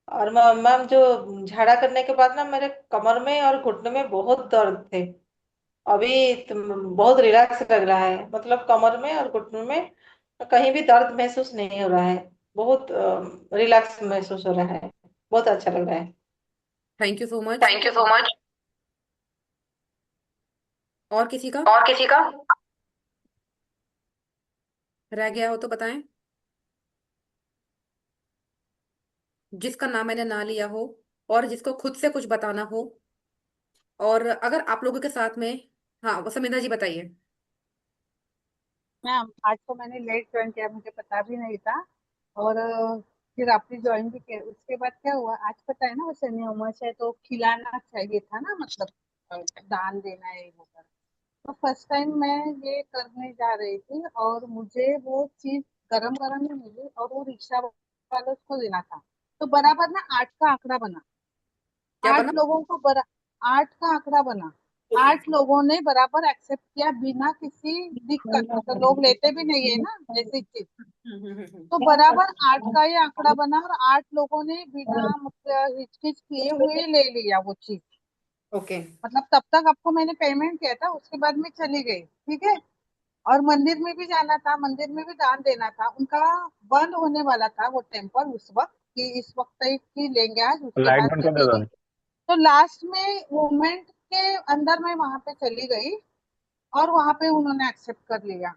और मैम जो झाड़ा करने के बाद ना मेरे कमर में और घुटने में बहुत दर्द थे। अभी बहुत रिलैक्स लग रहा है, मतलब कमर में और घुटने में कहीं भी दर्द महसूस नहीं हो रहा है। बहुत रिलैक्स महसूस हो रहा है। बहुत अच्छा लग रहा है। Thank you so much. Thank you so much. और किसी का और किसी का? रह गया हो तो बताएं, जिसका नाम मैंने ना लिया हो, और जिसको खुद से कुछ बताना हो। और अगर आप लोगों के साथ में, हाँ समिता जी बताइए। मैम आज तो मैंने लेट ज्वाइन किया, मुझे पता भी नहीं था। और फिर आपने ज्वाइन भी किया, उसके बाद क्या हुआ, आज पता है ना वो शनि अमावस्या है तो खिलाना चाहिए था ना, मतलब दान देना है वो कर। तो फर्स्ट टाइम मैं ये करने जा रही थी और मुझे वो चीज गरम गरम ही मिली, और वो रिक्शा वालों को देना था। तो बराबर ना 8 का आंकड़ा बना। क्या बना? 8 लोगों को 8 का आंकड़ा बना। ओके। 8 लोगों ने बराबर एक्सेप्ट किया बिना किसी दिक्कत, मतलब लोग लेते भी नहीं है ना ऐसी चीज। तो बराबर 8 का ही आंकड़ा बना और 8 लोगों ने बिना मतलब हिचकिच किए हुए ले लिया वो चीज। ओके। मतलब तब तक आपको मैंने पेमेंट किया था, उसके बाद मैं चली गई। ठीक है। और मंदिर में भी जाना था, मंदिर में भी दान देना था उनका। बंद होने वाला था वो टेम्पल उस वक्त, कि इस वक्त ही लेंगे आज, उसके लाइट बाद बंद कर दे लगेगी। दो। तो लास्ट में मोमेंट के अंदर मैं वहां पे चली गई और वहां पे उन्होंने एक्सेप्ट कर लिया।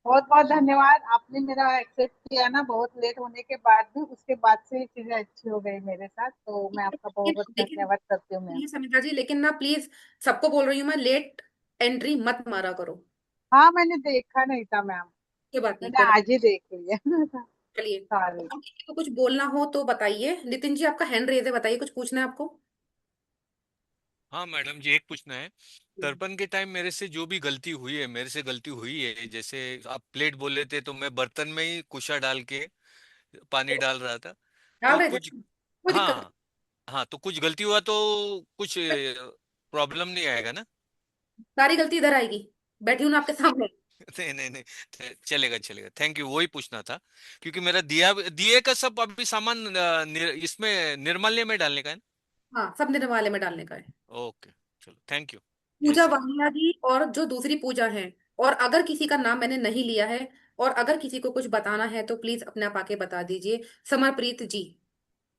बहुत बहुत धन्यवाद, आपने मेरा एक्सेप्ट किया ना, बहुत लेट होने के बाद भी। उसके बाद से चीजें अच्छी हो गई मेरे साथ, तो मैं आपका बहुत बहुत लेकिन लेकिन धन्यवाद करती हूँ मैम। प्लीज समिता जी, लेकिन ना प्लीज सबको बोल रही हूँ मैं, लेट एंट्री मत मारा करो। हाँ मैंने देखा नहीं था मैम, कोई बात नहीं, मैंने कोई बात आज ही देख लिया चलिए। सारे। और किसी को कुछ बोलना हो तो बताइए। नितिन जी आपका हैंड रेज है, बताइए कुछ पूछना है आपको। हाँ मैडम जी, एक पूछना है। तर्पण के टाइम मेरे से जो भी गलती हुई है, मेरे से गलती हुई है, जैसे आप प्लेट बोले थे तो मैं बर्तन में ही कुशा डाल के पानी डाल रहा था, डाल तो रहे थे, कुछ। कोई दिक्कत हाँ। हाँ, तो कुछ गलती हुआ तो कुछ प्रॉब्लम नहीं आएगा ना? नहीं, सारी गलती इधर आएगी, बैठी हूँ ना आपके सामने। नहीं नहीं नहीं, चलेगा चलेगा, थैंक यू, वही पूछना था। क्योंकि मेरा दिए का सब अभी सामान इसमें निर्माल्य में डालने का है हाँ, सब निर्माल्य में डालने का है। ना? ओके, चलो, थैंक यू। जय पूजा श्री राम। वाहिया जी और जो दूसरी पूजा है, और अगर किसी का नाम मैंने नहीं लिया है और अगर किसी को कुछ बताना है तो प्लीज अपने आप आके बता दीजिए। समरप्रीत जी,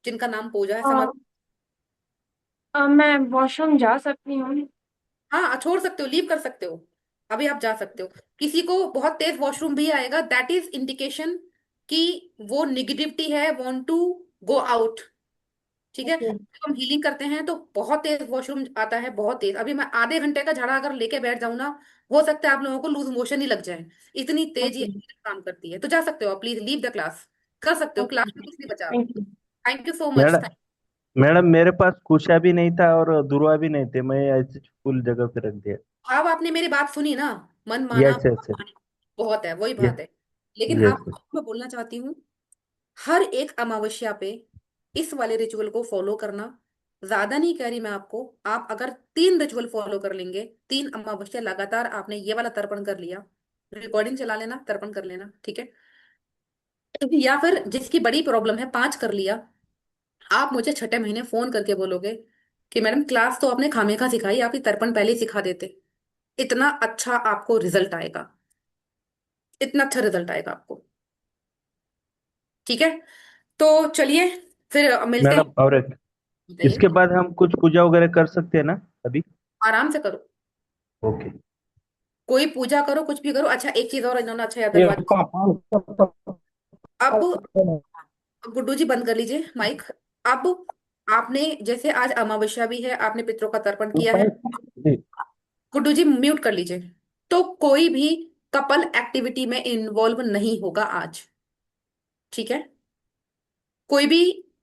जिनका नाम पूजा है, समर। मैं वॉशरूम जा सकती हूँ? हाँ, छोड़ सकते हो, लीव कर सकते हो, अभी आप जा सकते हो। किसी को बहुत तेज वॉशरूम भी आएगा, दैट इज इंडिकेशन कि वो निगेटिविटी है, वांट टू गो आउट। ठीक है, ओके। जब हम हीलिंग करते हैं तो बहुत तेज वॉशरूम आता है, बहुत तेज। अभी मैं आधे घंटे का झाड़ा अगर लेके बैठ जाऊं ना, हो सकता है आप लोगों को लूज मोशन ही लग जाए, इतनी तेज ये ओके। काम करती है। तो जा सकते हो आप, प्लीज लीव द क्लास, कर सकते हो, क्लास ओके, में कुछ नहीं बचा। Thank you. Thank you so much. Madam madam मेरे पास कुशा भी नहीं था और दुर्वा भी नहीं थे, मैं ऐसे फुल जगह पे रख दिया। अब आपने मेरी बात सुनी ना, मन माना यस यस बहुत है, वही यस बात है। लेकिन यस। आप, मैं बोलना चाहती हूँ, हर एक अमावस्या पे इस वाले रिचुअल को फॉलो करना। ज्यादा नहीं कह रही मैं आपको, आप अगर 3 रिचुअल फॉलो कर लेंगे, 3 अमावस्या लगातार आपने ये वाला तर्पण कर लिया, रिकॉर्डिंग चला लेना, तर्पण कर लेना, ठीक है। या फिर जिसकी बड़ी प्रॉब्लम है, 5 कर लिया, आप मुझे छठे महीने फोन करके बोलोगे कि मैडम क्लास तो आपने खामेखा सिखाई, आप ये तर्पण पहले ही सिखा देते, इतना अच्छा आपको रिजल्ट आएगा, इतना अच्छा रिजल्ट आएगा आपको। ठीक है, तो चलिए फिर मिलते हैं। मैडम और एक, बताइए। इसके बाद हम कुछ पूजा वगैरह कर सकते हैं ना अभी? आराम से करो, ओके। कोई पूजा करो, कुछ भी करो। अच्छा, एक चीज और इन्होंने अच्छा याद ये दिलवा दी। पान का अब गुड्डू जी बंद कर लीजिए माइक। अब आपने जैसे आज अमावस्या भी है, आपने पितरों का तर्पण किया है, जी। गुड्डू जी म्यूट कर लीजिए। तो कोई भी कपल एक्टिविटी में इन्वॉल्व नहीं होगा आज, ठीक है। कोई भी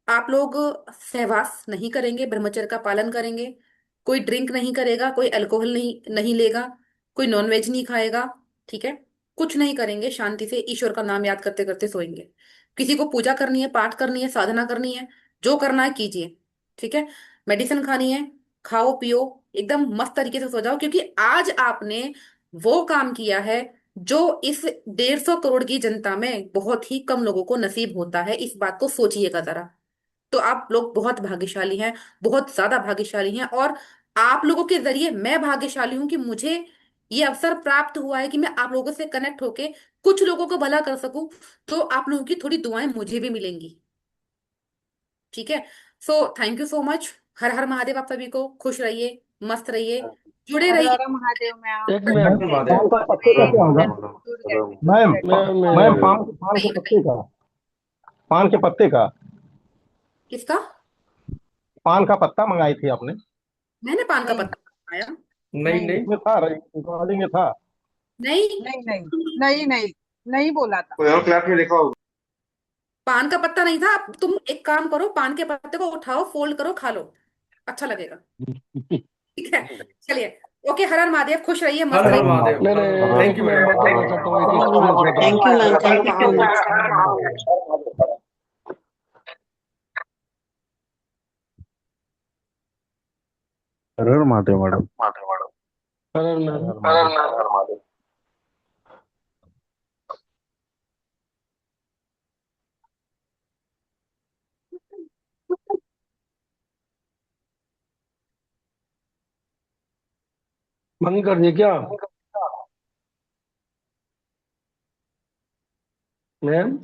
आप लोग सहवास नहीं करेंगे, ब्रह्मचर्य का पालन करेंगे। कोई ड्रिंक नहीं करेगा, कोई अल्कोहल नहीं नहीं लेगा, कोई नॉनवेज नहीं खाएगा, ठीक है। कुछ नहीं करेंगे, शांति से ईश्वर का नाम याद करते करते सोएंगे। किसी को पूजा करनी है, पाठ करनी है, साधना करनी है, जो करना है कीजिए, ठीक है। मेडिसिन खानी है, खाओ पियो, एकदम मस्त तरीके से सो जाओ, क्योंकि आज आपने वो काम किया है जो इस 150 करोड़ की जनता में बहुत ही कम लोगों को नसीब होता है। इस बात को सोचिएगा जरा। तो आप लोग बहुत भाग्यशाली हैं, बहुत ज्यादा भाग्यशाली हैं। और आप लोगों के जरिए मैं भाग्यशाली हूं कि मुझे ये अवसर प्राप्त हुआ है कि मैं आप लोगों से कनेक्ट होके कुछ लोगों को भला कर सकूं। तो आप लोगों की थोड़ी दुआएं मुझे भी मिलेंगी, ठीक है। So thank you so much. हर हर महादेव, आप सभी को खुश रहिए, मस्त रहिए, जुड़े हर रहिए। हर महादेव मैम। एक हर मिनट हर पान महादेव। का पत्ते का मैं क्या होगा? दूर गए, दूर मैम गए। मैं मैम पान के पत्ते का, पान के पत्ते का, किसका? पान का पत्ता मंगाई थी आपने? मैंने पान का नहीं पत्ता खाया? नहीं नहीं नहीं। इसमें था, रिकॉर्डिंग में था। नहीं, नहीं नहीं नहीं नहीं नहीं बोला था। कोई और क्लास में देखा होगा। पान का पत्ता नहीं था। अब तुम एक काम करो, पान के पत्ते को उठाओ, फोल्ड करो, खा लो, अच्छा लगेगा, ठीक है। चलिए, ओके, हर हर महादेव, खुश रहिए, हर मस्त हर रहिए। महादेव, नहीं हर हर नहीं, महादेव। थैंक एक यू मैं मैडम, बात थैंक बोलना यू चाहता मैडम। हूँ, एक एक्सपीरियंस बताना थैंक यू चाहता ma'am, thank you so much. हर हर महादेव मैडम। हूँ। अरे हर मैं हर महादेव। बंद कर दिए क्या मैम?